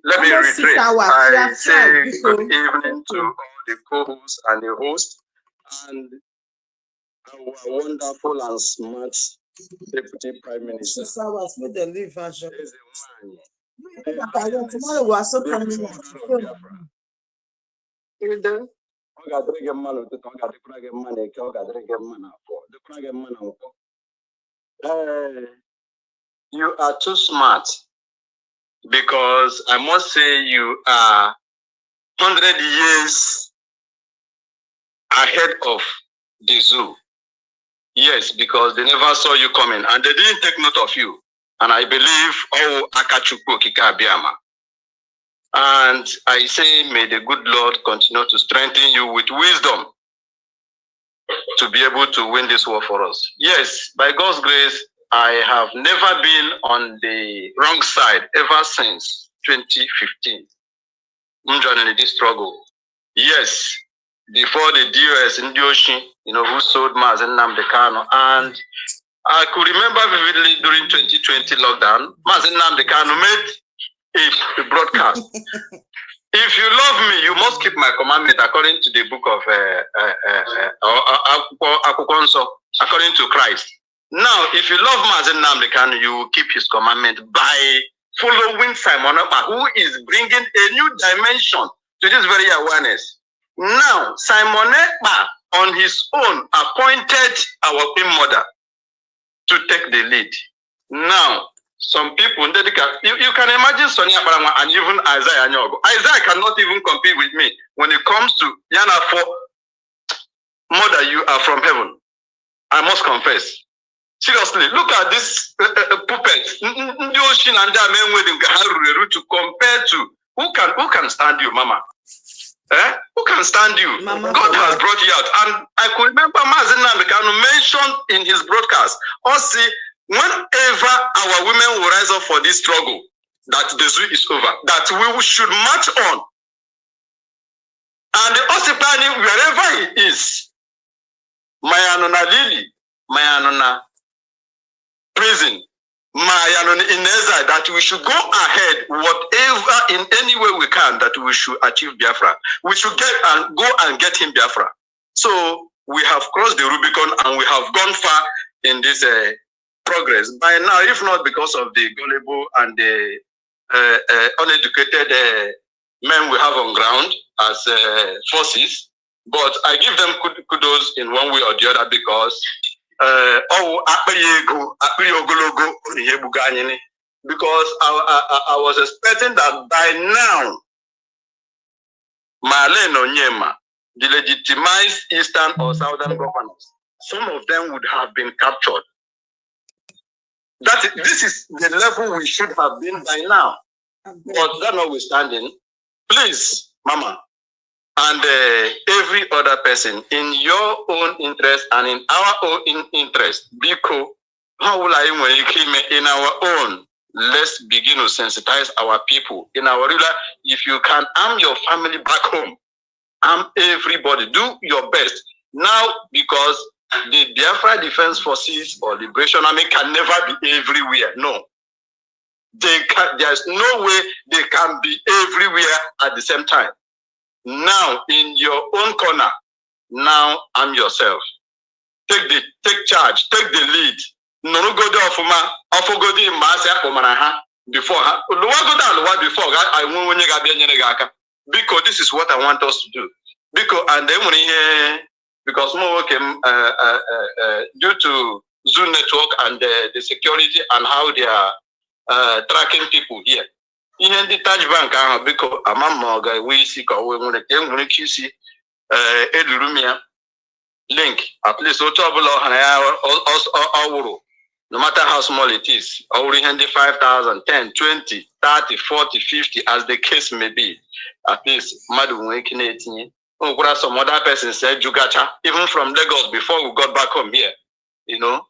Let me retrace. I say good evening to all the co-hosts and the host, and our wonderful and smart Deputy Prime Minister. 6 hours, make them leave version. Tomorrow we are so coming. You are too smart, because I must say you are 100 years ahead of the zoo. Yes, because they never saw you coming and they didn't take note of you. And I believe, oh, Akachukwu Okike Abiyama. And I say, may the good Lord continue to strengthen you with wisdom to be able to win this war for us. Yes, by God's grace, I have never been on the wrong side ever since 2015. I'm joining this struggle. Yes, before the DOS in the ocean, who sold Maz and Nnamdi Kanu. And I could remember vividly during 2020 lockdown, Maz and Nnamdi Kanu made a broadcast. If you love me, you must keep my commandment according to the book of according to Christ. Now, if you love Maz and Nnamdi Kanu, you will keep his commandment by following Simon Ekpa, who is bringing a new dimension to this very awareness. Now, Simon Ekpa on his own appointed our Queen Mother to take the lead. Now, some people, you can imagine Sonia Parama and even Isaiah Nyogo. Isaiah cannot even compete with me when it comes to Yana for Mother, you are from heaven. I must confess. Seriously, look at this puppet. To compare to who can stand you, Mama? Who can stand you? Mama, God has brought you out. And I could remember Mazi Nnamdi Kanu mentioned in his broadcast, see, whenever our women will rise up for this struggle, that the zoo is over, that we should march on. And the Osipani, wherever he is, Mayanona Lily, Mayanona prison, Mayanona Ineza, that we should go ahead, whatever in any way we can, that we should achieve Biafra. We should go and get him Biafra. So we have crossed the Rubicon and we have gone far in this progress. By now, if not because of the gullible and the uneducated men we have on ground as forces, but I give them kudos in one way or the other because because I was expecting that by now, Marlene Onyema, the legitimized Eastern or Southern governors, some of them would have been captured. This is the level we should have been by now. But that notwithstanding, please, Mama, and every other person, in your own interest and in our own interest, because how will I in our own, let's begin to sensitize our people. In our ruler, if you can arm your family back home, arm everybody, do your best. Now, because the Biafra Defense Forces or Liberation Army can never be everywhere. No. There's no way they can be everywhere at the same time. Now, in your own corner, now arm yourself. Take charge, take the lead. No go there for ma, go there before before I won't because this is what I want us to do. Because and then when because more due to Zoom network and the security and how they are tracking people here. In the touch bank, because a mamma we see link at least no matter how small it is, already 5,000, 10, 20, 30, 40, 50, as the case may be. At least some other person said Jugacha, even from Lagos before we got back home here, who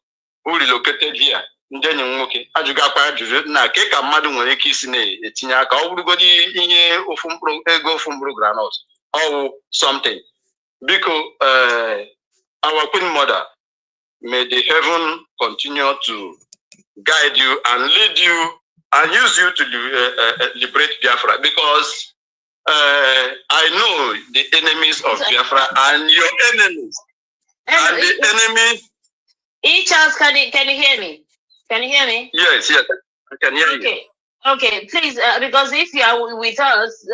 relocated here. Then okay, Ajugapa na keka madu nwere ike isi na-etinye aka ọ bụrụgodị ihe ego ofumburu granite or something. Because our Queen Mother, may the heaven continue to guide you and lead you and use you to liberate Biafra. Because I know the enemies of Biafra and your enemies. And the enemy. Charles, can you hear me? Can you hear me? Yes, I can hear you. Okay, please, because if you are with us,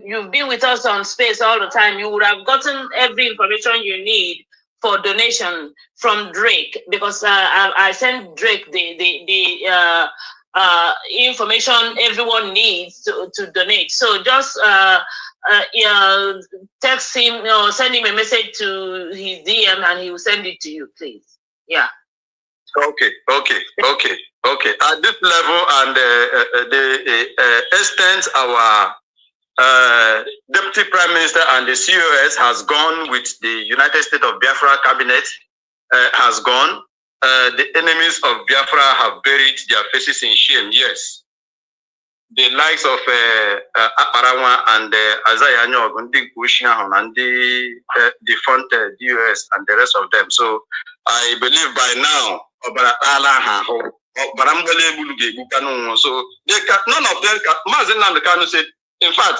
you've been with us on Space all the time, you would have gotten every information you need for donation from Drake, because I sent Drake the information everyone needs to donate. So just text him or send him a message to his DM and he will send it to you, please. Yeah. Okay. At this level and the extent our Deputy Prime Minister and the COS has gone with the United States of Biafra cabinet has gone. The enemies of Biafra have buried their faces in shame. Yes. The likes of Aparawa and Isaiah Nyog, and the defunct DOS and the rest of them. So I believe by now, so they can, none of them can. Mazen Namdekanu said, in fact,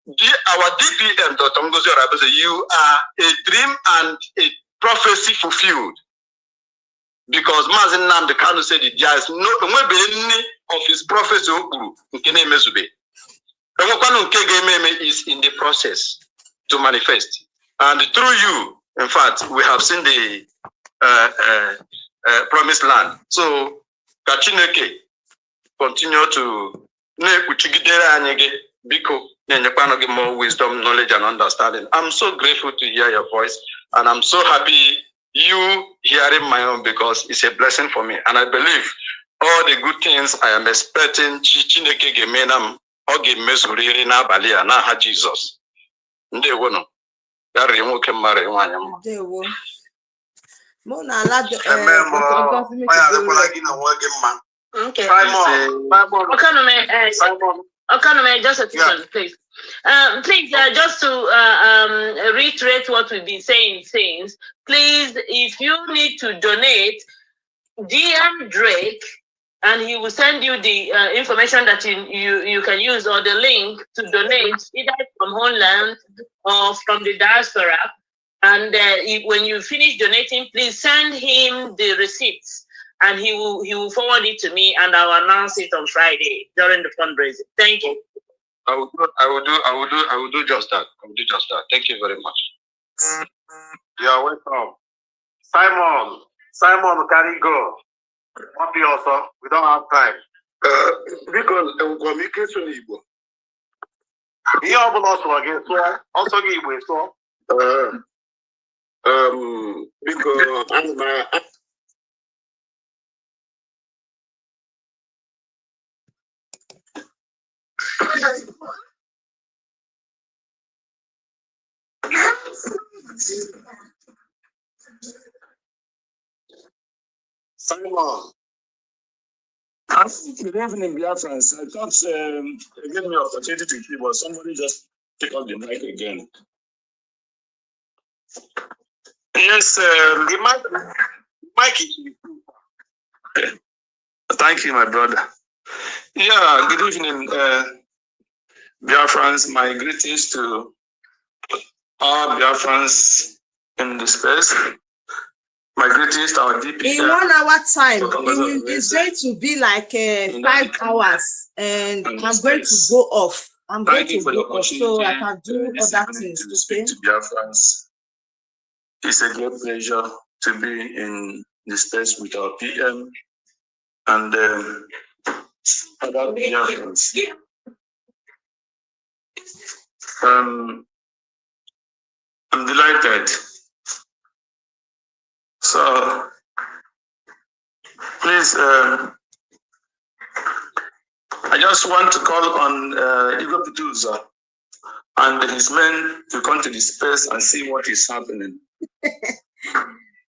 our DPM, Dr. Ngozi said, you are a dream and a prophecy fulfilled. Because Mazen Namdekanu said it, there is no any of his prophecy is in the process to manifest. And through you, in fact, we have seen the promised land. So, Kachineke, continue to more wisdom, knowledge, and understanding. I'm so grateful to hear your voice, and I'm so happy you hearing my own because it's a blessing for me. And I believe all the good things I am expecting, Chineke gemenam, oge mezuriri na balia na ha Jesus. Ndewo no. Yari nwoke mara nwanyị mma. Ndewo. Mo na ala Okay. Simon, just a second, please. Please, just to reiterate what we've been saying since, please, if you need to donate, DM Drake, and he will send you the information that you can use or the link to donate either from homeland or from the diaspora. And when you finish donating, please send him the receipts, and he will forward it to me, and I'll announce it on Friday during the fundraising. Thank you. I will do just that. I will do just that. Thank you very much. You're welcome. Simon, can you go? What be also? We don't have time. Because communication Igbo. You also again, so also Igbo, so. Because Simon. Good evening, Biafrans. I thought you gave me an opportunity to speak, but somebody just take up the mic again. Yes, the mic is okay. Thank you, my brother. Yeah, good evening, Biafrans. My greetings to all Biafrans in the space. My greetings to our DP. In 1 hour time, it's going to be like 5 hours, and I'm going to go off. I'm going to go off so I can do other things. To speak to Biafrans. It's a great pleasure to be in the space with our PM and other Biafrans. I'm delighted. So, please, I just want to call on Igbo producer and his men to come to the space and see what is happening.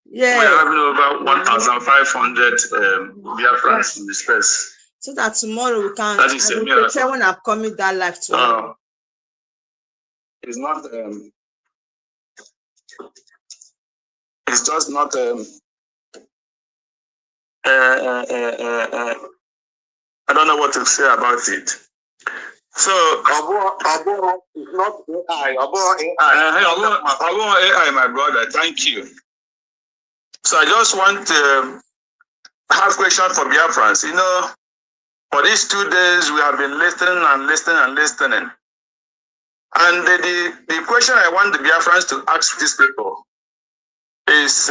Yeah. We're having over 1,500 Biafrans in the space. So that tomorrow we can, that is I will prepare when I'm coming that live tomorrow. It's not, it's just not, I don't know what to say about it. So, Abo is not AI. Abo AI, my brother. Thank you. So I just want to have a question for Biafrans. You know, for these 2 days, we have been listening and listening and listening. And the question I want the Biafrans to ask these people is,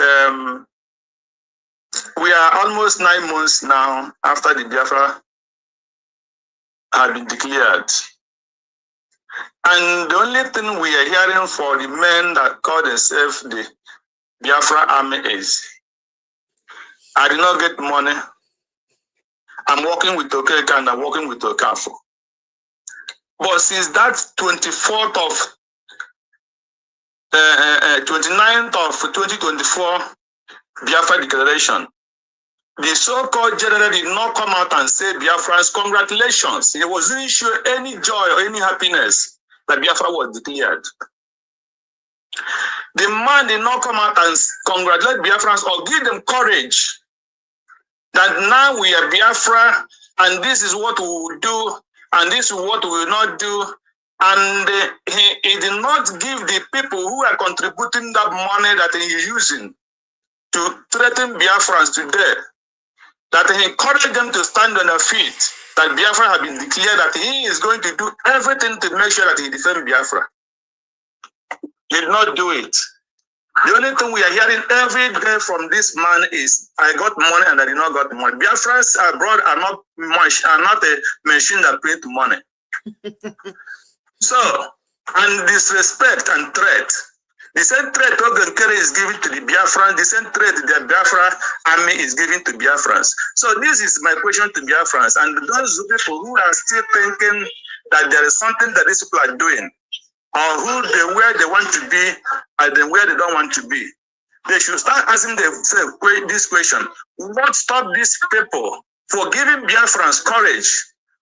we are almost 9 months now after the Biafra had been declared. And the only thing we are hearing for the men that call themselves the Biafra army is I did not get money. I'm working with Okeke and I'm working with Okafo. But since that 24th of 29th of 2024 Biafra declaration, the so-called general did not come out and say Biafrans, congratulations. He wasn't sure any joy or any happiness that Biafra was declared. The man did not come out and congratulate Biafrans or give them courage that now we are Biafra and this is what we will do and this is what we will not do. And he did not give the people who are contributing that money that he is using to threaten Biafrans today, that he encouraged them to stand on their feet, that Biafra has been declared that he is going to do everything to make sure that he defends Biafra. He did not do it. The only thing we are hearing every day from this man is, I got money and I did not got money. Biafrans abroad are not a machine that print money. So, and disrespect and threat. The same threat Ogun Kere is giving to the Biafrans, the same threat the Biafra army is giving to Biafrans. So this is my question to Biafrans and those people who are still thinking that there is something that these people are doing, or where they want to be and then where they don't want to be. They should start asking themselves this question: what stopped these people for giving Biafrans courage,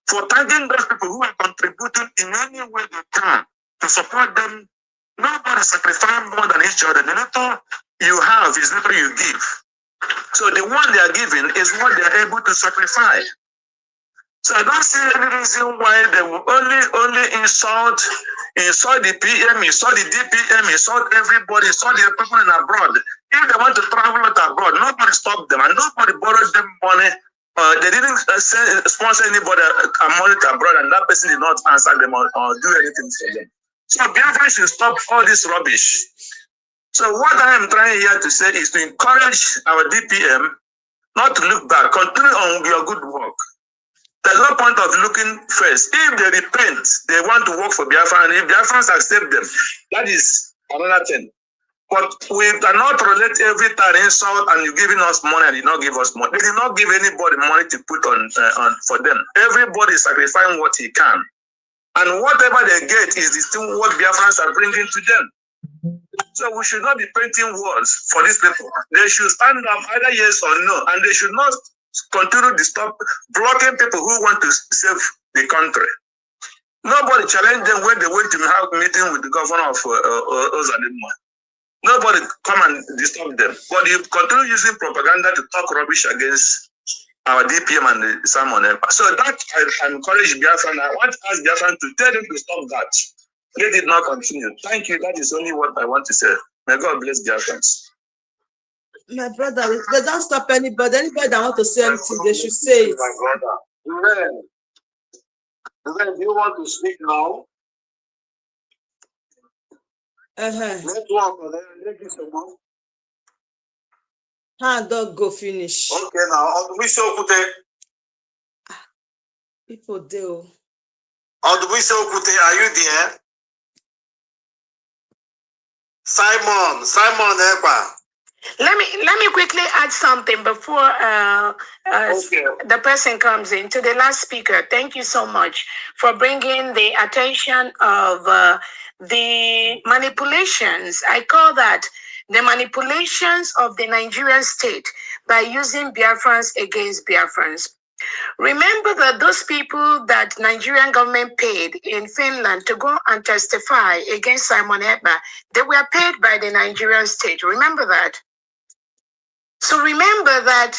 for thanking those people who are contributing in any way they can to support them? Nobody sacrifices more than each other. The little you have is little you give. So the one they are giving is what they are able to sacrifice. So I don't see any reason why they will only insult the PM, insult the DPM, insult everybody, insult the people in abroad. If they want to travel out abroad, nobody stopped them and nobody borrowed them money. They didn't sponsor anybody money to abroad, and that person did not answer them or do anything for them. So Biafra should stop all this rubbish. So what I am trying here to say is to encourage our DPM not to look back, continue on your good work. There's no point of looking first. If they repent, they want to work for Biafra, and if Biafrans accept them, that is another thing. But we cannot relate every time insult and you giving us money and you not give us money. They did not give anybody money to put on for them. Everybody is sacrificing what he can. And whatever they get is the thing what Biafrans are bringing to them. So we should not be painting walls for these people. They should stand up either yes or no, and they should not continue to stop blocking people who want to save the country. Nobody challenged them when they went to have a meeting with the governor of Ozadimma. Nobody come and disturb them. But you continue using propaganda to talk rubbish against our DPM and the Simon Empire. So that I encourage Biafran. I want to ask Biafran to tell them to stop that. Let it not continue. Thank you. That is only what I want to say. May God bless Biafrans. My brother, they don't stop anybody. Anybody that want to say anything, they should say it. My brother. Ruben, do you want to speak now? Network, hand don't go finish. Okay, now we so people do. Are you there? Simon Ekpa. Let me quickly add something before the person comes in. To the last speaker, thank you so much for bringing the attention of the manipulations. I call that the manipulations of the Nigerian state by using Biafrans against Biafrans. Remember that those people that Nigerian government paid in Finland to go and testify against Simon Ekpa, they were paid by the Nigerian state. Remember that. So remember that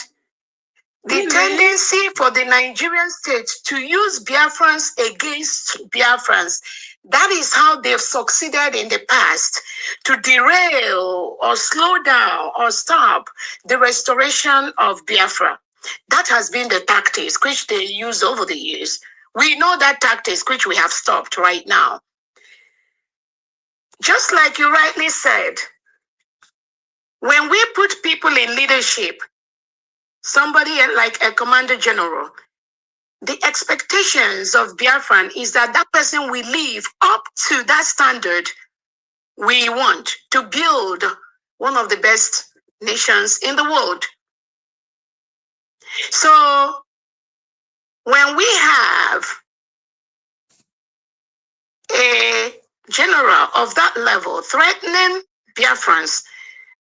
the tendency for the Nigerian state to use Biafrans against Biafrans, that is how they've succeeded in the past to derail or slow down or stop the restoration of Biafra. That has been the tactics which they used over the years. We know that tactics which we have stopped right now. Just like you rightly said, when we put people in leadership, somebody like a commander general, the expectations of Biafran is that that person will live up to that standard we want to build one of the best nations in the world. So when we have a general of that level threatening Biafrans,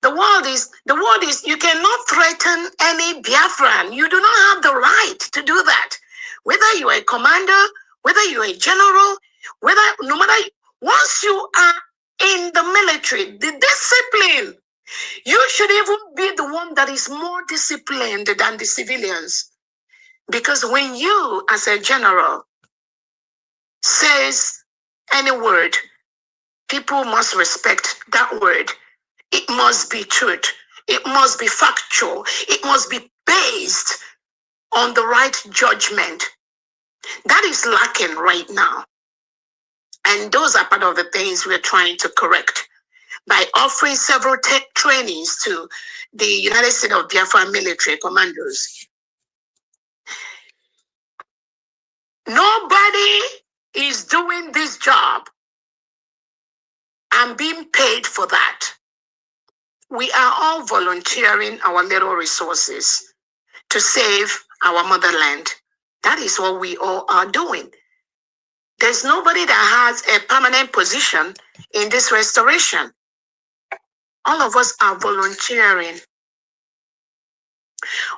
the world is, you cannot threaten any Biafran. You do not have the right to do that. Whether you are a commander, whether you are a general, no matter, once you are in the military, the discipline, you should even be the one that is more disciplined than the civilians. Because when you, as a general, says any word, people must respect that word. It must be truth. It must be factual. It must be based on the right judgment. That is lacking right now. And those are part of the things we're trying to correct by offering several trainings to the United States of Biafra military commandos. Nobody is doing this job and being paid for that. We are all volunteering our little resources to save our motherland. That is what we all are doing. There's nobody that has a permanent position in this restoration. All of us are volunteering.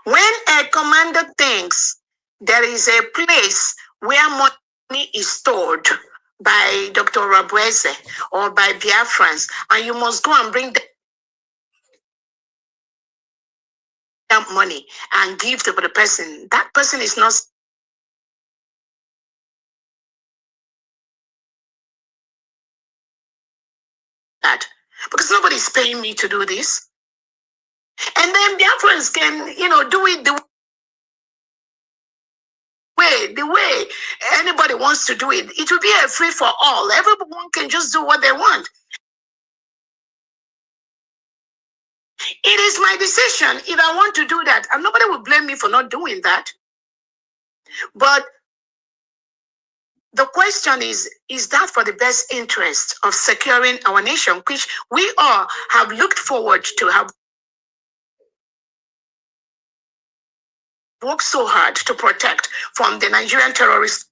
When a commander thinks there is a place where money is stored by Dr. Rabueze or by Biafrans, and you must go and bring that money and give to the person, that person is not that, because nobody's paying me to do this. And then Biafrans can, do it the way anybody wants to do it. It will be a free for all. Everyone can just do what they want. It is my decision if I want to do that, and nobody will blame me for not doing that. But the question is that for the best interest of securing our nation, which we all have looked forward to, have worked so hard to protect from the Nigerian terrorists?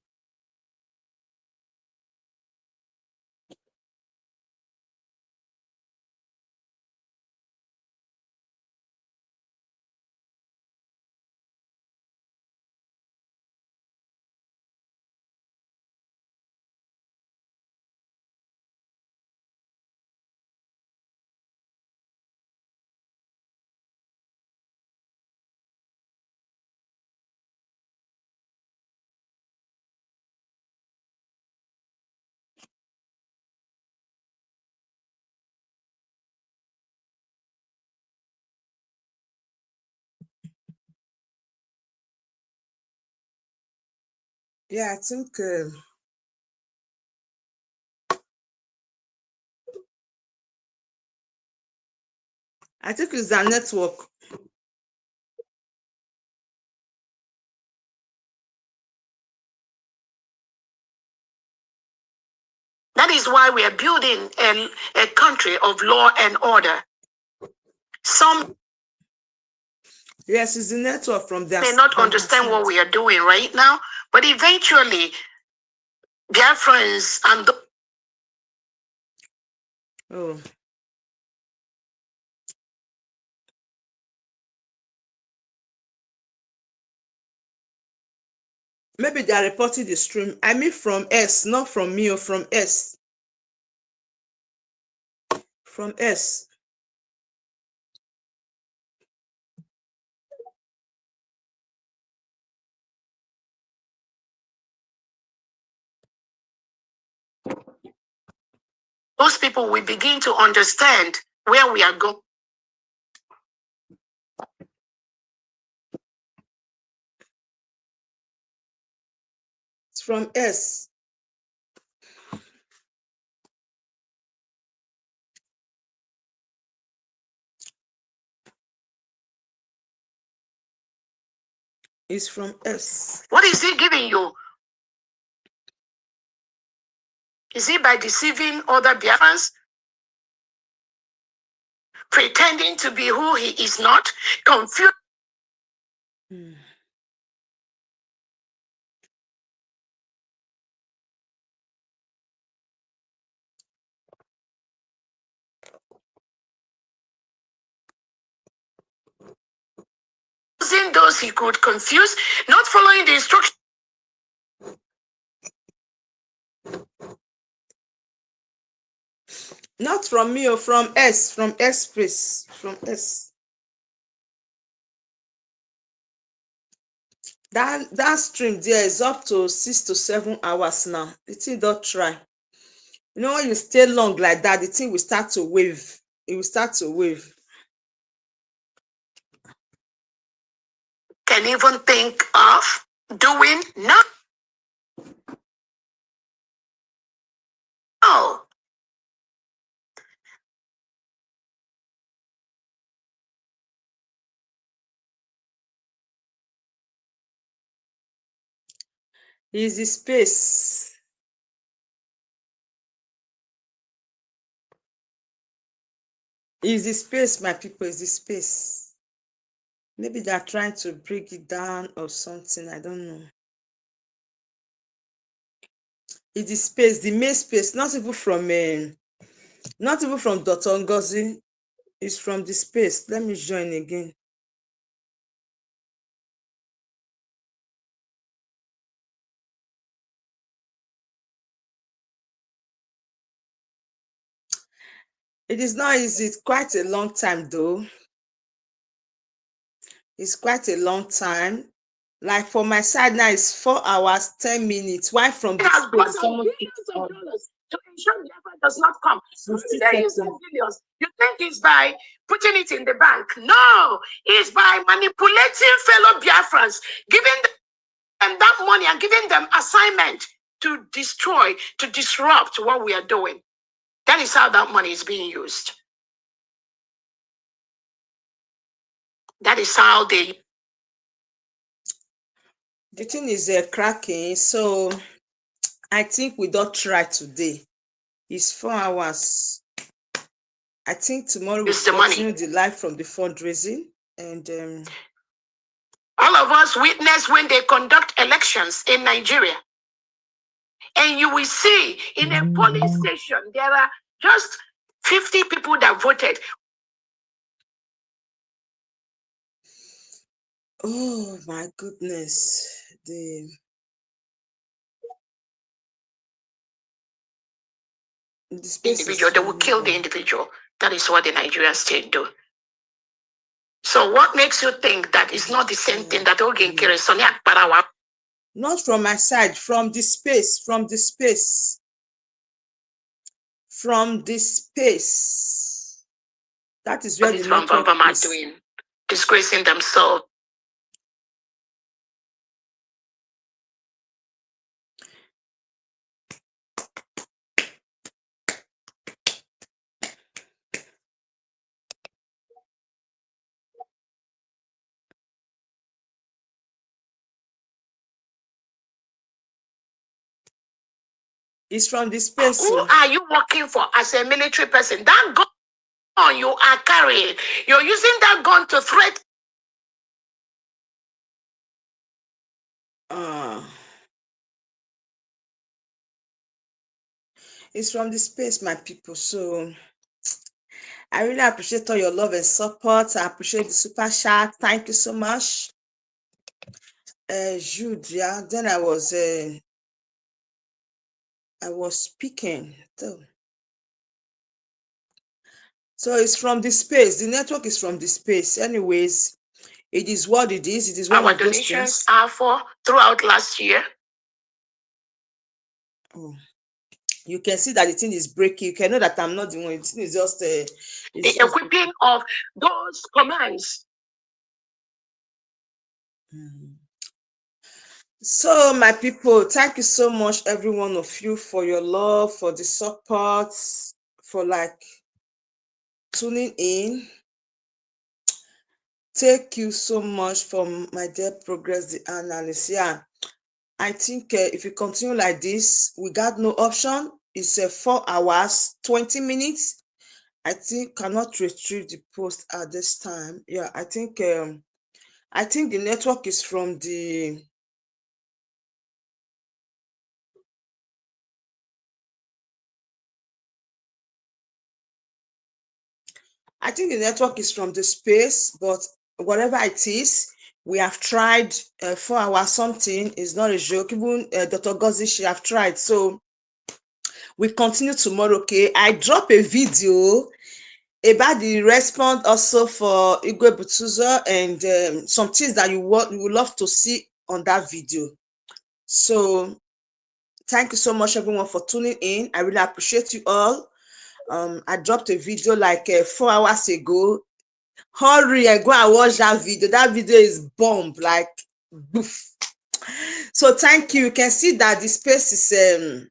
Yeah, I think it's the network. That is why we are building a country of law and order. Some Yes, it's the network from there. may not understand what we are doing right now, but eventually, Biafrans and oh. Maybe they are reporting the stream. I mean from S, not from me, or from S. From S. those people will begin to understand where we are going. It's from S. It's from S. What is he giving you? Is he by deceiving other Biafrans? Pretending to be who he is not? Confused. because he could confuse, not following the instructions. Not from me or from S, please, from S. That stream there is up to 6 to 7 hours now. The thing don't try. You know, when you stay long like that, the thing will start to wave. It will start to wave. Can even think of doing no. Is the space. Is the space, my people, is the space. Maybe they're trying to break it down or something. I don't know. It's the space, the main space, not even from Dr. Ngozi. It's from the space. Let me join again. It is not easy. It's quite a long time though. It's quite a long time. Like for my side now, it's 4 hours, 10 minutes. Why from the Has space? got billions of dollars to ensure Biafra does not come. They use billions. You think it's by putting it in the bank? No, it's by manipulating fellow Biafrans, giving them that money and giving them assignment to destroy, to disrupt what we are doing. That is how that money is being used. That is how they. The thing is cracking. So I think we don't try today. It's 4 hours. I think tomorrow we'll continue the live from the fundraising. And all of us witness when they conduct elections in Nigeria. And you will see in a polling station, there are just 50 people that voted. oh my goodness. The individual, they will kill the individual. That is what the Nigerian state do. So what makes you think that it's not the same thing that Ogen Kirisoni Akparawa? Not from my side, from the space, from the space. From the space. That is where the network is doing, disgracing themselves. It's from the space. Who are you working for as a military person? That gun you are carrying, you're using that gun to threat. It's from the space, my people. So I really appreciate all your love and support. I appreciate the super chat. Thank you so much. Jude, yeah. Then I was speaking. So it's from the space. The network is from the space. Anyways, it is what it is. It is one Our of those donations things. are for throughout last year. Oh. You can see that the thing is breaking. You can know that I'm not the one. The thing is just the equipping of those commands. So my people, thank you so much, every one of you, for your love, for the support, for like tuning in. Thank you so much for my dear progress, the analysis. Yeah, I think if you continue like this, we got no option. It's 4 hours, 20 minutes. I think cannot retrieve the post at this time. Yeah, I think the network is from the space, but whatever it is, We have tried 4 hours something. It's not a joke. Even Dr. Ngozi, she have tried. So we continue tomorrow, okay? I drop a video about the response also for Igwe Butuzo and some things that you would love to see on that video. So thank you so much, everyone, for tuning in. I really appreciate you all. I dropped a video like 4 hours ago. Hurry and go and watch that video. That video is bomb, like boof. So thank you. You can see that the space is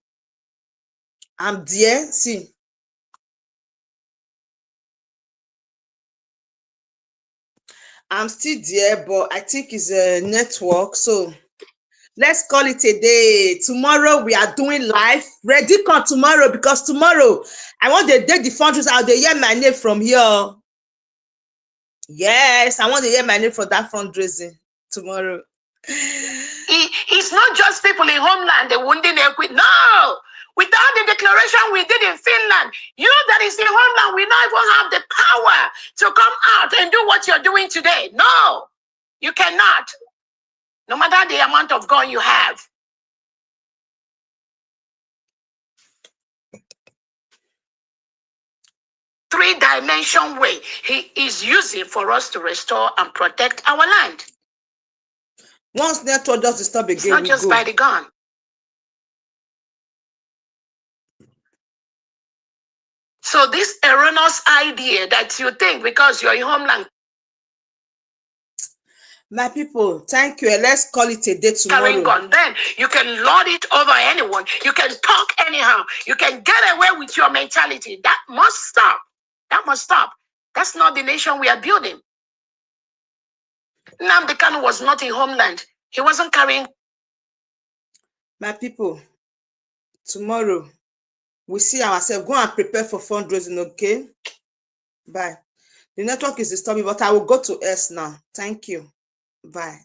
I'm there. See. I'm still there, but I think it's a network. So let's call it a day. Tomorrow we are doing live. Ready come tomorrow, because tomorrow I want to take the fundraiser. I'll hear my name from here. Yes, I want to hear my name for that fundraising tomorrow. It's not just people in homeland, the wounded equity. No, without the declaration we did in Finland, you that is in homeland, we not even have the power to come out and do what you're doing today. No, you cannot. No matter the amount of gun you have. Three-dimension way he is using for us to restore and protect our land. Once network does stop again, it's not just by the gun. So this erroneous idea that you think because you're in homeland. My people, thank you. Let's call it a day tomorrow. Carrying gun, then you can lord it over anyone. You can talk anyhow. You can get away with your mentality. That must stop. That must stop. That's not the nation we are building. Nnamdi Kanu was not in homeland. He wasn't carrying. My people, tomorrow we see ourselves. Go and prepare for fundraising, okay? Bye. The network is disturbing, but I will go to S now. Thank you. Bye.